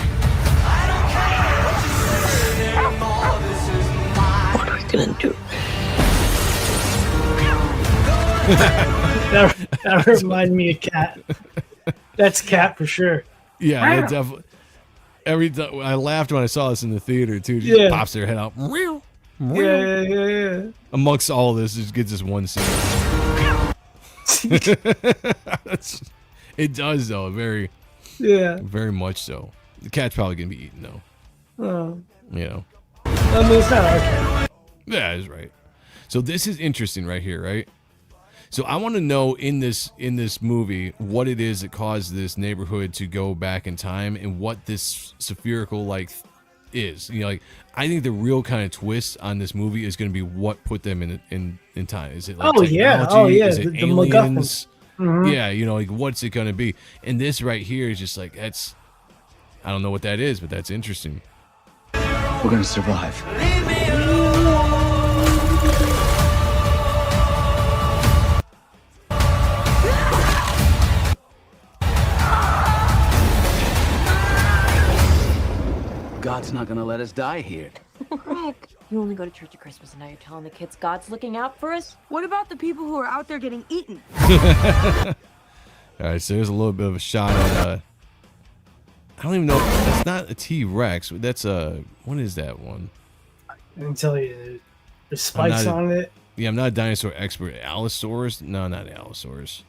What are we gonna do? that reminded me of Cat. That's Cat for sure. Yeah, that definitely. Every time I laughed when I saw this in the theater too. She Yeah. pops their head out. Yeah. Amongst all of this, it gets this one scene. It does though, very much so. The cat's probably gonna be eaten though. Oh. I mean, it's not our cat. Yeah, that's right. So this is interesting right here, right? So I want to know in this movie what it is that caused this neighborhood to go back in time and what this spherical is. I think the real kind of twist on this movie is going to be what put them in time. Is it like technology? Is it the aliens? MacGuffin. Yeah, what's it going to be? And this right here is just like, I don't know what that is, but that's interesting. We're gonna survive. God's not gonna let us die here. Greg, you only go to church at Christmas and now you're telling the kids God's looking out for us? What about the people who are out there getting eaten? All right, so there's a little bit of a shot at I don't even know. That's not a T-Rex. That's what is that one? I can tell you, there's spikes on it. Yeah, I'm not a dinosaur expert. Allosaurus? No, not Allosaurus.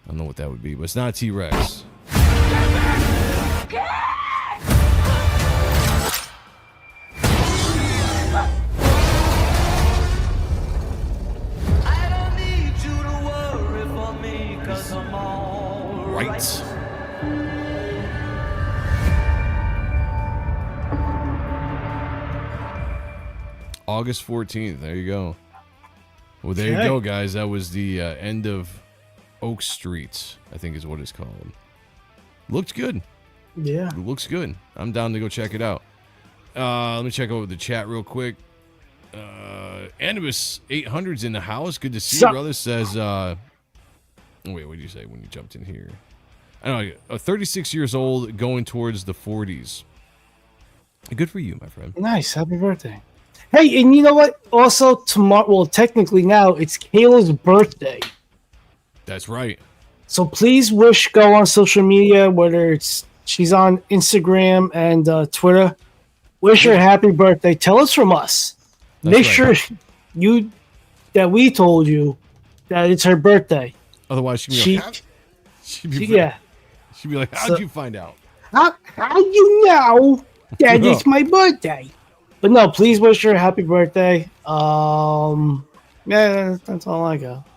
I don't know what that would be, but it's not a T-Rex. Right. August 14th. There you go. Well, there you go, guys. That was the end of Oak Street, I think is what it's called. Looked good. Yeah. It looks good. I'm down to go check it out. Let me check over the chat real quick. Anubis 800's in the house. Good to see you, brother. Says, wait, what did you say when you jumped in here? I don't know, 36 years old, going towards the 40s. Good for you, my friend. Nice. Happy birthday. Hey, and you know what? Also, tomorrow, well, technically now, it's Kayla's birthday. That's right. So please go on social media, whether she's on Instagram and Twitter. Wish her happy birthday. Tell us from us. Make sure that we told you that it's her birthday. Otherwise, she'd be like, how'd you find out? How you know that it's my birthday? But no, please wish her a happy birthday. Yeah, that's all I got.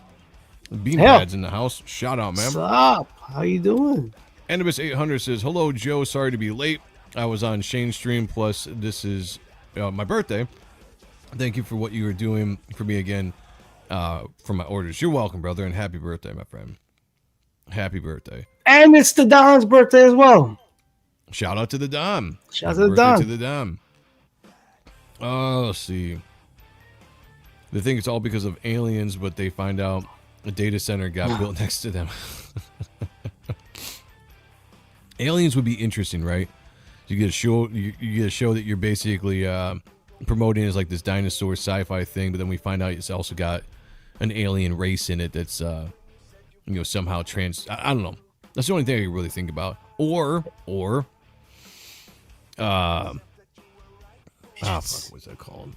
Beanpad's in the house. Shout out, man. What's up? How you doing? Anubis 800 says, hello, Joe. Sorry to be late. I was on Shane's stream. Plus, this is my birthday. Thank you for what you were doing for me again for my orders. You're welcome, brother, and happy birthday, my friend. Happy birthday. And it's the Don's birthday as well. Shout out to the Dom. Shout out to the Dom. To the Dom. Oh, let's see. They think it's all because of aliens, but they find out a data center got built next to them. Aliens would be interesting, right? You get a show. You get a show that you're basically promoting as like this dinosaur sci-fi thing, but then we find out it's also got an alien race in it that's somehow trans. I don't know. That's the only thing I can really think about. Or what's that called?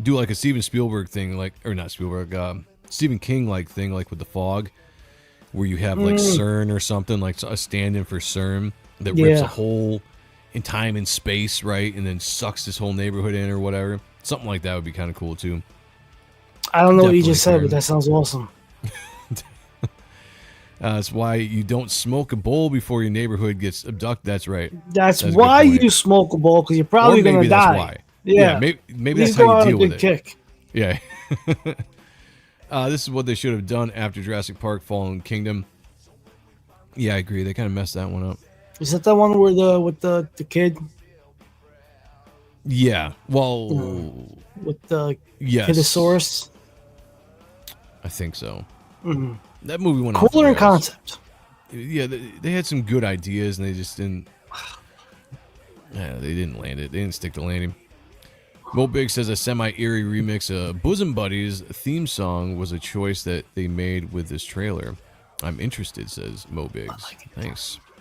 Do like a Steven Spielberg thing, or not Spielberg, Stephen King like thing, like with the fog, where you have like CERN or something, like a stand-in for CERN that rips a hole in time and space, right, and then sucks this whole neighborhood in or whatever. Something like that would be kind of cool too. I don't know what you just said, but that sounds awesome. That's why you don't smoke a bowl before your neighborhood gets abducted. That's right. That's why you smoke a bowl, because you're probably going to die. That's why. Yeah, maybe that's how you deal with it. Kick. Yeah. This is what they should have done after Jurassic Park: Fallen Kingdom. Yeah, I agree. They kind of messed that one up. Is that the one where with the kid? Yeah. Well, with the Kidosaurus. I think so. Mm-hmm. That movie went cooler in concept. Yeah, they had some good ideas, and they just didn't. Yeah, they didn't land it. They didn't stick to landing. Mo Big says a semi-eerie remix of Bosom Buddies theme song was a choice that they made with this trailer. I'm interested, says Mo Biggs.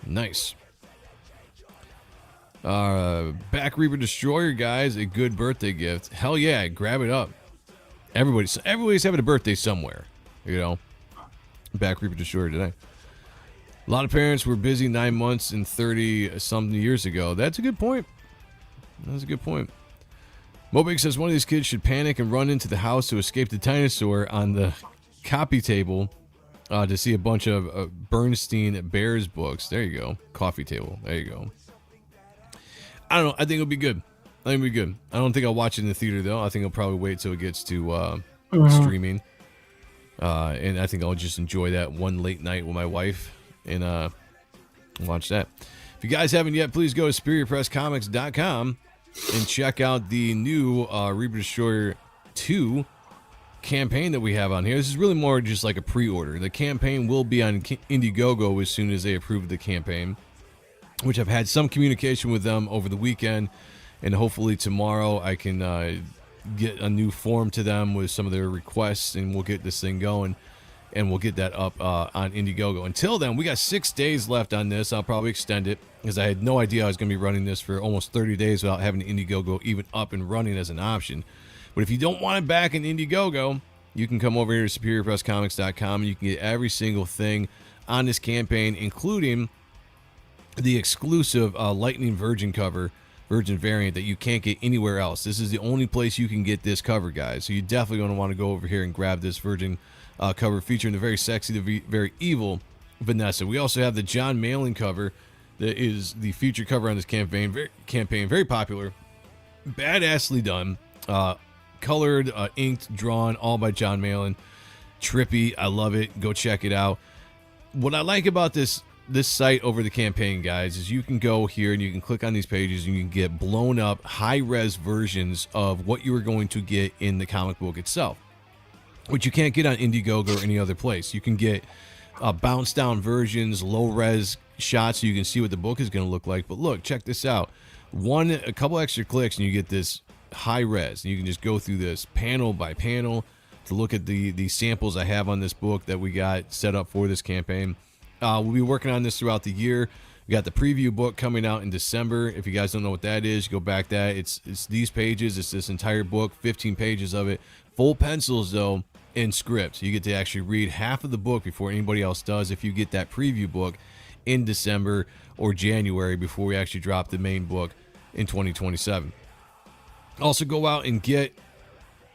Nice. Back Reaper Destroyer, guys, a good birthday gift. Hell yeah, grab it up. Everybody's having a birthday somewhere, Back Reaper Destroyer today. A lot of parents were busy 9 months and 30-something years ago. That's a good point. Mobig says one of these kids should panic and run into the house to escape the dinosaur on the copy table to see a bunch of Bernstein Bears books. There you go. Coffee table. There you go. I don't know. I think it'll be good. I don't think I'll watch it in the theater, though. I think I'll probably wait till it gets to streaming. And I think I'll just enjoy that one late night with my wife and watch that. If you guys haven't yet, please go to SuperiorPressComics.com and check out the new Reaper Destroyer 2 campaign that we have on here. This is really more just like a pre-order. The campaign will be on Indiegogo as soon as they approve the campaign, which I've had some communication with them over the weekend, and hopefully tomorrow I can get a new form to them with some of their requests, and we'll get this thing going, and we'll get that up on Indiegogo. Until then, we got 6 days left on this. I'll probably extend it because I had no idea I was going to be running this for almost 30 days without having Indiegogo even up and running as an option. But if you don't want it back in Indiegogo, you can come over here to SuperiorPressComics.com and you can get every single thing on this campaign, including the exclusive Lightning Virgin cover, Virgin variant, that you can't get anywhere else. This is the only place you can get this cover, guys. So you definitely going to want to go over here and grab this Virgin cover featuring the very sexy, the very evil Vanessa. We also have the John Malin cover that is the featured cover on this campaign. Very popular, badassly done, colored, inked, drawn, all by John Malin. Trippy, I love it. Go check it out. What I like about this site over the campaign, guys, is you can go here and you can click on these pages and you can get blown up high-res versions of what you are going to get in the comic book itself, which you can't get on Indiegogo or any other place. You can get bounce down versions, low res shots, so you can see what the book is going to look like. But look, check this out. A couple extra clicks and you get this high res. You can just go through this panel by panel to look at the samples I have on this book that we got set up for this campaign. We'll be working on this throughout the year. We got the preview book coming out in December. If you guys don't know what that is, go back that. It's these pages. It's this entire book, 15 pages of it. Full pencils, though, in script. You get to actually read half of the book before anybody else does if you get that preview book in December or January before we actually drop the main book in 2027. Also, go out and get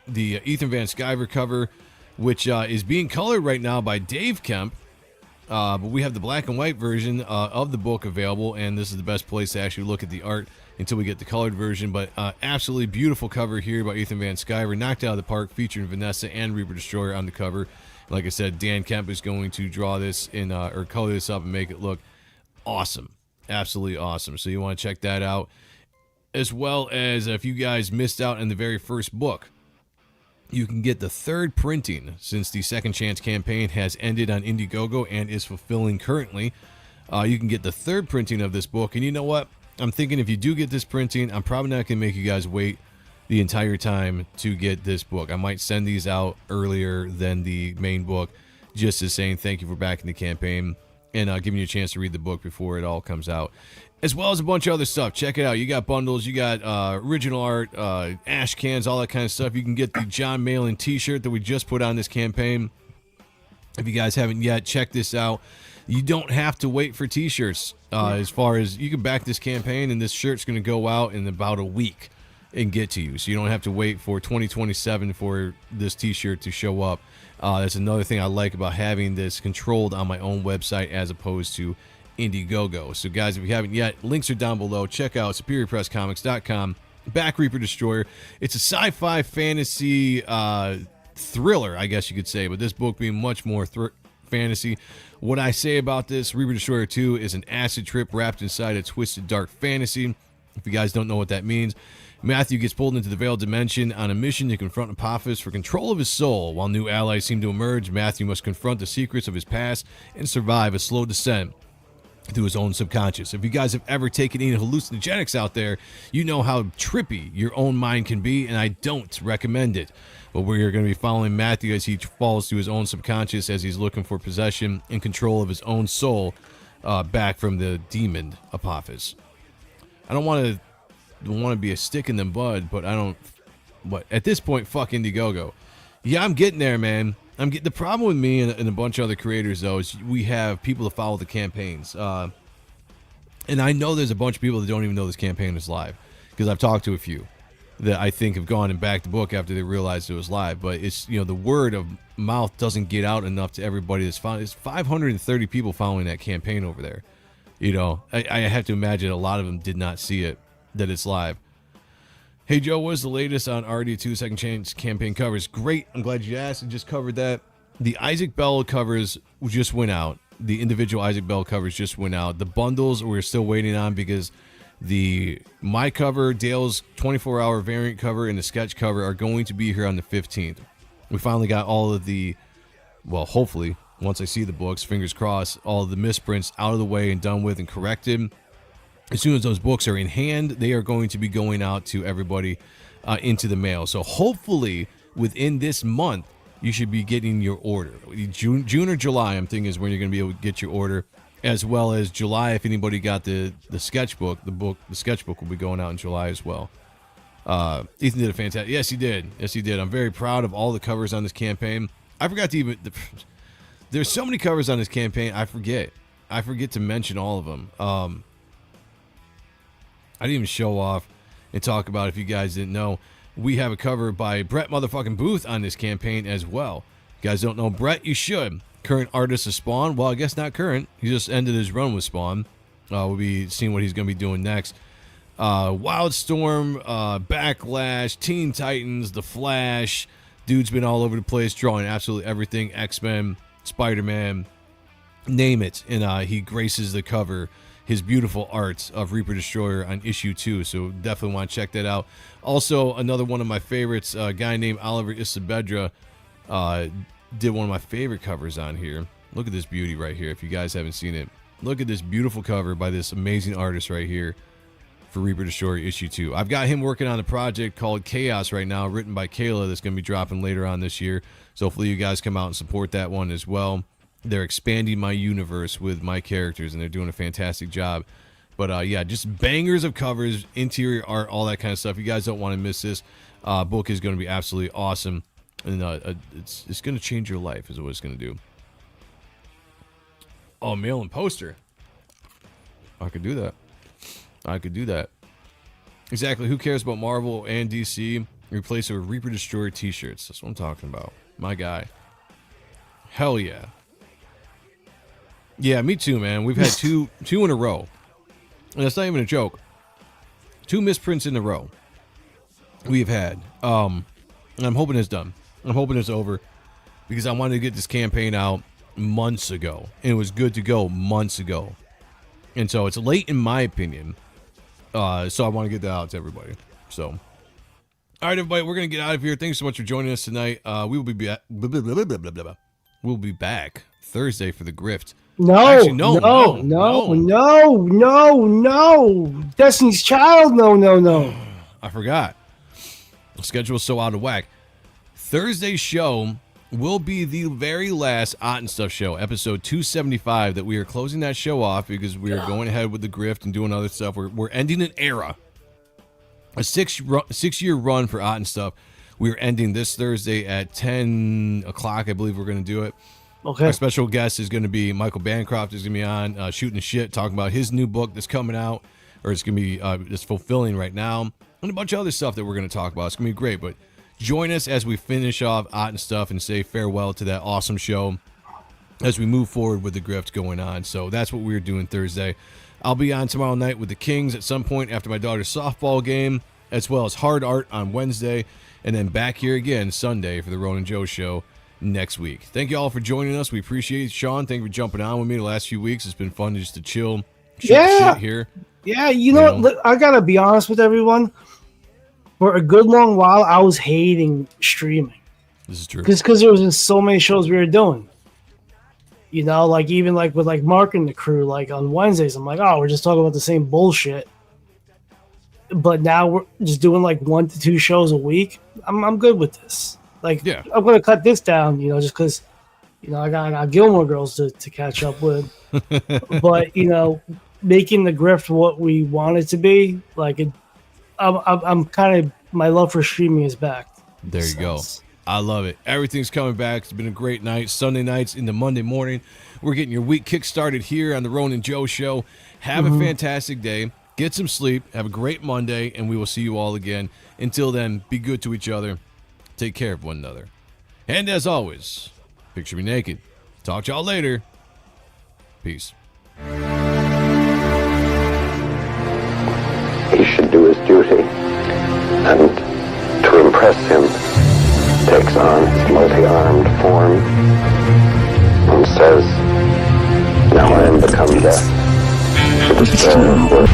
the Ethan Van Sciver cover, which is being colored right now by Dave Kemp. But we have the black and white version of the book available, and this is the best place to actually look at the art until we get the colored version. But absolutely beautiful cover here by Ethan Van Sciver, knocked out of the park, featuring Vanessa and Reaper Destroyer on the cover. Like I said, Dan Kemp is going to draw this in or color this up and make it look awesome, absolutely awesome. So you want to check that out, as well as if you guys missed out on the very first book, you can get the third printing since the Second Chance campaign has ended on Indiegogo and is fulfilling currently. You can get the third printing of this book. And you know what? I'm thinking if you do get this printing, I'm probably not going to make you guys wait the entire time to get this book. I might send these out earlier than the main book, just as saying thank you for backing the campaign and giving you a chance to read the book before it all comes out, as well as a bunch of other stuff. Check it out. You got bundles, you got original art, ash cans, all that kind of stuff. You can get the John Malin t-shirt that we just put on this campaign. If you guys haven't yet, check this out. You don't have to wait for t-shirts. As far as you can back this campaign, and this shirt's going to go out in about a week and get to you. So you don't have to wait for 2027 for this t-shirt to show up. That's another thing I like about having this controlled on my own website as opposed to Indiegogo. So guys, if you haven't yet, links are down below. Check out superiorpresscomics.com. Back Reaper Destroyer. It's a sci-fi fantasy thriller, I guess you could say, but this book being much more fantasy. What I say about this, Reaper Destroyer 2 is an acid trip wrapped inside a twisted dark fantasy. If you guys don't know what that means, Matthew gets pulled into the Veiled Dimension on a mission to confront Apophis for control of his soul. While new allies seem to emerge, Matthew must confront the secrets of his past and survive a slow descent through his own subconscious. If you guys have ever taken any hallucinogenics out there, you know how trippy your own mind can be, and I don't recommend it. But we're going to be following Matthew as he falls to his own subconscious as he's looking for possession and control of his own soul back from the demon Apophis. I don't want to be a stick in the mud, but at this point, fuck Indiegogo. Yeah, I'm getting there, man. The problem with me and a bunch of other creators, though, is we have people that follow the campaigns. And I know there's a bunch of people that don't even know this campaign is live, because I've talked to a few that I think have gone and backed the book after they realized it was live. But it's, the word of mouth doesn't get out enough to everybody that's following. It's 530 people following that campaign over there. I have to imagine a lot of them did not see it, that it's live. Hey, Joe, what is the latest on RD2 Second Chance campaign covers? Great. I'm glad you asked. I just covered that. The Isaac Bell covers just went out. The individual Isaac Bell covers just went out. The bundles we're still waiting on, because my cover, Dale's 24-hour variant cover, and the sketch cover are going to be here on the 15th. We finally got all of hopefully, once I see the books, fingers crossed, all of the misprints out of the way and done with and corrected. As soon as those books are in hand, they are going to be going out to everybody into the mail. So hopefully within this month, you should be getting your order. June or July, I'm thinking, is when you're going to be able to get your order, as well as July. If anybody got the sketchbook, the sketchbook will be going out in July as well. Ethan did a fantastic. Yes, he did. Yes, he did. I'm very proud of all the covers on this campaign. I forgot to even. There's so many covers on this campaign. I forget to mention all of them. I didn't even show off and talk about, if you guys didn't know, we have a cover by Brett motherfucking Booth on this campaign as well. If you guys don't know Brett, you should. Current artist of Spawn. Well, I guess not current. He just ended his run with Spawn. We'll be seeing what he's going to be doing next. Wildstorm, Backlash, Teen Titans, The Flash. Dude's been all over the place, drawing absolutely everything. X-Men, Spider-Man, name it. And he graces the cover. His beautiful art of Reaper Destroyer on issue 2, so definitely want to check that out. Also, another one of my favorites, a guy named Oliver Isabedra did one of my favorite covers on here. Look at this beauty right here. If you guys haven't seen it, look at this beautiful cover by this amazing artist right here for Reaper Destroyer issue 2. I've got him working on a project called Chaos right now, written by Kayla, that's going to be dropping later on this year. So hopefully you guys come out and support that one as well. They're expanding my universe with my characters, and they're doing a fantastic job. But yeah, just bangers of covers, interior art, all that kind of stuff. You guys don't want to miss this. Book is going to be absolutely awesome, and it's going to change your life is what it's going to do. Oh, mail and poster. I could do that. I could do that. Exactly. Who cares about Marvel and DC? Replace it with Reaper Destroyer t-shirts. That's what I'm talking about. My guy. Hell yeah. Yeah, me too, man. We've had two in a row. And that's not even a joke. 2 misprints in a row. We've had. And I'm hoping it's done. I'm hoping it's over. Because I wanted to get this campaign out months ago. And it was good to go months ago. And so it's late in my opinion. So I want to get that out to everybody. So, all right, everybody, we're going to get out of here. Thanks so much for joining us tonight. We will be back. We'll be back Thursday for the Grift. No. Destiny's Child. No. I forgot. The schedule's so out of whack. Thursday's show will be the very last Otten Stuff show, episode 275, that we are closing that show off because we are going ahead with the Grift and doing other stuff. We're ending an era. A 6-year run for Otten Stuff. We're ending this Thursday at 10 o'clock. I believe we're going to do it. Okay. Our special guest is going to be Michael Bancroft. Is going to be on shooting the shit, talking about his new book that's coming out, or it's going to be just fulfilling right now, and a bunch of other stuff that we're going to talk about. It's going to be great, but join us as we finish off Otten Stuff and say farewell to that awesome show as we move forward with the Grift going on. So that's what we're doing Thursday. I'll be on tomorrow night with the Kings at some point after my daughter's softball game, as well as Hard Art on Wednesday, and then back here again Sunday for the Ronin Joe Show next week. Thank you all for joining us. We appreciate it. Sean, thank you for jumping on with me the last few weeks. It's been fun just to chill, shoot the shit here. Yeah, you know what? I gotta be honest with everyone. For a good long while, I was hating streaming. This is true. Because there was just so many shows we were doing. You know, like even like with like Mark and the crew, like on Wednesdays, I'm like, oh, we're just talking about the same bullshit. But now we're just doing like 1 to 2 shows a week. I'm good with this. Like, yeah. I'm gonna cut this down, you know, just because, you know, I got Gilmore Girls to catch up with. But you know, making the Grift what we want it to be, like it. I'm kind of, my love for streaming is back. There you go. I love it. Everything's coming back. It's been a great night. Sunday nights into Monday morning. We're getting your week kick-started here on the Ronin Joe Show. Have a fantastic day. Get some sleep. Have a great Monday, and we will see you all again. Until then, be good to each other. Take care of one another. And as always, picture me naked. Talk to y'all later. Peace. He should do his duty, and to impress him, takes on his multi-armed form and says, now I am become death, the despair of work.